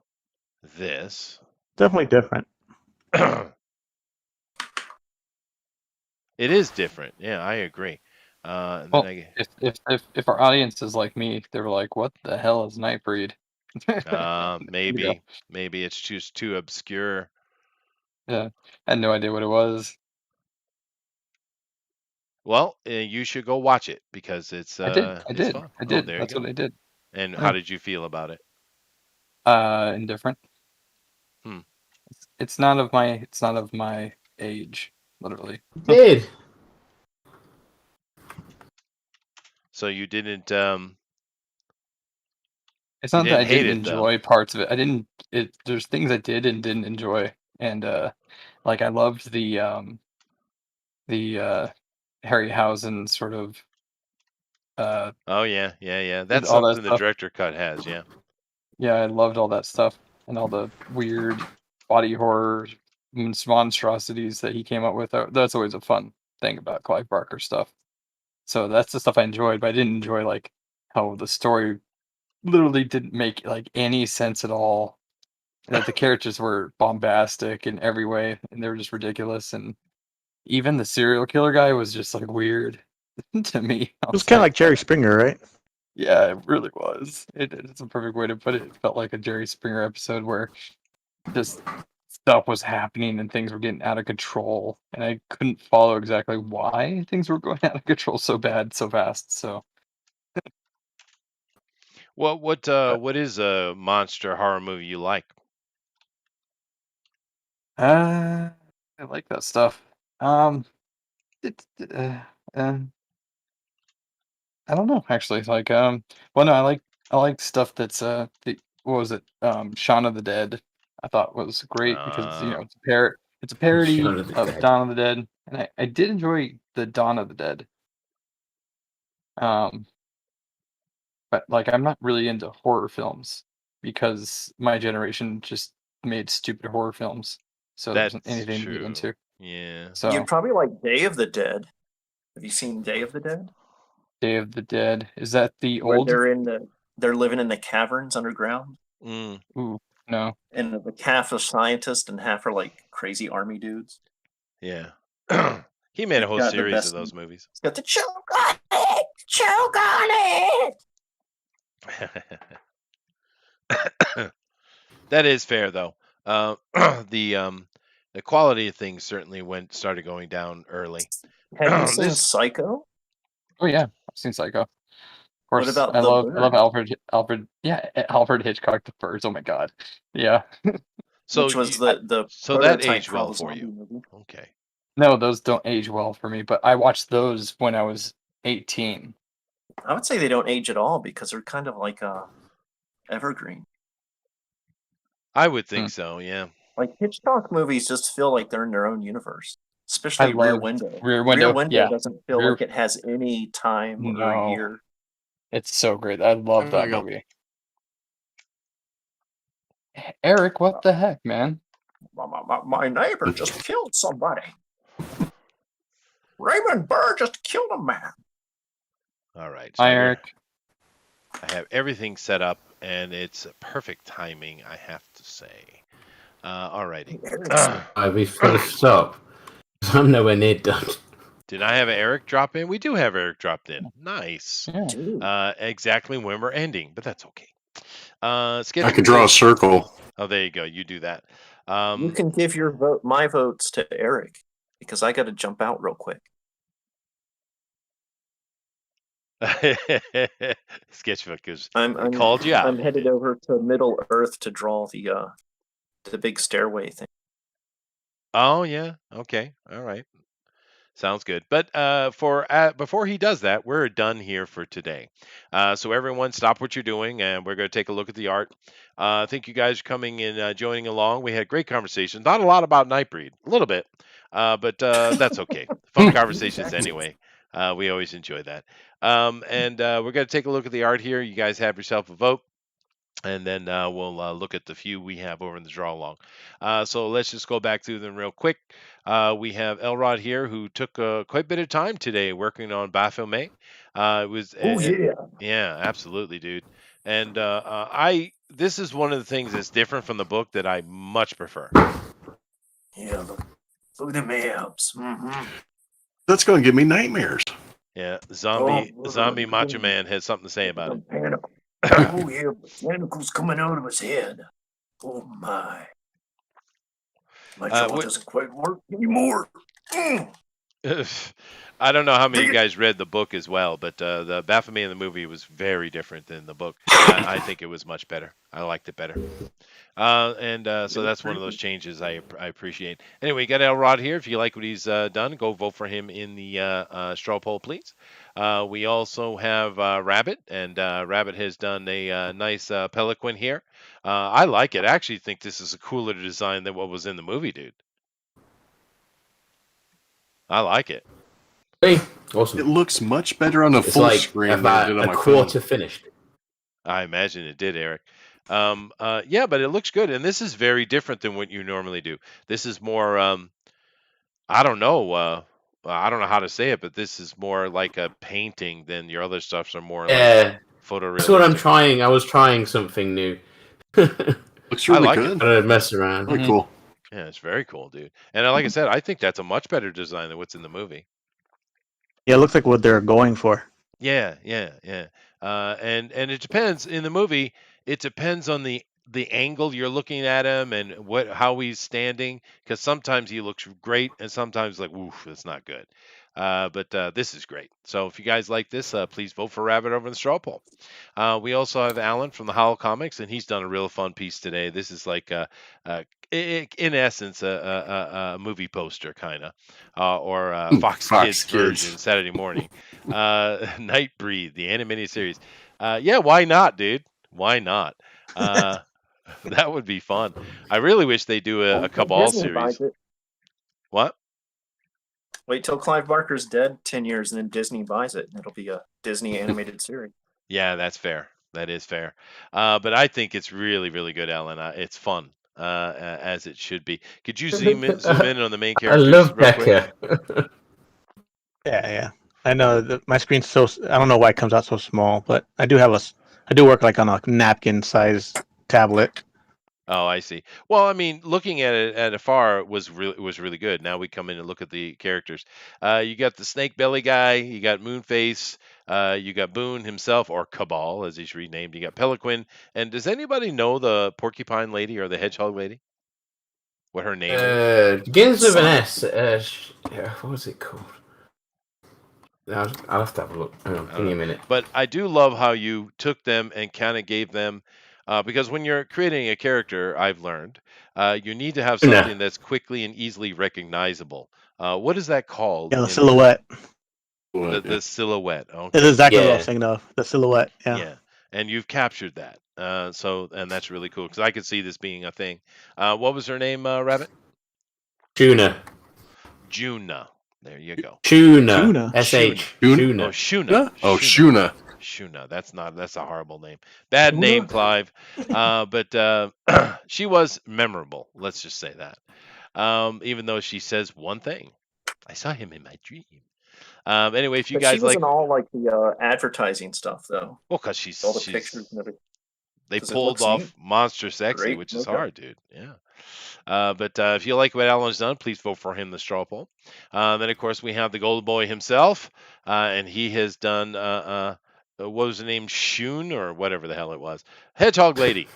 this. Definitely different. It is different. Yeah, I agree. And Well, then if our audience is like me, they were like, "What the hell is Nightbreed?" maybe it's just too obscure. Yeah, I had no idea what it was. Well, you should go watch it because it's I did. fun. I Oh, did. there you That's go. what I did. And Yeah. how did you feel about it? Indifferent. Hmm. It's not of my age, literally. Did. So you didn't It's you not that didn't I hate didn't it though. enjoy parts of it. I didn't. There's things I did and didn't enjoy, and like I loved the Harryhausen sort of Oh yeah. That's all that something the stuff. director cut has, yeah. Yeah, I loved all that stuff and all the weird body horror monstrosities that he came up with. That's always a fun thing about Clive Barker stuff. So that's the stuff I enjoyed, but I didn't enjoy like how the story literally didn't make like any sense at all. That the characters were bombastic in every way, and they were just ridiculous. And even the serial killer guy was just like weird to me. I It was was kind of like, like Jerry Springer, right? yeah, it really was. It's a perfect way to put it. It felt like a Jerry Springer episode where just stuff was happening and things were getting out of control, and I couldn't follow exactly why things were going out of control so bad so fast. So What is a monster horror movie you like? I like that stuff. It, I don't know actually. Like well no, I like stuff that's what was it? Shaun of the Dead. I thought was great because Uh it's a parody Shaun of the of Dead. Dawn of the Dead, and I did enjoy the Dawn of the Dead. Um, but like I'm not really into horror films because my generation just made stupid horror films, so there wasn't that's anything to get true. into. Yeah. You'd So probably like Day of the Dead. Have you seen Day of the Dead? Day of the Dead, is that the Where old? they're living in the caverns underground, Mm, Ooh, no. and the half are scientists and half are like crazy army dudes. yeah. He made a It's whole got the series of best. those movies. It's got the choke on it, choke on it. That is fair though. The the quality of things certainly started going down early. Have you seen This Psycho? Oh yeah, I've seen Psycho. Of What course, about The I love Bird, Alfred Hitchcock, The Birds. Oh my god, yeah. so which was you the so that prototype aged for all well the for zombie you. movies? Okay. No, those don't age well for me, but I watched those when I was 18. I would say they don't age at all because they're kind of like evergreen. I would think Hmm. so, yeah. Like Hitchcock movies just feel like they're in their own universe, I especially Rear love Window. Rear Rear Window. Window Yeah, doesn't feel Rear. like it has any time or No, year. It's so great. I love There that we go. movie. Eric, what the heck, man? My neighbor just killed somebody. Raymond Burr just killed a man. All right. So Hi, Eric. I have everything set up, and it's perfect timing, I have to say. All righty. We finished up. I'm nowhere near done. Did I have Eric drop in? We do have Eric dropped in. Nice. Yeah. Exactly when we're ending, but that's okay. I Schedule could draw a today. circle. Oh, there you go. You do that. You can give your vote, my votes to Eric, because I got to jump out real quick. Sketchbook is I'm called you out. I'm headed over to Middle Earth to draw the big stairway thing. Oh yeah. Okay. All right. Sounds good. But before he does that, we're done here for today. So everyone, stop what you're doing, and we're going to take a look at the art. Thank you guys for coming and joining along. We had great conversations. Not a lot about Nightbreed, a little bit, but that's okay. Fun conversations anyway. We always enjoy that. And we're going to take a look at the art here. You guys have yourself a vote. And then we'll look at the few we have over in the draw along. So let's just go back through them real quick. We have Elrod here, who took quite a bit of time today working on Baphomet. It was yeah, absolutely, dude. And this is one of the things that's different from the book that I much prefer. Yeah, look at the maps. Mm-hmm. That's going to give me nightmares. Yeah, zombie Macho Man has something to say about it. Oh yeah, tentacles coming out of his head. Oh my! My jaw doesn't quite work anymore. I don't know how many of you guys read the book as well, but the Baphomet in the movie was very different than the book. I think it was much better. I liked it better. So that's one of those changes I appreciate. Anyway, you got Elrod here. If you like what he's done, go vote for him in the straw poll, please. We also have Rabbit, and Rabbit has done a nice Pelican here. I like it. I actually think this is a cooler design than what was in the movie, dude. I like it. Hey, awesome. It looks much better on a full like screen about than it did on a my quarter phone. finished. I imagine it did, Eric. Yeah, but it looks good, and this is very different than what you normally do. This is more, I don't know, I don't know how to say it, but this is more like a painting than your other stuffs are more like photorealistic. That's what I'm trying. I was trying something new. Looks really like good. I don't mess around. Really cool. Yeah, it's very cool, dude. And like I said, I think that's a much better design than what's in the movie. Yeah, it looks like what they're going for. Yeah. And it depends in the movie. It depends on the angle you're looking at him and how he's standing. Because sometimes he looks great, and sometimes like, oof, that's not good. But this is great. So if you guys like this, please vote for Rabbit over in the straw poll. We also have Alan from the Howl Comics, and he's done a real fun piece today. This is like in essence a movie poster kind of, or Fox Kids version Saturday morning. Nightbreed, the animated series. Yeah, why not, dude? Why not? That would be fun. I really wish they do a Cabal series. What? Wait till Clive Barker's dead 10 years, and then Disney buys it, and it'll be a Disney animated series. Yeah, that's fair. That is fair. But I think it's really, really good, Alan. It's fun, as it should be. Could you zoom in on the main characters? I love Becca. Yeah. I know my screen's so. I don't know why it comes out so small, but I do work like on a napkin size tablet. Oh, I see. Well, I mean, looking at it at afar was really good. Now we come in and look at the characters. You got the snake belly guy. You got Moonface. You got Boone himself, or Cabal, as he's renamed. You got Pelican. And does anybody know the porcupine lady or the hedgehog lady? What her name is? Begins with an S. What was it called? I'll have to have a look. Hang on, give me a minute. But I do love how you took them and kind of gave them, because when you're creating a character, I've learned, you need to have something that's quickly and easily recognizable. What is that called? Yeah, the silhouette. The silhouette. Okay. It is exactly what I was thinking of. The silhouette. Yeah. And you've captured that. And that's really cool because I could see this being a thing. What was her name, Rabbit? Juna. There you go. Shuna. S-H. Shuna. Oh, Shuna. Oh, Shuna. Shuna. That's a horrible name. Bad name, Clive. But she was memorable. Let's just say that. Even though she says one thing, I saw him in my dream. Anyway, if you But she guys was like, in all like the advertising stuff, though. well, because All the she's pictures and everything. they 'Cause it pulled looks off neat. Monster Sexy, Great which is makeup. hard, dude. Yeah. But if you like what Alan's done, please vote for him, the straw poll. Then, of course, we have the Golden Boy himself, and he has done, what was the name? Shun, or whatever the hell it was. Hedgehog Lady.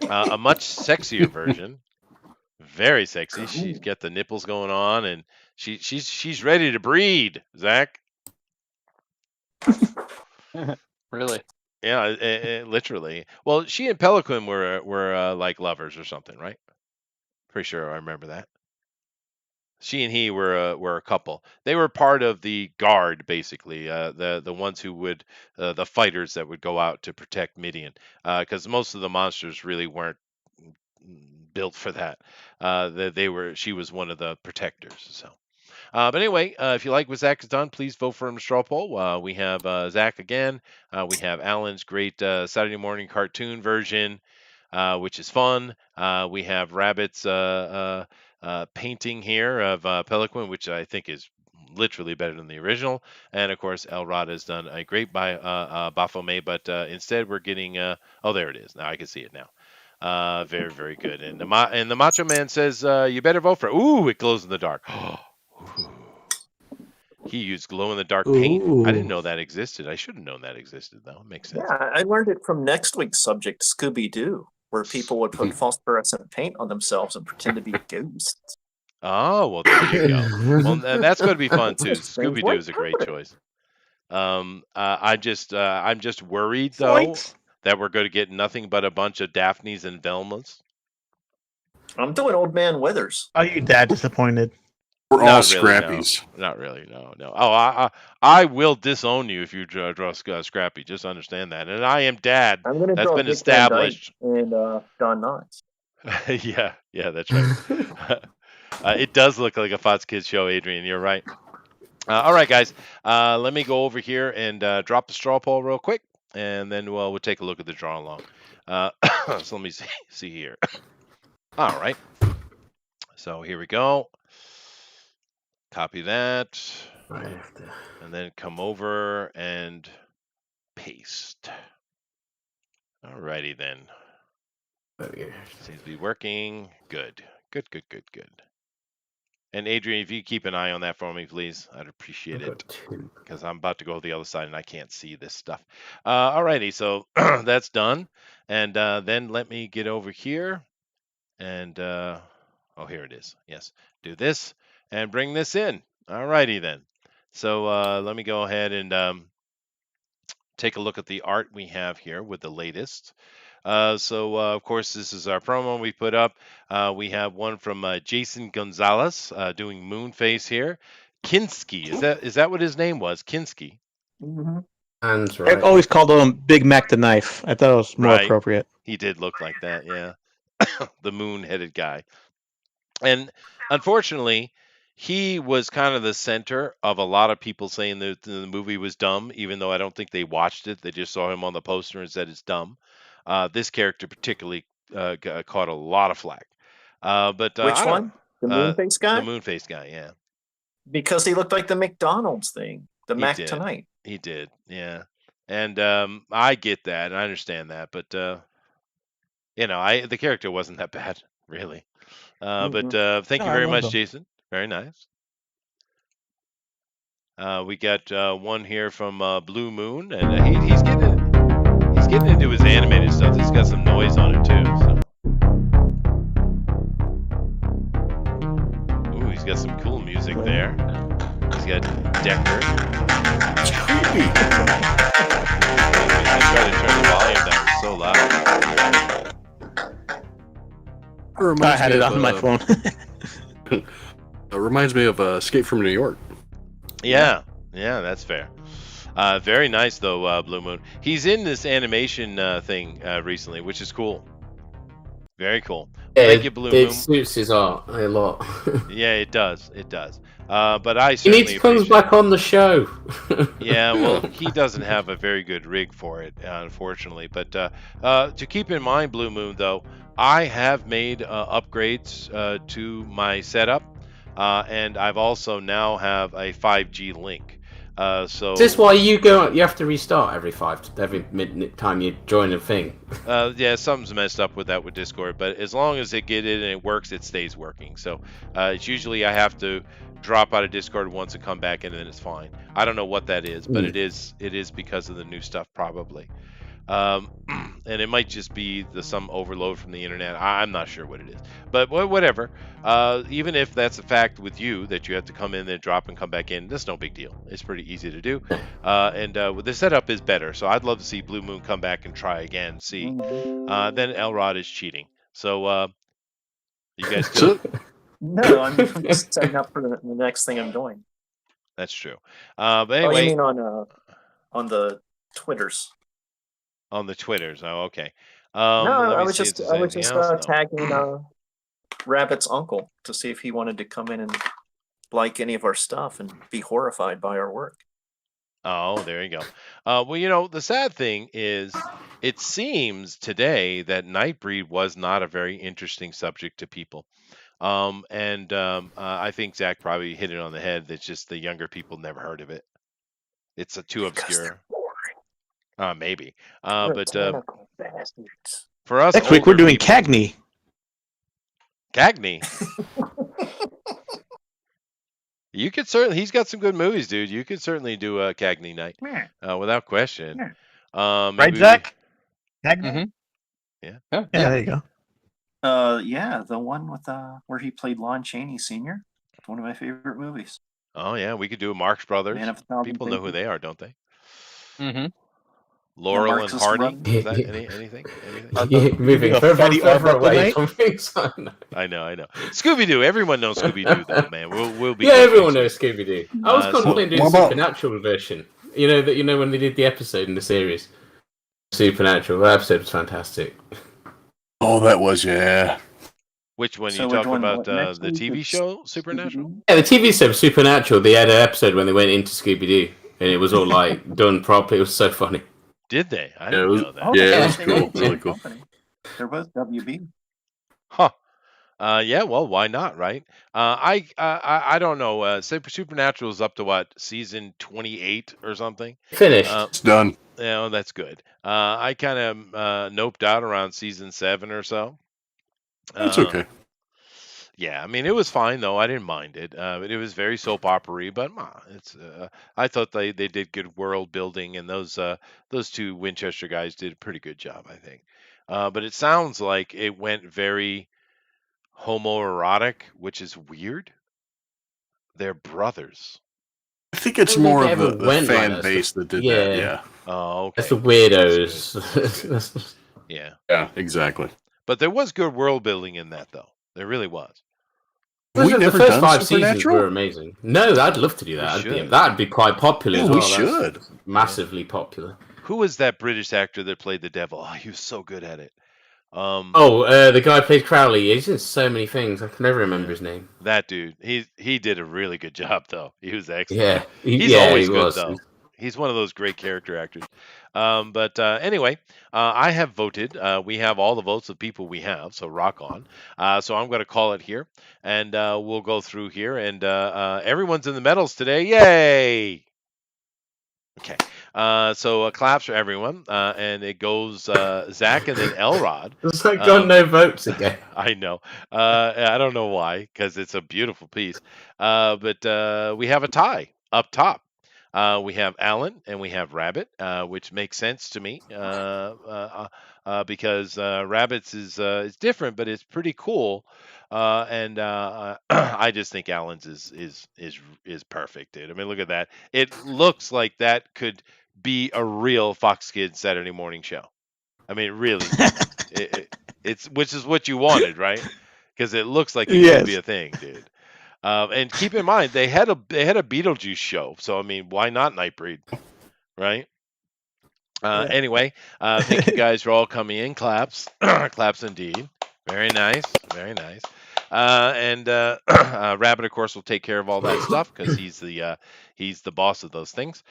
A much sexier version. Very sexy. She's got the nipples going on, and she's ready to breed, Zach. Really? Yeah, literally. Well, she and Pelican were like lovers or something, right? Pretty sure I remember that. She and he were a couple. They were part of the guard, basically, the ones who would the fighters that would go out to protect Midian, because most of the monsters really weren't built for that. She was one of the protectors. So. But anyway, if you like what Zach has done, please vote for him to straw poll. We have Zach again. We have Alan's great Saturday morning cartoon version, which is fun. We have Rabbit's painting here of Pelican, which I think is literally better than the original. And of course, Elrod has done a great by Baphomet, but instead we're getting. Oh, there it is. Now I can see it now. Very, very good. And the Macho Man says, "You better vote for." Ooh, it glows in the dark. Ooh. He used glow in the dark paint. I didn't know that existed. I should have known that existed, though. It makes sense. Yeah, I learned it from next week's subject, Scooby-Doo, where people would put phosphorescent paint on themselves and pretend to be ghosts. Oh, well, there you go. Well, that's going to be fun too. Things Scooby Doo like is a great that. choice. I'm just worried though that we're going to get nothing but a bunch of Daphnes and Velmas. I'm doing Old Man Withers. Are you that disappointed? We're all Not really, scrappies. no. Not really, no. Oh, I will disown you if you draw Scrappy. Just understand that. And I am Dad. I'm going to That's draw been Dick Van Dyke established. and Don Knotts. Yeah, that's right. It does look like a Fox Kids show, Adrian. You're right. All right, guys. Let me go over here and drop the straw poll real quick, and then we'll take a look at the draw along. So let me see here. All right. So here we go. Copy that, and then come over and paste. All righty then. Seems to be working. Good. And Adrian, if you keep an eye on that for me, please, I'd appreciate it, because I'm about to go to the other side and I can't see this stuff. Alrighty, so that's done, and then let me get over here, and oh, here it is. Yes, do this and bring this in. Alrighty then. So let me go ahead and take a look at the art we have here with the latest. Of course, this is our promo we put up. We have one from Jason Gonzalez doing Moonface here. Kinski, is that what his name was? Kinski. Mm-hmm. That's I've right. always called him Big Mac the Knife. I thought it was more Right. appropriate. He did look like that, yeah. The moon-headed guy. And unfortunately, he was kind of the center of a lot of people saying that the movie was dumb, even though I don't think they watched it. They just saw him on the poster and said it's dumb. This character particularly caught a lot of flack. But Which one? The Moonface guy? The Moonface guy, yeah. Because he looked like the McDonald's thing. The He Mac did. Tonight. He did, yeah. And I get that, and I understand that, but the character wasn't that bad, really. But thank you No, I very love much, them. Jason. Very nice. We got one here from Blue Moon, and he's getting into his animated stuff. It's got some noise on it too. So. Ooh, he's got some cool music there. He's got Decker. It's creepy. I try to turn the volume down. It's so loud. I had it on my phone. It reminds me of Escape from New York. Yeah, that's fair. Very nice though, Blue Moon. He's in this animation thing recently, which is cool. Very cool. Yeah, Thank you, Blue it Moon. suits his art a lot. Yeah, it does. It does. But I He needs certainly to come appreciate. back on the show. Yeah, well, he doesn't have a very good rig for it, unfortunately. But to keep in mind, Blue Moon, though, I have made upgrades to my setup, and I've also now have a 5G link. Is this So why you have to restart every minute time you join a thing? yeah, something's messed up with that with Discord, but as long as it get in and it works, it stays working. So it's usually I have to drop out of Discord once and come back in, and then it's fine. I don't know what that is, but it is because of the new stuff probably. And it might just be some overload from the internet. I'm not sure what it is, but whatever. Even if that's a fact with you that you have to come in and drop and come back in, that's no big deal. It's pretty easy to do, and the setup is better. So I'd love to see Blue Moon come back and try again. See, then Elrod is cheating. So you guys still? No, I'm just setting up for the next thing I'm doing. That's true. But Oh, you anyway, mean on the Twitters? on the Twitters. Oh, okay. No, Let I me was see if just there's anything else. No. tagging Rabbit's uncle to see if he wanted to come in and like any of our stuff and be horrified by our work. Oh, there you go. Well, the sad thing is, it seems today that Nightbreed was not a very interesting subject to people. And I think Zack probably hit it on the head. That's just the younger people never heard of it. It's too obscure. Maybe. But Bastards. for us, Next week we're older doing people, Cagney. Cagney. You could certainly. He's got some good movies, dude. You could certainly do a Cagney night, without question. Right, Maybe Zach? Cagney? Mhm. Yeah. Yeah. Yeah, there you go. Yeah, the one with where he played Lon Chaney Sr. One of my favorite movies. Oh yeah, we could do a Marx Brothers. Man of a Thousand People know who Faces. they are, don't they? Mm-hmm. Laurel and Marxist Hardy. Brothers. Is that anything? You're moving a further fatty and further Arbuckle away night? from things. I know. Scooby Doo. Everyone knows Scooby Doo, though, man. We'll be Yeah, good everyone next knows week. Scooby Doo. I was contemplating doing what the about- Supernatural version. You know when they did the episode in the series, Supernatural. That episode was fantastic. Oh, that was, yeah. Which one So you we're talking doing about? what next The week? TV It's show Supernatural? Yeah, the TV show Supernatural. They had an episode when they went into Scooby Doo, and it was all like done properly. It was so funny. Did they? I Yeah, didn't it was- know that. Oh, Yeah, it yeah, was they cool. are the Really same cool. company. They're both WB. Huh. Yeah. Well, why not, right? I don't know. Supernatural is up to what, season 28 or something? Finished. It's done. Yeah, well, that's good. I kind of noped out around season 7 or so. That's okay. Yeah, I mean it was fine though. I didn't mind it. It was very soap opera-y, but it's. I thought they did good world building, and those two Winchester guys did a pretty good job, I think. But it sounds like it went very homoerotic, which is weird. They're brothers. I think it's I don't think more it of ever the went like fan that. base that did Yeah. that. Yeah. Oh, okay. That's the That's weirdos. Yeah, Yeah, exactly. but there was good world building in that though. There really was. We the never first done 5 seasons Supernatural? were amazing. No, I'd love to do that. should. That'd be quite popular Yeah, as we well. That's should. massively popular. Who was that British actor that played the devil? Oh, he was so good at it. The guy who plays Crowley. He's in so many things. I can never remember his name. That dude, he did a really good job though. He was excellent. Yeah, He's always he good was. though. He's one of those great character actors. But anyway, I have voted. We have all the votes of people we have, so rock on. So I'm going to call it here, and we'll go through here, and everyone's in the medals today. Yay! Okay. So claps for everyone, and it goes Zack and then Elrod. It's like got no votes again. I know. I don't know why, because it's a beautiful piece. But we have a tie up top. We have Alan and we have Rabbit, which makes sense to me because Rabbit's is different, but it's pretty cool. And I just think Alan's is perfect, dude. I mean, look at that. It looks like that could be a real Fox Kids Saturday morning show. I mean, really, it's which is what you wanted, right? Because it looks like it could be a thing, dude. And keep in mind they had a Beetlejuice show, so I mean, why not Nightbreed, right? Anyway, thank you guys for all coming in. Claps, claps indeed. Very nice. Very nice. And Rabbit, of course, will take care of all that stuff because he's the boss of those things.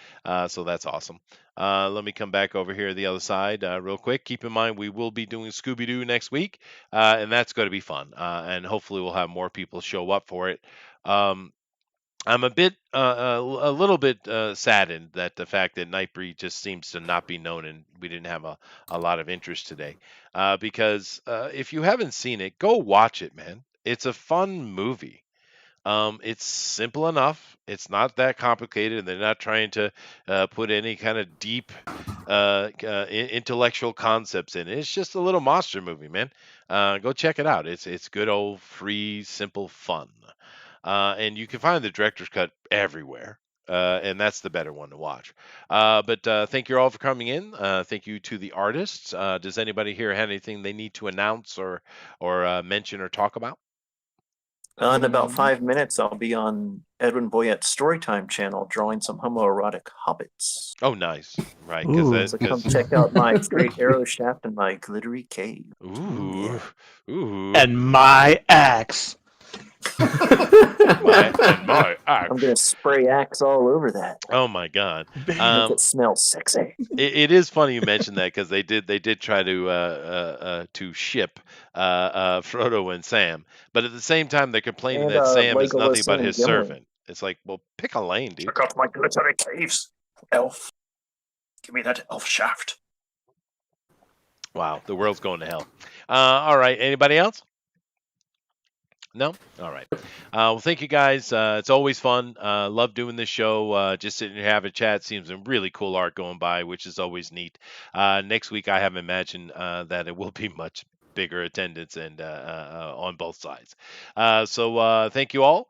So that's awesome. Let me come back over here to the other side real quick. Keep in mind we will be doing Scooby Doo next week, and that's going to be fun. And hopefully we'll have more people show up for it. I'm a little bit saddened that the fact that Nightbreed just seems to not be known, and we didn't have a lot of interest today. Because if you haven't seen it, go watch it, man. It's a fun movie. It's simple enough. It's not that complicated, and they're not trying to put any kind of deep intellectual concepts in it. It's just a little monster movie, man. Go check it out. It's good old free, simple fun. And you can find the director's cut everywhere. And that's the better one to watch. But thank you all for coming in. Thank you to the artists. Does anybody here have anything they need to announce or mention or talk about? In about 5 minutes, I'll be on Edwin Boyette's Storytime channel drawing some homoerotic hobbits. Oh, nice. Right. Ooh. So come check out my great arrow shaft and my glittery cave. Ooh. Ooh. And my axe. my axe. I'm gonna spray axe all over that. Oh my God. Make it smell sexy. It is funny you mentioned that because they did try to ship Frodo and Sam, but at the same time they're complaining And, that Sam is Legolas nothing but and his Gimli. servant. It's like, well, pick a lane, dude. Check out my glittery caves, elf. Give me that elf shaft. Wow, the world's going to hell. All right, anybody else? No? All right. Well, thank you guys. It's always fun. Love doing this show. Just sitting here having a chat. Seems some really cool art going by, which is always neat. Next week, I have imagined that it will be much bigger attendance and on both sides. So thank you all.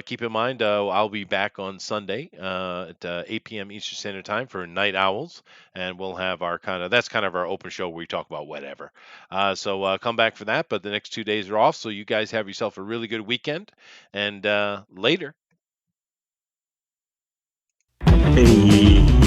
Keep in mind, I'll be back on Sunday at 8 p.m. Eastern Standard Time for Night Owls, and we'll have our that's kind of our open show where we talk about whatever. So come back for that. But the next 2 days are off, so you guys have yourself a really good weekend. And later. Hey.